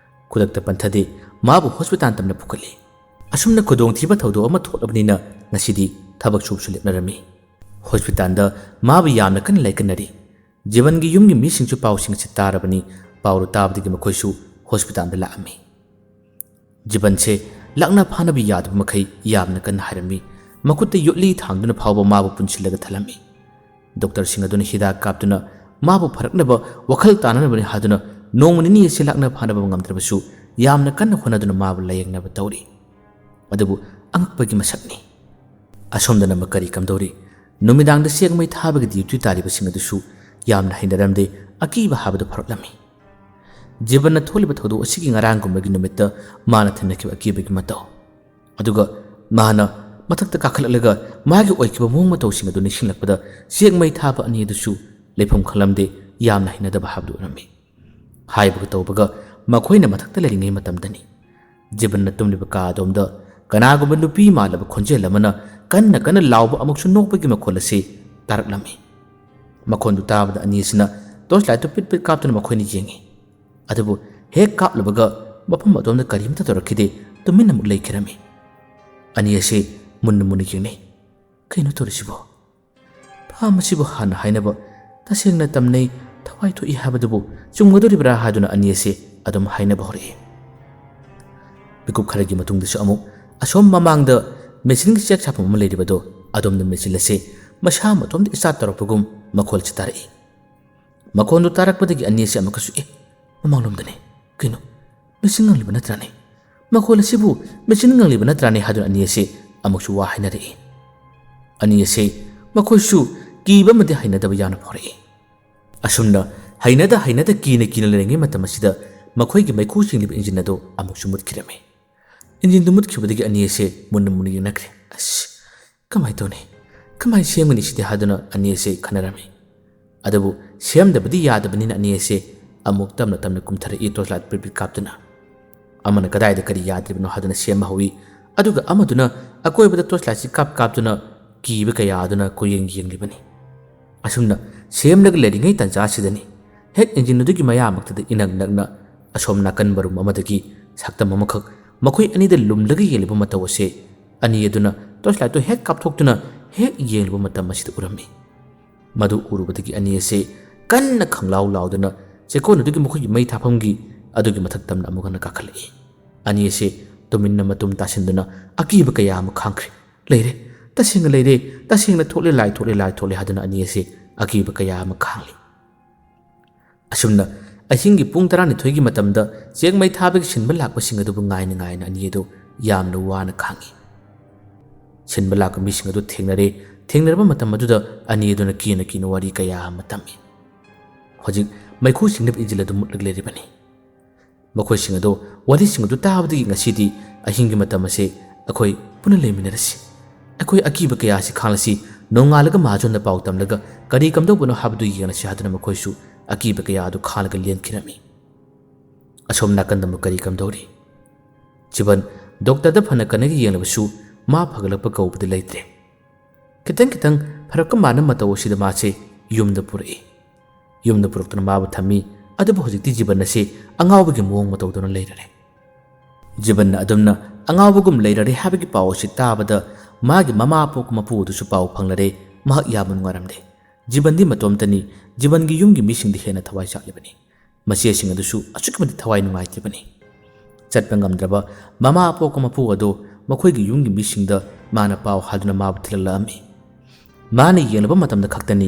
ꯈꯨꯗꯛꯇ ꯄꯟꯊꯗꯦ, ꯃꯥꯕꯨ ꯍꯣꯁꯄꯤꯇꯥꯜ ꯇꯝꯅ ꯄꯨꯈꯠꯂꯤ꯫ ꯑꯁꯨꯝꯅ ꯈꯨꯗꯣꯡꯊꯤꯕ ꯊꯧꯗꯣꯛ ꯑꯃ ꯊꯣꯛꯂꯕꯅꯤꯅ ꯉꯁꯤꯗꯤ ꯊꯕꯛ ꯁꯨꯕꯁꯨ ꯂꯦꯞꯅꯔꯝꯃꯤ꯫ ꯍꯣꯁꯄꯤꯇꯥꯜꯗ ꯃꯥꯕꯨ ꯌꯥꯝꯅ ꯀꯟꯅ ꯂꯥꯏꯀꯠꯅꯔꯤ꯫ ꯖꯤꯕꯟꯒꯤ ꯌꯨꯝꯒꯤ ꯃꯤꯁꯤꯡꯁꯨ ꯄꯥꯎꯁꯤꯡ ꯑꯁꯤ ꯇꯥꯔꯕꯅꯤ꯫ ꯄꯥꯎꯗꯨ ꯇꯥꯕꯗꯒꯤ ꯃꯈꯣꯏꯁꯨ ꯍꯣꯁꯄꯤꯇꯥꯜꯗ ꯂꯥꯛꯑꯝꯃꯤ꯫ ꯖꯤꯕꯟꯁꯦ ꯂꯥꯛꯅ ꯐꯥꯅꯕ ꯌꯥꯗꯕ ꯃꯈꯩ ꯌꯥꯝꯅ ꯀꯟꯅ ꯍꯥꯏꯔꯝꯃꯤ꯫ ꯃꯈꯨꯠꯇ ꯌꯣꯠꯂꯤ ꯊꯥꯡꯗꯨꯅ ꯐꯥꯎꯕ ꯃꯥꯕꯨ ꯄꯨꯟꯁꯤꯜꯂꯒ ꯊꯜꯂꯝꯃꯤ꯫ ꯗꯣꯛꯇꯔꯁꯤꯡ ꯑꯗꯨꯅ ꯍꯤꯗꯥꯛ ꯀꯥꯞꯇꯨꯅ ꯃꯥꯕꯨ ꯐꯔꯛꯅꯕ, ꯋꯥꯈꯜ ꯇꯥꯅꯅꯕꯅꯤ ꯍꯥꯏꯗꯨꯅ ꯅꯣꯡꯃ ꯅꯤꯅꯤ ꯑꯁꯤ ꯂꯥꯛꯅ ꯐꯥꯅꯕ ꯉꯝꯗ꯭ꯔꯕꯁꯨ ꯌꯥꯝꯅ ꯀꯟꯅ ꯍꯣꯠꯅꯗꯨꯅ ꯃꯥꯕꯨ ꯂꯥꯌꯦꯡꯅꯕ ꯇꯧꯔꯤ꯫ ꯑꯗꯨꯕꯨ ꯑꯉꯛꯄꯒꯤ ꯃꯁꯛꯅꯤ꯫ ꯑꯁꯣꯝꯗꯅ ꯑꯃꯨꯛ ꯀꯔꯤ ꯀꯝꯗꯧꯔꯤ? ꯅꯨꯃꯤꯗꯥꯡꯗ ꯆꯦꯛ ꯃꯩ ꯊꯥꯕꯒꯤ ꯗ꯭ꯌꯨꯇꯤ ꯇꯥꯔꯤꯕꯁꯤꯡ ꯑꯗꯨꯁꯨ ꯌꯥꯝꯅ ꯍꯩꯅꯔꯝꯗꯦ, ꯑꯀꯤꯕ ꯍꯥꯏꯕꯗꯨ ꯐꯥꯎꯔꯛꯂꯝꯃꯤ꯫ ꯖꯤꯕꯟꯅ ꯊꯣꯛꯂꯤꯕ ꯊꯧꯗꯣꯛ ꯑꯁꯤꯒꯤ ꯉꯔꯥꯡꯒꯨꯝꯕꯒꯤ ꯅꯨꯃꯤꯠꯇ ꯃꯥꯅ ꯊꯦꯡꯅꯈꯤꯕ ꯑꯀꯤꯕꯒꯤ ꯃꯇꯧ, ꯑꯗꯨꯒ ꯃꯥꯅ ꯃꯊꯛꯇ ꯀꯥꯈꯠꯂꯛꯂꯒ ꯃꯥꯒꯤ ꯑꯣꯏꯈꯤꯕ ꯃꯑꯣꯡ ꯃꯇꯧꯁꯤꯡ ꯑꯗꯨ ꯅꯤꯡꯁꯤꯡꯂꯛꯄꯗ ꯆꯦꯛ ꯃꯩ ꯊꯥꯕ ꯑꯅꯤ ꯑꯗꯨꯁꯨ ꯂꯩꯐꯝ ꯈꯪꯂꯝꯗꯦ, ꯌꯥꯝꯅ ꯍꯩꯅꯗꯕ ꯍꯥꯏꯕꯗꯨ ꯑꯣꯏꯔꯝꯃꯤ꯫ ꯍꯥꯏꯕꯒ ꯇꯧꯕꯒ ꯃꯈꯣꯏꯅ ꯃꯊꯛꯇ ꯂꯩꯔꯤꯉꯩ ꯃꯇꯝꯗꯅꯤ ꯖꯤꯕꯟꯅ ꯇꯨꯝꯂꯤꯕ ꯀꯥ ꯑꯗꯣꯝꯗ ꯀꯅꯥꯒꯨꯝꯕ ꯅꯨꯄꯤ ꯃꯥꯜꯂꯕ ꯈꯣꯟꯖꯦꯜ ꯑꯃꯅ ꯀꯟꯅ ꯂꯥꯎꯕ ꯑꯃꯨꯛꯁꯨ ꯅꯣꯛꯄꯒꯤ ꯃꯈꯣꯜ ꯑꯁꯤ ꯇꯥꯔꯛꯂꯝꯃꯤ꯫ ꯃꯈꯣꯟꯗꯨ ꯇꯥꯕꯗ ꯑꯅꯤ ꯑꯁꯤꯅ ꯇꯣꯔꯆ ꯂꯥꯏꯠꯇꯨ ꯄꯤꯠ ꯀꯥꯞꯇꯨꯅ ꯃꯈꯣꯏꯅ ꯌꯦꯡꯉꯤ꯫ ꯑꯗꯨꯕꯨ ꯍꯦꯛ ꯀꯥꯞꯂꯨꯕꯒ ꯃꯐꯝ ꯑꯗꯣꯝꯗ ꯀꯔꯤꯝꯇ ꯇꯧꯔꯛꯈꯤꯗꯦ, ꯇꯨꯃꯤꯟꯅ ꯑꯃꯨꯛ ꯂꯩꯈꯤꯔꯝꯃꯤ꯫ ꯑꯅꯤ ꯑꯁꯤ ꯃꯨꯟꯅ ꯌꯦꯡꯅꯩ꯫ ꯀꯩꯅꯣ ꯇꯧꯔꯤꯁꯤꯕꯣ? ꯐꯥꯝ ꯑꯁꯤꯕꯨ ꯍꯥꯟꯅ ꯍꯥꯏꯅꯕ ꯇꯁꯦꯡꯅ ꯇꯝꯅꯩ, ꯊꯋꯥꯏ ꯊꯣꯛꯏ ꯍꯥꯏꯕꯗꯨꯕꯨ ꯆꯨꯝꯒꯗꯣꯔꯤꯕ꯭ꯔꯥ ꯍꯥꯏꯗꯨꯅ ꯑꯅꯤ ꯑꯁꯤ ꯑꯗꯨꯝ ꯍꯥꯏꯅꯕ ꯍꯧꯔꯛꯏ꯫ ꯃꯤꯀꯨꯞ ꯈꯔꯒꯤ ꯃꯇꯨꯡꯗꯁꯨ ꯑꯃꯨꯛ ꯑꯁꯣꯝ ꯃꯃꯥꯡꯗ ꯃꯦꯆꯤꯟꯒꯤ ꯆꯦꯛ ꯁꯥꯐꯝ ꯑꯃ ꯂꯩꯔꯤꯕꯗꯣ, ꯑꯗꯣꯝꯗ ꯃꯦꯆꯤꯟ ꯑꯁꯤ ꯃꯁꯥ ꯃꯇꯣꯝꯗ ꯏꯁꯇꯥꯔꯠ ꯇꯧꯔꯛꯄꯒꯨꯝ ꯃꯈꯣꯜꯁꯤ ꯇꯥꯔꯛꯏ꯫ ꯃꯈꯣꯟꯗꯨ ꯇꯥꯔꯛꯄꯗꯒꯤ ꯑꯅꯤ ꯑꯁꯤ ꯑꯃꯨꯛꯀꯁꯨ ꯃꯃꯥꯡꯂꯣꯝꯗꯅꯤ, ꯀꯩꯅꯣ ꯃꯦꯆꯤꯟ ꯉꯪꯂꯤꯕ ꯅꯠꯇ꯭ꯔꯥꯅꯦ? ꯃꯈꯣꯜ ꯑꯁꯤꯕꯨ ꯃꯦꯆꯤꯟ ꯉꯪꯂꯤꯕ ꯅꯠꯇ꯭ꯔꯥꯅꯦ ꯍꯥꯏꯗꯨꯅ ꯑꯅꯤ ꯑꯁꯤ ꯑꯃꯨꯛꯁꯨ ꯋꯥ ꯍꯥꯏꯅꯔꯛꯏ꯫ ꯑꯅꯤ ꯑꯁꯤ ꯃꯈꯣꯏꯁꯨ ꯀꯤꯕ ꯑꯃꯗꯤ ꯍꯩꯅꯗꯕ ꯌꯥꯝꯅ ꯐꯥꯎꯔꯛꯏ꯫ ꯑꯁꯨꯝꯅ ꯍꯩꯅꯗ ꯀꯤꯅ ꯂꯩꯔꯤꯉꯩ ꯃꯇꯝ ꯑꯁꯤꯗ ꯃꯈꯣꯏꯒꯤ ꯃꯩꯈꯨ ꯆꯤꯡꯂꯤꯕ ꯏꯟꯖꯤꯟ ꯑꯗꯨ ꯑꯃꯨꯛꯁꯨ ꯃꯨꯠꯈꯤꯔꯝꯃꯤ꯫ ꯏꯟꯖꯤꯟꯗꯨ ꯃꯨꯠꯈꯤꯕꯗꯒꯤ ꯑꯅꯤ ꯑꯁꯤ ꯃꯨꯟꯅ ꯌꯦꯡꯅꯈ꯭ꯔꯦ꯫ ꯑꯁ, ꯀꯃꯥꯏꯅ ꯇꯧꯅꯤ? ꯀꯃꯥꯏꯅ ꯁꯦꯝꯒꯅꯤ ꯁꯤꯗꯤ ꯍꯥꯏꯗꯨꯅ ꯑꯅꯤ ꯑꯁꯤ ꯈꯟꯅꯔꯝꯃꯤ꯫ ꯑꯗꯨꯕꯨ ꯁꯦꯝꯗꯕꯗꯤ ꯌꯥꯗꯕꯅꯤꯅ ꯑꯅꯤ ꯑꯁꯤ ꯑꯃꯨꯛ ꯇꯞꯅ ꯀꯨꯝꯊꯔꯛꯏ, ꯇꯣꯔꯆ ꯂꯥꯏꯠ ꯄꯤꯠ ꯀꯥꯞꯇꯨꯅ꯫ amana kadai da kari yadribno haduna sema hawi aduga amaduna akoibada torchlight kap kaptuna kiba kaya aduna koyeng yenglibani asumna semlag ledingai tanja sidani hek engine dugi maya maktada inang nagna asom nakan barum amadagi sakta mamakak makoi ani da lumlagi yeliba matawase ani aduna torchlight to hek kapthokuna hek yeliba matam masida urami madu urubadagi ani ase kanna khanglaw lawduna chekona dugi makoi mai thapamgi adugi mathak tamna amugana kakhali ani ase tuminna matum tasinduna akiba kaya am khangkhri leire tasingna thole lai thole haduna ani ase akiba kaya am khangli asumna ahingi pung tarani thoigi matamda chengmai thabig sinba lakpa singa du ngaina ani edo yamna wana khangi sinba lakpa mi singa du thengnarba matam aduda ani eduna kina wari kaya matami hojik maikhu singnap ijila du mutlag bani makoi singa do wari singa du tabdi ngasidi ahingi matam ase akoi puna leminarasi akoi akiba kaya si khanglasi nongalaga majon da pau tamlaga kari kamdo buno habdu yena si haduna makoi su akiba kaya adu khalaga lien kirami asom nakanda mukari kamdori jiban doctor da phana kanagi yenglabasu ma phagalapa kaubda leitre kitang pharakka mana mataw sida ma se yumda puruktuna ma thami adu hojikti jiban ase angawbagi mong mataw dona leirare jiban adumna angawbagum leirare habagi paw si tabada magi mama pok mapu du su paw phanglare ma yamun ngaramde jiban di matomtani jiban gi yumgi mising di hena thawai chaklibani masi singa du su achukmani thawai nungai tibani chatpangam draba mama pok mapu ado makhoi gi yumgi mising da mana paw haduna ma thilala mana yenaba matamda khaktani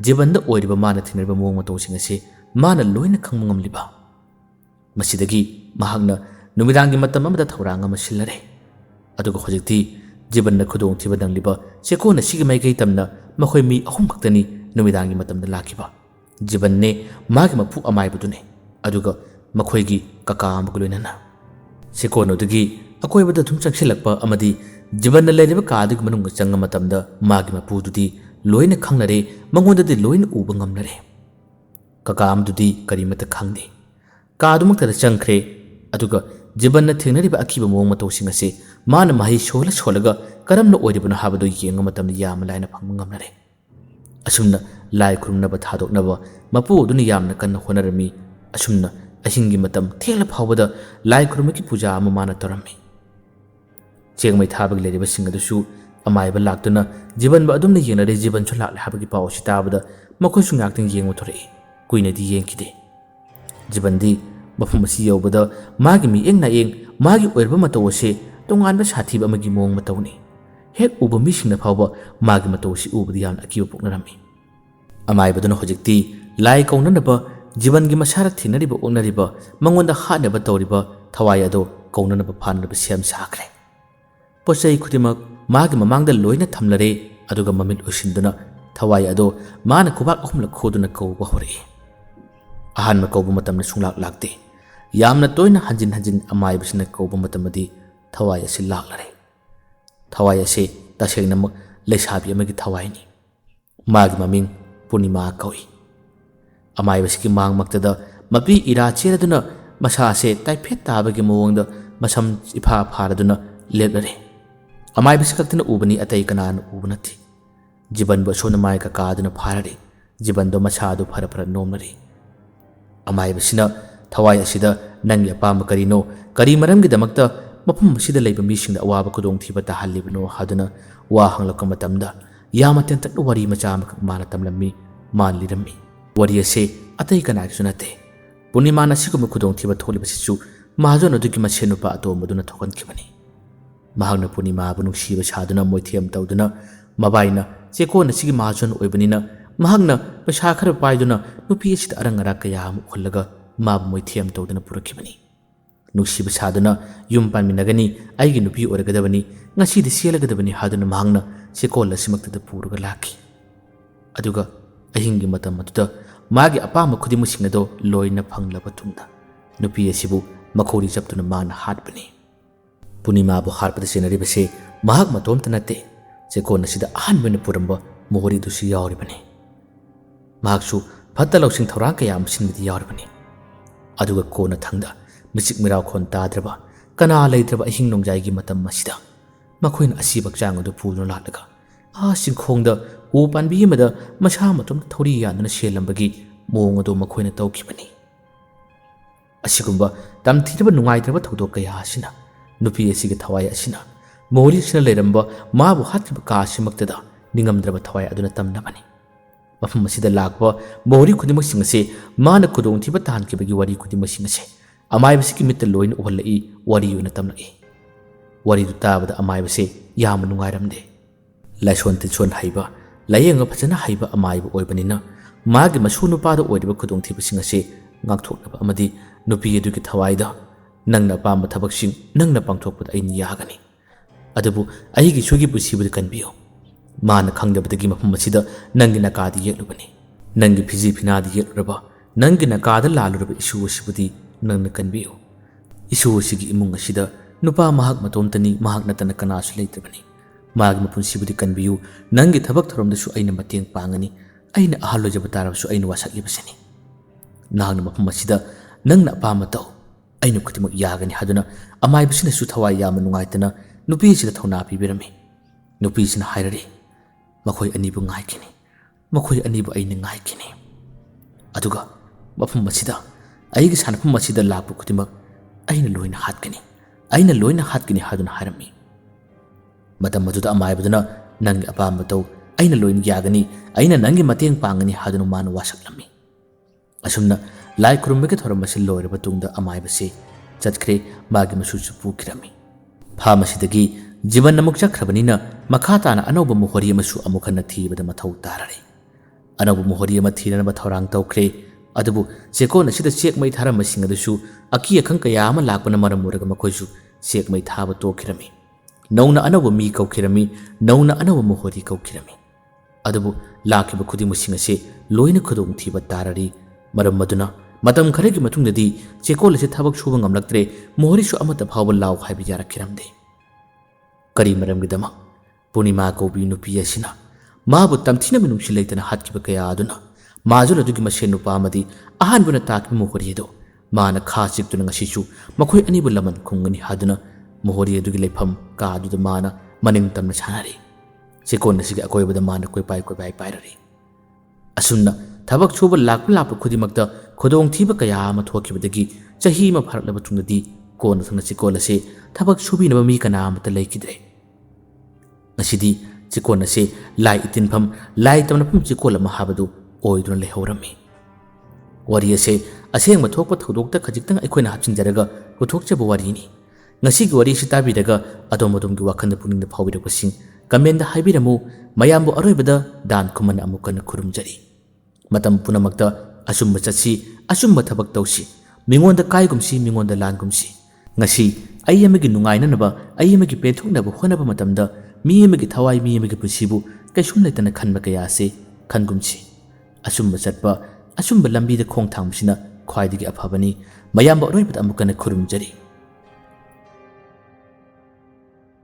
jiban da oiriba mana thinarba mong mato singa se mana loina khangmangam liba masidagi mahagna numidangi matam amada thawranga masillare aduga hojikti jiban na khudong thiba dangliba sekona sigi mai gai tamna makhoi mi ahum khaktani numidangi matamda lakiba jiban ne magi mapu amai budune aduga makhoi gi kaka amguloinana sekona dugi akoi bada thum chaksilakpa amadi jiban na leiriba kaadug manunga changa matamda magi mapu dudi loina khangnare mangonda de loina uba ngamnare kaka amdudi karimata khangde kaadumukta changkhre aduga jiban na thengnariba akiba mong mato singase mana mahi sholaga karamna oiribana habado yenga matamda yam laina phangma ngamnare asumna lai khurumnaba thadoknaba mapu duni yamna kanna honarami asumna ahingi matam thela phawbada lai khurumaki puja ama mana torami chengmai thabag leriba singadu amaiba laktuna jiban ba adumna yenare jiban chu lak habagi paw sitabada makoi su ngakting yengmo thore kuina di yengkide jiban di mafum si yobada magi mi engna eng magi oirba matawse tonganba sathiba amagi mong matawni hek uba mi singna phawba magi matawsi ubadi yamna akiba poknarami amaiba duna hojikti lai kaunanaba jiban gi masara thinariba onariba mangonda hanaba tawriba thawai ado kaunanaba phanaba sem sakre posai khudimak magi mamangda loina thamlare aduga mamit usinduna thawai ado mana kubak ahumla khoduna kawba hore ahan ma kawba matamna sunglak lakte yamna toina hanjin amai bisna kawba matamadi thawai asi laklare thawai ase tasengna lesabi amagi thawai ni magi maming punima kawi amai biski mang maktada mapi ira cheraduna masa ase taiphet tabagi mawangda masam ifa pharaduna leblare amai bisikaktina ubani atai kanan ubanati jiban ba sona mai ka kaduna pharari jiban do masadu phara nomari amai bisina thawai asida nangya pam karino kari maram gi damakta mafum asida leiba mising da awaba kudong thiba ta halibno haduna wa hanglaka matamda yamaten tak wari macha mana tamlammi man lirami wari ase atai kana sunate punima na sikuma kudong thiba tholi basisu majon aduki masenu pa to maduna thokan kibani mahagna punima bunung siba saduna moithiam tawduna mabaina chekona sigi majon oibanina mahagna pasha khara paiduna nupi sid arangara kaya mu khollaga mab moithiam tawduna purakibani nusiba saduna yum panminagani aigi nupi oragadabani ngasi di sialagadabani haduna mahagna chekola simakta puruga laki aduga ahingi matam aduda magi apama khudimu singado loina phanglaba tungda nupi asibu makhori japtuna mana hatbani punima bu harpada senaribase mahag matom tanate chekona sida ahanbena puramba mohori dusi yauribani mahagsu phatta loksing thorang kayam sinbidi yauribani aduga kona thangda ꯃꯤꯆꯤꯛ ꯃꯤꯔꯥꯎꯈꯣꯟ ꯇꯥꯗ꯭ꯔꯕ ꯀꯅꯥ ꯂꯩꯇ꯭ꯔꯕ ꯑꯍꯤꯡ ꯅꯣꯡꯖꯥꯏꯒꯤ ꯃꯇꯝ ꯑꯁꯤꯗ ꯃꯈꯣꯏꯅ ꯑꯁꯤꯕ ꯆꯥꯡ ꯑꯗꯨ ꯄꯨꯗꯨꯅ ꯂꯥꯛꯂꯒ ꯆꯤꯡꯈꯣꯡꯗ ꯎ ꯄꯥꯟꯕꯤ ꯑꯃꯗ ꯃꯁꯥ ꯃꯇꯣꯝꯇ ꯊꯧꯔꯤ ꯌꯥꯟꯗꯨꯅ ꯁꯦꯜꯂꯝꯕꯒꯤ ꯃꯑꯣꯡ ꯑꯗꯨ ꯃꯈꯣꯏꯅ ꯇꯧꯈꯤꯕꯅꯤ꯫ ꯑꯁꯤꯒꯨꯝꯕ ꯇꯝꯊꯤꯔꯕ ꯅꯨꯡꯉꯥꯏꯇ꯭ꯔꯕ ꯊꯧꯗꯣꯛ ꯀꯌꯥ ꯑꯁꯤꯅ ꯅꯨꯄꯤ ꯑꯁꯤꯒꯤ ꯊꯋꯥꯏ ꯑꯁꯤꯅ ꯃꯣꯍꯣꯔꯤꯁꯤꯅ ꯂꯩꯔꯝꯕ ꯃꯥꯕꯨ ꯍꯥꯠꯈꯤꯕ ꯀꯥ ꯑꯁꯤꯃꯛꯇꯗ ꯅꯤꯡꯉꯝꯗ꯭ꯔꯕ ꯊꯋꯥꯏ ꯑꯗꯨꯅ ꯇꯝꯅꯕꯅꯤ꯫ ꯃꯐꯝ ꯑꯁꯤꯗ ꯂꯥꯛꯄ ꯃꯣꯍꯣꯔꯤ ꯈꯨꯗꯤꯡꯃꯛꯁꯤꯡ ꯑꯁꯤ ꯃꯥꯅ ꯈꯨꯗꯣꯡꯊꯤꯕ ꯇꯥꯍꯟꯈꯤꯕꯒꯤ ꯋꯥꯔꯤ ꯈꯨꯗꯤꯡꯃꯛꯁꯤꯡ ꯑꯁꯤ ꯑꯃꯥꯏꯕꯁꯤꯒꯤ ꯃꯤꯠꯇ ꯂꯣꯏꯅ ꯎꯍꯜꯂꯛꯏ, ꯋꯥꯔꯤ ꯑꯣꯏꯅ ꯇꯝꯂꯛꯏ꯫ ꯋꯥꯔꯤꯗꯨ ꯇꯥꯕꯗ ꯑꯃꯥꯏꯕꯁꯦ ꯌꯥꯝꯅ ꯅꯨꯡꯉꯥꯏꯔꯝꯗꯦ꯫ ꯂꯥꯏꯁꯣꯟ ꯇꯤꯟꯁꯣꯟ ꯍꯩꯕ, ꯂꯥꯏꯌꯦꯡꯕ ꯐꯖꯅ ꯍꯩꯕ ꯑꯃꯥꯏꯕ ꯑꯣꯏꯕꯅꯤꯅ ꯃꯥꯒꯤ ꯃꯁꯨ ꯅꯨꯄꯥꯗ ꯑꯣꯏꯔꯤꯕ ꯈꯨꯗꯣꯡꯊꯤꯕꯁꯤꯡ ꯑꯁꯤ ꯉꯥꯛꯊꯣꯛꯅꯕ ꯑꯃꯗꯤ ꯅꯨꯄꯤ ꯑꯗꯨꯒꯤ ꯊꯋꯥꯏꯗ ꯅꯪꯅ ꯑꯄꯥꯝꯕ ꯊꯕꯛꯁꯤꯡ ꯅꯪꯅ ꯄꯥꯡꯊꯣꯛꯄꯗ ꯑꯩꯅ ꯌꯥꯒꯅꯤ, ꯑꯗꯨꯕꯨ ꯑꯩꯒꯤ ꯏꯁꯨꯒꯤ ꯄꯨꯟꯁꯤꯕꯨꯗꯤ ꯀꯟꯕꯤꯌꯨ꯫ ꯃꯥꯅ ꯈꯪꯗꯕꯗꯒꯤ ꯃꯐꯝ ꯑꯁꯤꯗ ꯅꯪꯒꯤ ꯅꯀꯥꯗ ꯌꯦꯛꯂꯨꯕꯅꯤ꯫ ꯅꯪꯒꯤ ꯐꯤꯖꯤ ꯐꯤꯅꯥꯗ ꯌꯦꯛꯂꯨꯔꯕ ꯅꯪꯒꯤ ꯅꯀꯥꯗ ꯂꯥꯜꯂꯨꯔꯕ ꯏꯁꯨ ꯑꯁꯤꯕꯨꯗꯤ ꯅꯪꯅ ꯀꯟꯕꯤꯌꯨ꯫ ꯏꯁꯨ ꯑꯁꯤꯒꯤ ꯏꯃꯨꯡ ꯑꯁꯤꯗ ꯅꯨꯄꯥ ꯃꯍꯥꯛ ꯃꯇꯣꯝꯇꯅꯤ, ꯃꯍꯥꯛ ꯅꯠꯇꯅ ꯀꯅꯥꯁꯨ ꯂꯩꯇꯕꯅꯤ꯫ ꯃꯥꯒꯤ ꯃꯄꯨꯟꯁꯤꯕꯨꯗꯤ ꯀꯟꯕꯤꯌꯨ꯫ ꯅꯪꯒꯤ ꯊꯕꯛ ꯊꯧꯔꯝꯗꯁꯨ ꯑꯩꯅ ꯃꯇꯦꯡ ꯄꯥꯡꯒꯅꯤ꯫ ꯑꯩꯅ ꯑꯍꯜ ꯑꯣꯏꯖꯕ ꯇꯥꯔꯕꯁꯨ ꯑꯩꯅ ꯋꯥꯁꯛꯂꯤꯕꯁꯤꯅꯤ꯫ ꯅꯍꯥꯛꯅ ꯃꯐꯝ ꯑꯁꯤꯗ ꯅꯪꯅ ꯑꯄꯥꯝꯕ ꯇꯧ, ꯑꯩꯅ ꯈꯨꯗꯤꯡꯃꯛ ꯌꯥꯒꯅꯤ ꯍꯥꯏꯗꯨꯅ ꯑꯃꯥꯏꯕꯁꯤꯅꯁꯨ ꯊꯋꯥꯏ ꯌꯥꯝꯅ ꯅꯨꯡꯉꯥꯏꯇꯅ ꯅꯨꯄꯤꯁꯤꯗ ꯊꯧꯅꯥ ꯄꯤꯕꯤꯔꯝꯃꯤ꯫ ꯅꯨꯄꯤꯁꯤꯅ ꯍꯥꯏꯔꯔꯤ, ꯃꯈꯣꯏ ꯑꯅꯤꯕꯨ ꯉꯥꯏꯈꯤꯅꯤ, ꯃꯈꯣꯏ ꯑꯅꯤꯕꯨ ꯑꯩꯅ ꯉꯥꯏꯈꯤꯅꯤ꯫ ꯑꯗꯨꯒ ꯃꯐꯝ ꯑꯁꯤꯗ ꯑꯩꯒꯤ ꯁꯥꯟꯅꯐꯝ ꯑꯁꯤꯗ ꯂꯥꯛꯄ ꯈꯨꯗꯤꯡꯃꯛ ꯑꯩꯅ ꯂꯣꯏꯅ ꯍꯥꯠꯀꯅꯤ, ꯑꯩꯅ ꯂꯣꯏꯅ ꯍꯥꯠꯀꯅꯤ ꯍꯥꯏꯗꯨꯅ ꯍꯥꯏꯔꯝꯃꯤ꯫ ꯃꯇꯝ ꯑꯗꯨꯗ ꯑꯃꯥꯏꯕꯗꯨꯅ ꯅꯪꯒꯤ ꯑꯄꯥꯝꯕ ꯇꯧ, ꯑꯩꯅ ꯂꯣꯏꯅ ꯌꯥꯒꯅꯤ, ꯑꯩꯅ ꯅꯪꯒꯤ ꯃꯇꯦꯡ ꯄꯥꯡꯒꯅꯤ ꯍꯥꯏꯗꯨꯅ ꯃꯥꯅ ꯋꯥꯁꯛꯂꯝꯃꯤ꯫ ꯑꯁꯨꯝꯅ ꯂꯥꯏ ꯈꯨꯔꯨꯝꯕꯒꯤ ꯊꯧꯔꯝ ꯑꯁꯤ ꯂꯣꯏꯔꯕ ꯇꯨꯡꯗ ꯑꯃꯥꯏꯕꯁꯤ ꯆꯠꯈ꯭ꯔꯦ, ꯃꯥꯒꯤ ꯃꯁꯨꯁꯨ ꯄꯨꯈꯤꯔꯝꯃꯤ꯫ ꯐꯥꯝ ꯑꯁꯤꯗꯒꯤ ꯖꯤꯕꯟ ꯑꯃꯨꯛ ꯆꯠꯈ꯭ꯔꯕꯅꯤꯅ ꯃꯈꯥ ꯇꯥꯅ ꯑꯅꯧꯕ ꯃꯣꯍꯣꯔꯤ ꯑꯃꯁꯨ ꯑꯃꯨꯛ ꯍꯟꯅ ꯊꯤꯕꯗ ꯃꯊꯧ ꯇꯥꯔꯔꯤ꯫ ꯑꯅꯧꯕ ꯃꯣꯍꯣꯔꯤ ꯑꯃ ꯊꯤꯅꯅꯕ ꯊꯧꯔꯥꯡ ꯇꯧꯈ꯭ꯔꯦ꯫ ꯑꯗꯨꯕꯨ ꯆꯦꯛꯀꯣꯟ ꯑꯁꯤꯗ ꯆꯦꯛ ꯃꯩ ꯊꯥꯔꯝꯕꯁꯤꯡ ꯑꯗꯨꯁꯨ ꯑꯀꯤ ꯑꯈꯪ ꯀꯌꯥ ꯑꯃ ꯂꯥꯛꯄꯅ ꯃꯔꯝ ꯑꯣꯏꯔꯒ ꯃꯈꯣꯏꯁꯨ ꯆꯦꯛ ꯃꯩ ꯊꯥꯕ ꯇꯣꯛꯈꯤꯔꯝꯃꯤ꯫ ꯅꯧꯅ ꯑꯅꯧꯕ ꯃꯤ ꯀꯧꯈꯤꯔꯝꯃꯤ, ꯅꯧꯅ ꯑꯅꯧꯕ ꯃꯣꯍꯣꯔꯤ ꯀꯧꯈꯤꯔꯝꯃꯤ꯫ ꯑꯗꯨꯕꯨ ꯂꯥꯛꯈꯤꯕ ꯈꯨꯗꯤꯡꯃꯛꯁꯤꯡ ꯑꯁꯤ ꯂꯣꯏꯅ ꯈꯨꯗꯣꯡꯊꯤꯕ ꯇꯥꯔꯔꯤ꯫ ꯃꯔꯝ ꯑꯗꯨꯅ ꯃꯇꯝ ꯈꯔꯒꯤ ꯃꯇꯨꯡꯗꯗꯤ ꯆꯦꯛꯀꯣꯟ ꯑꯁꯤ ꯊꯕꯛ ꯁꯨꯕ ꯉꯝꯂꯛꯇ꯭ꯔꯦ, ꯃꯣꯍꯣꯔꯤꯁꯨ ꯑꯃꯠꯇ ꯐꯥꯎꯕ ꯂꯥꯎ ꯍꯥꯏꯕ ꯌꯥꯔꯛꯈꯤꯔꯝꯗꯦ꯫ ꯀꯔꯤ ꯃꯔꯝꯒꯤꯗꯃꯛ ꯄꯨꯔꯅꯤꯃꯥ ꯀꯧꯕꯤ ꯅꯨꯄꯤ ꯑꯁꯤꯅ ꯃꯥꯕꯨ ꯇꯝꯊꯤꯅ ꯃꯤꯅꯨꯡꯁꯤ ꯂꯩꯇꯅ ꯍꯥꯠꯈꯤꯕ ꯀꯌꯥ ꯑꯗꯨꯅ ꯃꯥꯖꯨꯜ ꯑꯗꯨꯒꯤ ꯃꯁꯦꯟ ꯅꯨꯄꯥ ꯑꯃꯗꯤ ꯑꯍꯥꯟꯕꯅ ꯇꯥꯈꯤꯕ ꯃꯣꯍꯣꯔꯤ ꯑꯗꯨ ꯃꯥꯅ ꯈꯥ ꯆꯤꯛꯇꯨꯅ ꯉꯁꯤꯁꯨ ꯃꯈꯣꯏ ꯑꯅꯤꯕꯨ ꯂꯃꯟ ꯈꯨꯝꯒꯅꯤ ꯍꯥꯏꯗꯨꯅ ꯃꯣꯍꯣꯔꯤ ꯑꯗꯨꯒꯤ ꯂꯩꯐꯝ ꯀꯥ ꯑꯗꯨꯗ ꯃꯥꯅ ꯃꯅꯤꯡ ꯇꯝꯅ ꯁꯥꯟꯅꯔꯤ꯫ ꯆꯦꯛꯀꯣꯟ ꯑꯁꯤꯒꯤ ꯑꯀꯣꯏꯕꯗ ꯃꯥꯅ ꯀꯣꯏꯄꯥꯏ ꯄꯥꯏꯔꯔꯤ꯫ ꯑꯁꯨꯝꯅ ꯊꯕꯛ ꯁꯨꯕ ꯂꯥꯛꯄ ꯈꯨꯗꯤꯡꯃꯛꯇ ꯈꯨꯗꯣꯡꯊꯤꯕ ꯀꯌꯥ ꯑꯃ ꯊꯣꯛꯈꯤꯕꯗꯒꯤ ꯆꯍꯤ ꯑꯃ ꯐꯥꯔꯛꯂꯕ ꯇꯨꯡꯗꯗꯤ ꯀꯣꯟꯅ ꯊꯪꯅ ꯆꯦꯛꯀꯣꯟ ꯑꯁꯤ ꯊꯕꯛ ꯁꯨꯕꯤꯅꯕ ꯃꯤ ꯀꯅꯥ ꯑꯃꯠꯇ ꯂꯩꯈꯤꯗ꯭ꯔꯦ꯫ ꯉꯁꯤꯗꯤ ꯆꯦꯛꯀꯣꯟ ꯑꯁꯤ ꯂꯥꯏ ꯏꯇꯤꯟꯐꯝ, ꯂꯥꯏ ꯇꯝꯅꯐꯝ ꯆꯦꯛꯀꯣꯟ ꯑꯃ ꯍꯥꯏꯕꯗꯨ ꯑꯣꯏꯗꯨꯅ ꯂꯩꯍꯧꯔꯝꯃꯤ꯫ ꯋꯥꯔꯤ ꯑꯁꯤ ꯑꯁꯦꯡꯕ ꯊꯣꯛꯄ ꯊꯧꯗꯣꯛꯇ ꯈꯖꯤꯛꯇꯪ ꯑꯩꯈꯣꯏꯅ ꯍꯥꯞꯆꯤꯟꯖꯔꯒ ꯄꯨꯊꯣꯛꯆꯕ ꯋꯥꯔꯤꯅꯤ꯫ ꯉꯁꯤꯒꯤ ꯋꯥꯔꯤ ꯑꯁꯤ ꯇꯥꯕꯤꯔꯒ ꯑꯗꯣꯝꯒꯤ ꯋꯥꯈꯜꯗ ꯄꯨꯛꯅꯤꯡꯗ ꯐꯥꯎꯕꯤꯔꯛꯄꯁꯤꯡ ꯀꯃꯦꯟꯗ ꯍꯥꯏꯕꯤꯔꯝꯃꯨ꯫ ꯃꯌꯥꯝꯕꯨ ꯑꯔꯣꯏꯕꯗ ꯗꯥꯟ ꯈꯨꯃꯟꯅ ꯑꯃꯨꯛ ꯍꯟꯅ ꯈꯨꯔꯨꯝꯖꯔꯤ꯫ ꯃꯇꯝ ꯄꯨꯝꯅꯃꯛꯇ ꯑꯆꯨꯝꯕ ꯆꯠꯁꯤ, ꯑꯆꯨꯝꯕ ꯊꯕꯛ ꯇꯧꯁꯤ, ꯃꯤꯉꯣꯟꯗ ꯀꯥꯏꯒꯨꯝꯁꯤ, ꯃꯤꯉꯣꯟꯗ ꯂꯥꯟꯒꯨꯝꯁꯤ꯫ ꯉꯁꯤ ꯑꯩ ꯑꯃꯒꯤ ꯅꯨꯡꯉꯥꯏꯅꯅꯕ, ꯑꯩ ꯑꯃꯒꯤ ꯄꯦꯟꯊꯣꯛꯅꯕ ꯍꯣꯠꯅꯕ ꯃꯇꯝꯗ ꯃꯤ ꯑꯃꯒꯤ ꯊꯋꯥꯏ, ꯃꯤ ꯑꯃꯒꯤ ꯄꯨꯟꯁꯤꯕꯨ ꯀꯩꯁꯨꯝ ꯂꯩꯇꯅ ꯈꯟꯕ ꯀꯌꯥ ꯑꯁꯤ ꯈꯟꯒꯨꯝꯁꯤ꯫ ꯑꯆꯨꯝꯕ ꯆꯠꯄ, ꯑꯆꯨꯝꯕ ꯂꯝꯕꯤꯗ ꯈꯣꯡ ꯊꯥꯡꯕꯁꯤꯅ ꯈ꯭ꯋꯥꯏꯗꯒꯤ ꯑꯐꯕꯅꯤ꯫ ꯃꯌꯥꯝꯕꯨ ꯑꯔꯣꯏꯕꯗ ꯑꯃꯨꯛ ꯍꯟꯅ ꯈꯨꯔꯨꯝꯖꯔꯤ꯫